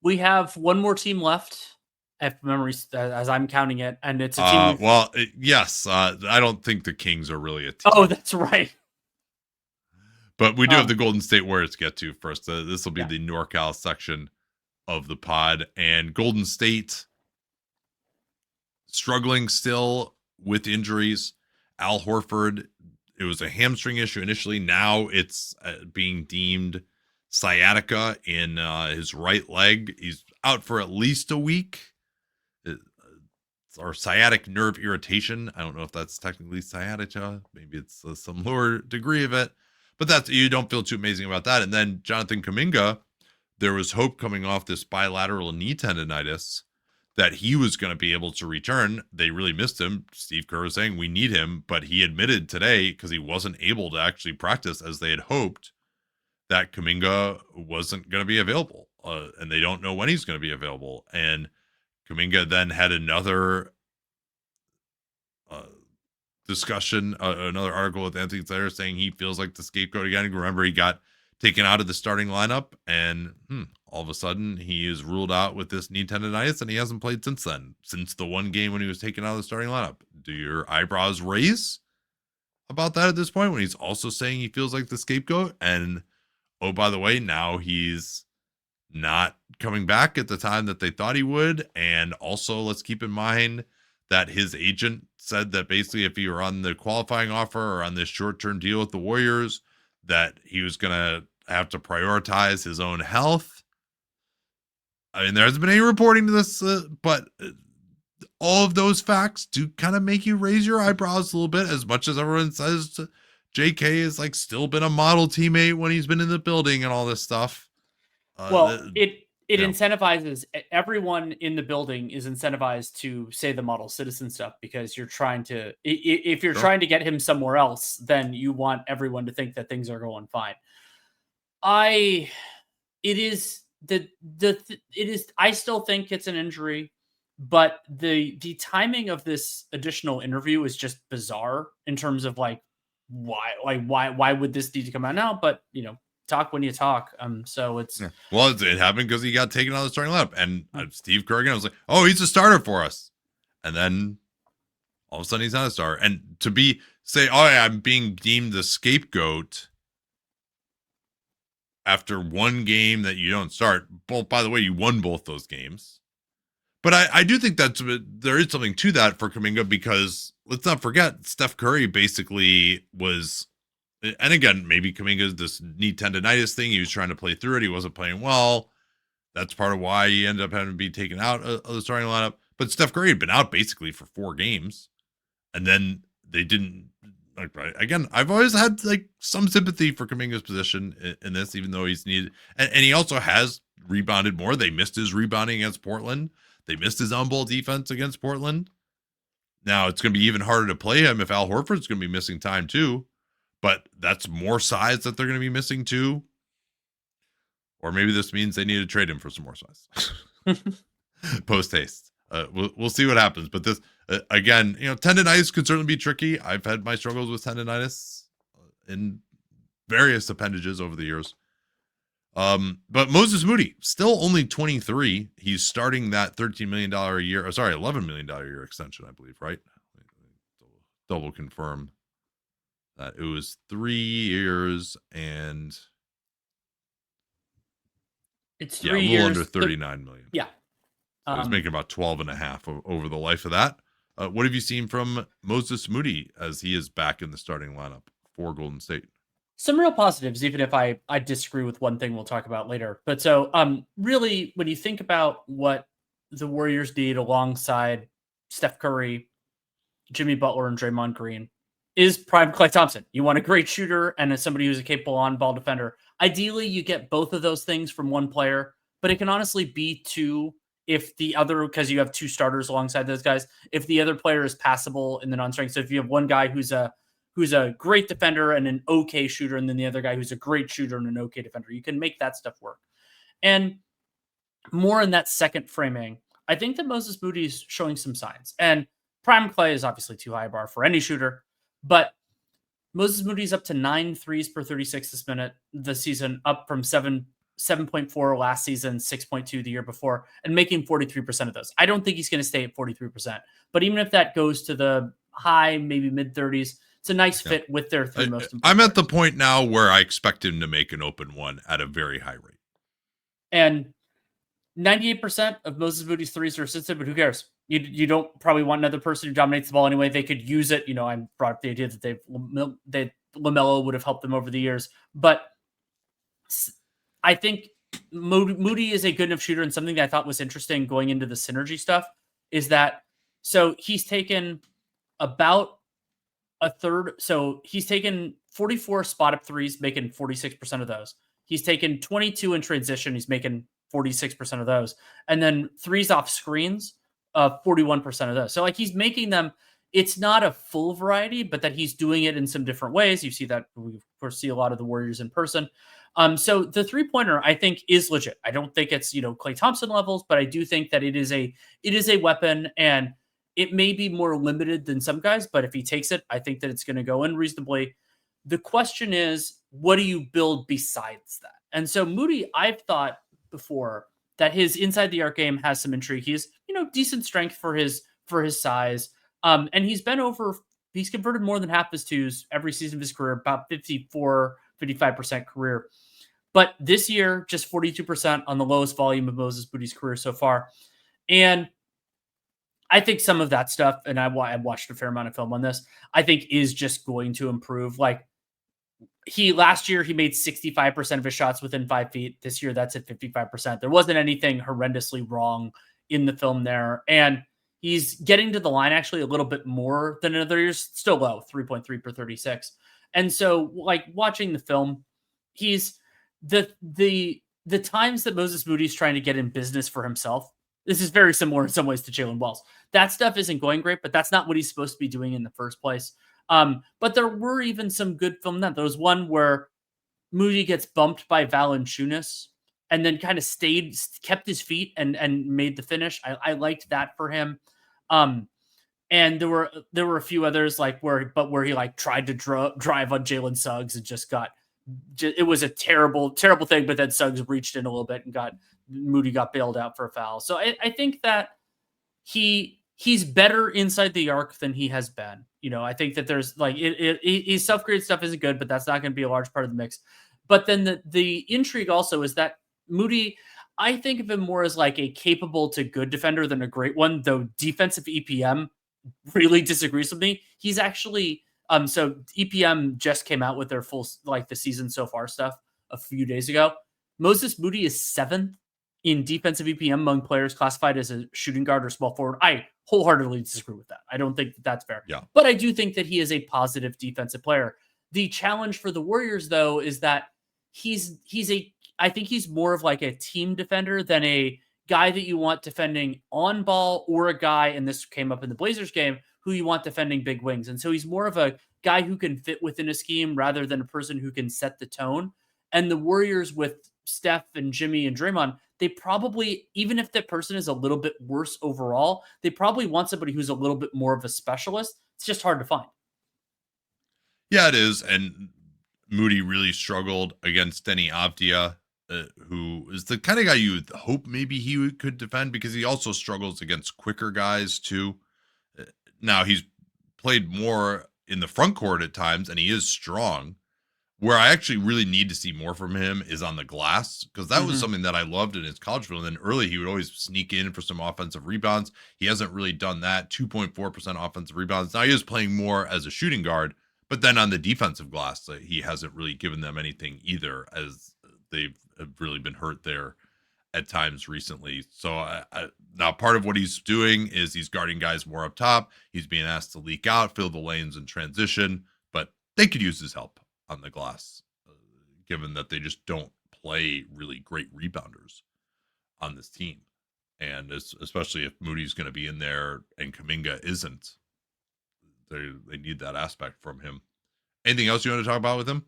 We have one more team left, if memory as I'm counting it, and it's a team. Yes. I don't think the Kings are really a team. Oh, that's right. But we do have the Golden State Warriors to get to first. This will be the NorCal section of the pod, and Golden State struggling still with injuries. Al Horford, it was a hamstring issue initially. Now it's being deemed sciatica in his right leg. He's out for at least a week. Or sciatic nerve irritation. I don't know if that's technically sciatica. Maybe it's some lower degree of it. But that's, you don't feel too amazing about that. And then Jonathan Kuminga, there was hope coming off this bilateral knee tendonitis that he was going to be able to return. They really missed him. Steve Kerr was saying we need him, but he admitted today, because he wasn't able to actually practice as they had hoped, that Kuminga wasn't going to be available. And they don't know when he's going to be available. And Kuminga then had another discussion, another article with Anthony Slater saying he feels like the scapegoat again. Remember, he got taken out of the starting lineup, and all of a sudden he is ruled out with this knee tendonitis, and he hasn't played since then, since the one game when he was taken out of the starting lineup. Do your eyebrows raise about that at this point, when he's also saying he feels like the scapegoat? And oh, by the way, now he's not coming back at the time that they thought he would. And also, let's keep in mind that his agent said that basically if he were on the qualifying offer or on this short-term deal with the Warriors, that he was going to have to prioritize his own health. I mean, there hasn't been any reporting to this, but all of those facts do kind of make you raise your eyebrows a little bit, as much as everyone says JK has like still been a model teammate when he's been in the building and all this stuff. Well, it incentivizes everyone in the building is incentivized to say the model citizen stuff, because you're trying to, if you're trying to get him somewhere else, then you want everyone to think that things are going fine. I still think it's an injury, but the timing of this additional interview is just bizarre in terms of like, why would this need to come out now? But talk when you talk. So it's well, it happened because he got taken out of the starting lineup, and Steve Kerr again was like, "Oh, he's a starter for us," and then all of a sudden he's not a starter. And to say, "Oh, yeah, I'm being deemed the scapegoat," after one game that you don't start. Both, by the way, you won both those games. But I do think that there is something to that for Kuminga, because let's not forget, Steph Curry basically was. And again, maybe Kuminga's this knee tendonitis thing. He was trying to play through it. He wasn't playing well. That's part of why he ended up having to be taken out of the starting lineup. But Steph Curry had been out basically for 4 games. And then they didn't. Again, I've always had like some sympathy for Kuminga's position in this, even though he's needed. And he also has rebounded more. They missed his rebounding against Portland. They missed his on-ball defense against Portland. Now, it's going to be even harder to play him if Al Horford's going to be missing time too. But that's more size that they're going to be missing too. Or maybe this means they need to trade him for some more size. Post haste. We'll see what happens. But this, again, tendonitis could certainly be tricky. I've had my struggles with tendonitis in various appendages over the years. But Moses Moody, still only 23. He's starting that $13 million a year, $11 million a year extension, I believe, right? Double confirm that it was 3 years and it's 3 years, a little under 39 million. Yeah. So he's making about 12 and a half over the life of that. What have you seen from Moses Moody as he is back in the starting lineup for Golden State? Some real positives, even if I disagree with one thing we'll talk about later. But so really, when you think about what the Warriors need alongside Steph Curry, Jimmy Butler, and Draymond Green, is prime Klay Thompson. You want a great shooter and somebody who's a capable on-ball defender. Ideally, you get both of those things from one player, but it can honestly be 2 if the other, because you have 2 starters alongside those guys, if the other player is passable in the non-strength. So if you have one guy who's a great defender and an okay shooter, and then the other guy who's a great shooter and an okay defender, you can make that stuff work. And more in that second framing, I think that Moses Moody is showing some signs. And prime Klay is obviously too high a bar for any shooter. But Moses Moody's up to 9 threes per 36 this season, up from 7 7.4 last season, 6.2 the year before, and making 43% of those. I don't think he's going to stay at 43%. But even if that goes to the high, maybe mid-30s, it's a nice fit with their three most important I'm at the players. point now where I expect him to make an open one at a very high rate. And 98% of Moses Moody's threes are assisted, but who cares? You don't probably want another person who dominates the ball anyway. They could use it. I brought up the idea that LaMelo would have helped them over the years. But I think Moody is a good enough shooter, and something that I thought was interesting going into the synergy stuff is that, so he's taken about a third. So he's taken 44 spot-up threes, making 46% of those. He's taken 22 in transition. He's making 46% of those. And then threes off screens, 41% of those. So like he's making them, it's not a full variety, but that he's doing it in some different ways. You see that we of course see a lot of the Warriors in person. So the 3-pointer I think is legit. I don't think it's, Klay Thompson levels, but I do think that it is a weapon, and it may be more limited than some guys, but if he takes it, I think that it's going to go in reasonably. The question is, what do you build besides that? And so Moody, I've thought before that his inside the arc game has some intrigue. He's, decent strength for his size. And he's converted more than half his twos every season of his career, about 55% career. But this year, just 42% on the lowest volume of Moses Moody's career so far. And I think some of that stuff, and I watched a fair amount of film on this, I think is just going to improve. Like last year, he made 65% of his shots within 5 feet. This year, that's at 55%. There wasn't anything horrendously wrong in the film there. And he's getting to the line actually a little bit more than in other years. Still low, 3.3 per 36. And so, like, watching the film, he's the times that Moses Moody's trying to get in business for himself. This is very similar in some ways to Jaylen Wells. That stuff isn't going great, but that's not what he's supposed to be doing in the first place. But there were even some good film. There was one where Moody gets bumped by Valanciunas and then kind of kept his feet and made the finish. I liked that for him. And there were a few others where he like tried to drive on Jalen Suggs and it was a terrible, terrible thing. But then Suggs reached in a little bit and Moody got bailed out for a foul. So I think that he's better inside the arc than he has been. I think that there's his self-created stuff isn't good, but that's not going to be a large part of the mix. But then the intrigue also is that Moody, I think of him more as like a capable to good defender than a great one, though defensive EPM really disagrees with me. He's actually, so EPM just came out with their full, the season so far stuff a few days ago. Moses Moody is 7th in defensive EPM among players classified as a shooting guard or small forward. I wholeheartly disagree with that. I don't think that's fair. Yeah. But I do think that he is a positive defensive player. The challenge for the Warriors, though, is that I think he's more of like a team defender than a guy that you want defending on ball, or a guy, and this came up in the Blazers game, who you want defending big wings. And so he's more of a guy who can fit within a scheme rather than a person who can set the tone. And the Warriors with Steph and Jimmy and Draymond, they probably, even if that person is a little bit worse overall, they probably want somebody who's a little bit more of a specialist. It's just hard to find. Yeah, it is. And Moody really struggled against Deni Avdija, who is the kind of guy you would hope maybe he could defend, because he also struggles against quicker guys too. Now, he's played more in the front court at times, and he is strong. Where I actually really need to see more from him is on the glass, because that was something that I loved in his college film. And then early, he would always sneak in for some offensive rebounds. He hasn't really done that. 2.4% offensive rebounds. Now he is playing more as a shooting guard, but then on the defensive glass, he hasn't really given them anything either, as they've really been hurt there at times recently. So now part of what he's doing is he's guarding guys more up top. He's being asked to leak out, fill the lanes in transition, but they could use his help on the glass, given that they just don't play really great rebounders on this team. And especially if Moody's going to be in there and Kuminga isn't, they need that aspect from him. Anything else you want to talk about with him?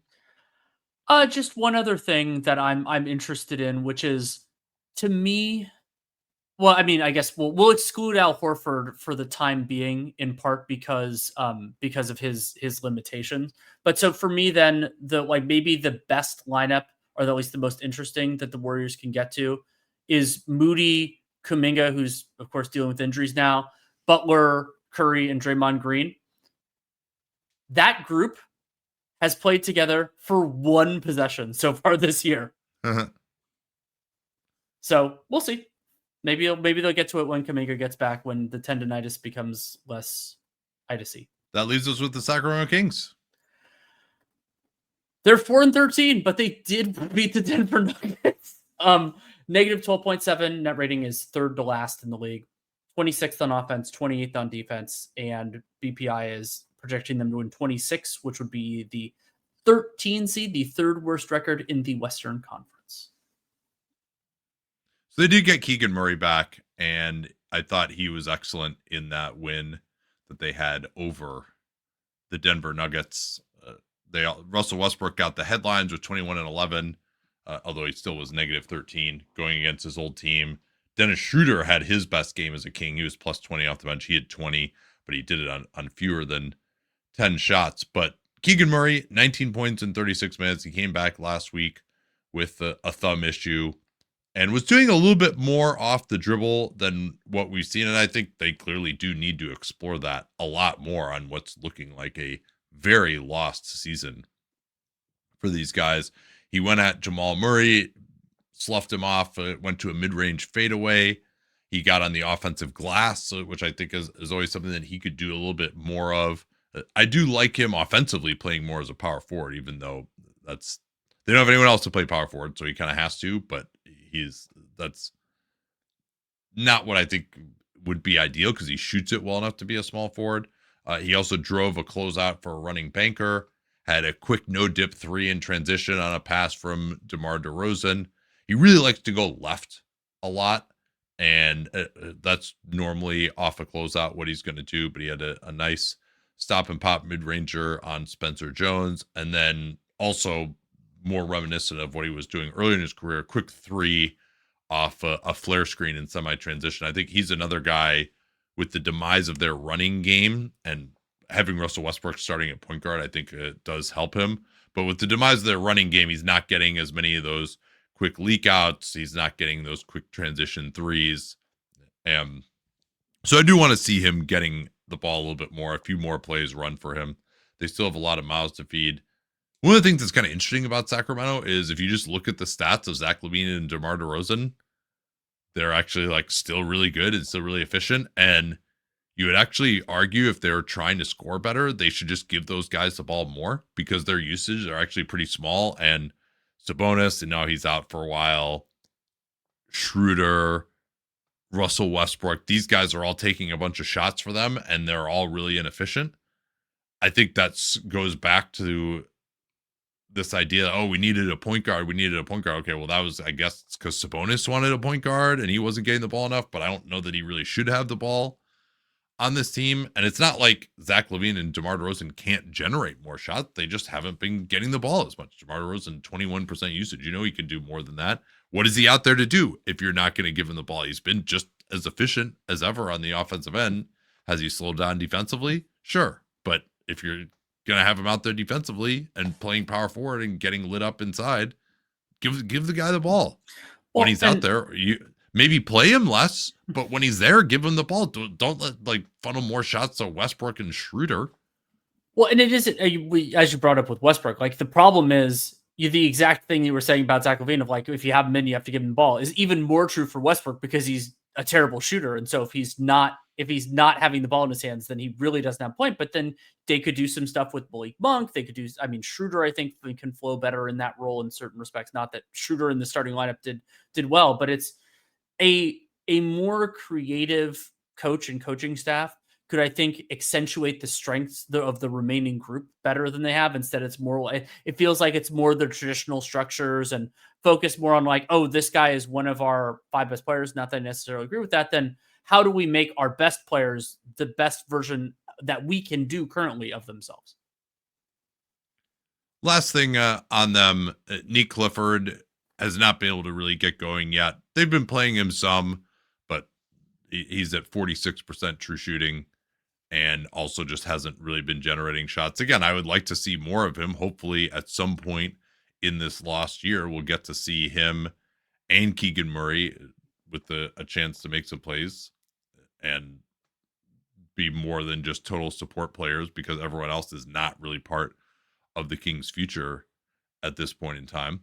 Just one other thing that I'm interested in, which is, to me, well, I mean, I guess we'll exclude Al Horford for the time being, in part because of his limitations. But so for me, then maybe the best lineup, are at least the most interesting that the Warriors can get to, is Moody, Kuminga, who's of course dealing with injuries now, Butler, Curry, and Draymond Green. That group has played together for one possession so far this year. So we'll see. Maybe they'll get to it when Kuminga gets back, when the tendonitis becomes less itis-y. That leaves us with the Sacramento Kings. They're 4-13, but they did beat the Denver Nuggets. Negative 12.7 net rating is third to last in the league. 26th on offense, 28th on defense, and BPI is projecting them to win 26, which would be the 13 seed, the third worst record in the Western Conference. So they did get Keegan Murray back, and I thought he was excellent in that win that they had over the Denver Nuggets. Russell Westbrook got the headlines with 21 and 11, although he still was negative 13 going against his old team. Dennis Schroeder had his best game as a King. He was plus 20 off the bench. He had 20, but he did it on fewer than 10 shots. But Keegan Murray, 19 points in 36 minutes. He came back last week with a thumb issue and was doing a little bit more off the dribble than what we've seen. And I think they clearly do need to explore that a lot more on what's looking like a very lost season for these guys. He went at Jamal Murray, sloughed him off, went to a mid-range fadeaway. He got on the offensive glass, which I think is always something that he could do a little bit more of. I do like him offensively playing more as a power forward, even though they don't have anyone else to play power forward, so he kind of has to, but that's not what I think would be ideal, because he shoots it well enough to be a small forward. He also drove a closeout for a running banker, had a quick no-dip three in transition on a pass from DeMar DeRozan. He really likes to go left a lot, and that's normally off a closeout what he's going to do, but he had a nice stop and pop mid-ranger on Spencer Jones, and then also more reminiscent of what he was doing earlier in his career, quick three off a flare screen in semi-transition. I think he's another guy with the demise of their running game, and having Russell Westbrook starting at point guard, I think it does help him. But with the demise of their running game, he's not getting as many of those quick leak outs. He's not getting those quick transition threes. So I do want to see him getting the ball a little bit more, a few more plays run for him. They still have a lot of mouths to feed. One of the things that's kind of interesting about Sacramento is if you just look at the stats of Zach LaVine and DeMar DeRozan, they're actually like still really good and still really efficient. And you would actually argue if they're trying to score better, they should just give those guys the ball more, because their usage are actually pretty small. And Sabonis, and now he's out for a while, Schroeder, Russell Westbrook, these guys are all taking a bunch of shots for them, and they're all really inefficient. I think that goes back to this idea, we needed a point guard. Okay, well, that was, I guess, because Sabonis wanted a point guard, and he wasn't getting the ball enough, but I don't know that he really should have the ball on this team. And it's not like Zach LaVine and DeMar DeRozan can't generate more shots. They just haven't been getting the ball as much. DeMar DeRozan, 21% usage. You know he can do more than that. What is he out there to do if you're not going to give him the ball? He's been just as efficient as ever on the offensive end. Has he slowed down defensively? Sure. But if you're going to have him out there defensively and playing power forward and getting lit up inside, give the guy the ball. When he's out there, you maybe play him less, but when he's there, give him the ball. Don't let funnel more shots to Westbrook and Schroeder. Well, and it isn't, as you brought up with Westbrook, the problem is the exact thing you were saying about Zach LaVine of if you have him in, you have to give him the ball, is even more true for Westbrook, because he's a terrible shooter. And so if he's not having the ball in his hands, then he really doesn't have a point. But then they could do some stuff with Malik Monk. They could do, Schroeder, I think, can flow better in that role in certain respects. Not that Schroeder in the starting lineup did well, but it's a more creative coach and coaching staff could, I think, accentuate the strengths of the remaining group better than they have. Instead, it's more, it feels like it's more the traditional structures and focus more on this guy is one of our 5 best players. Not that I necessarily agree with that. Then how do we make our best players the best version that we can do currently of themselves? Last thing on them, Nick Clifford has not been able to really get going yet. They've been playing him some, but he's at 46% true shooting and also just hasn't really been generating shots. Again, I would like to see more of him. Hopefully at some point in this lost year, we'll get to see him and Keegan Murray with a chance to make some plays and be more than just total support players, because everyone else is not really part of the Kings' future at this point in time.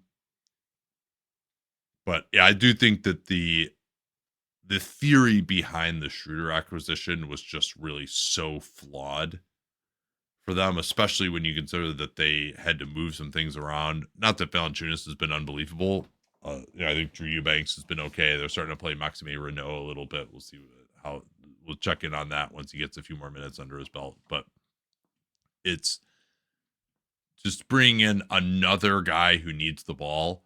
But yeah, I do think that the theory behind the Schroeder acquisition was just really so flawed for them, especially when you consider that they had to move some things around. Not that Valanciunas has been unbelievable. I think Drew Eubanks has been okay. They're starting to play Maxime Renault a little bit. We'll see how we'll check in on that once he gets a few more minutes under his belt. But it's just bringing in another guy who needs the ball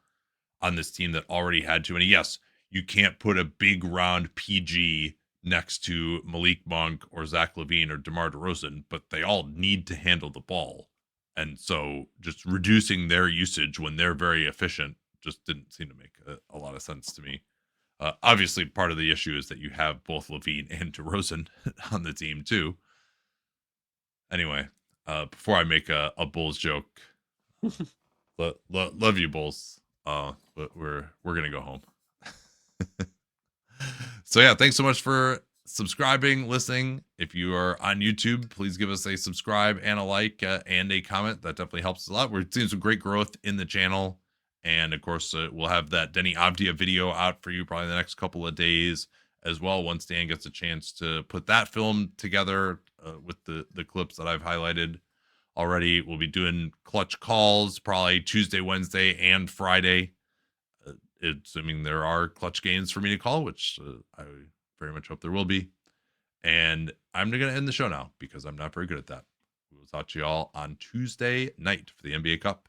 on this team that already had too many. Yes, you can't put a big round PG next to Malik Monk or Zach LaVine or DeMar DeRozan, but they all need to handle the ball. And so just reducing their usage when they're very efficient just didn't seem to make a lot of sense to me. Obviously, part of the issue is that you have both LaVine and DeRozan on the team too. Anyway, before I make a Bulls joke, love you, Bulls. But we're gonna go home. So yeah, thanks so much for subscribing, listening. If you are on YouTube, please give us a subscribe and a like and a comment. That definitely helps us a lot. We're seeing some great growth in the channel, and of course, we'll have that Deni Avdija video out for you probably in the next couple of days as well. Once Dan gets a chance to put that film together with the clips that I've highlighted already, we'll be doing clutch calls probably Tuesday, Wednesday, and Friday. Assuming there are clutch games for me to call, which I very much hope there will be. And I'm going to end the show now because I'm not very good at that. We will talk to you all on Tuesday night for the NBA Cup.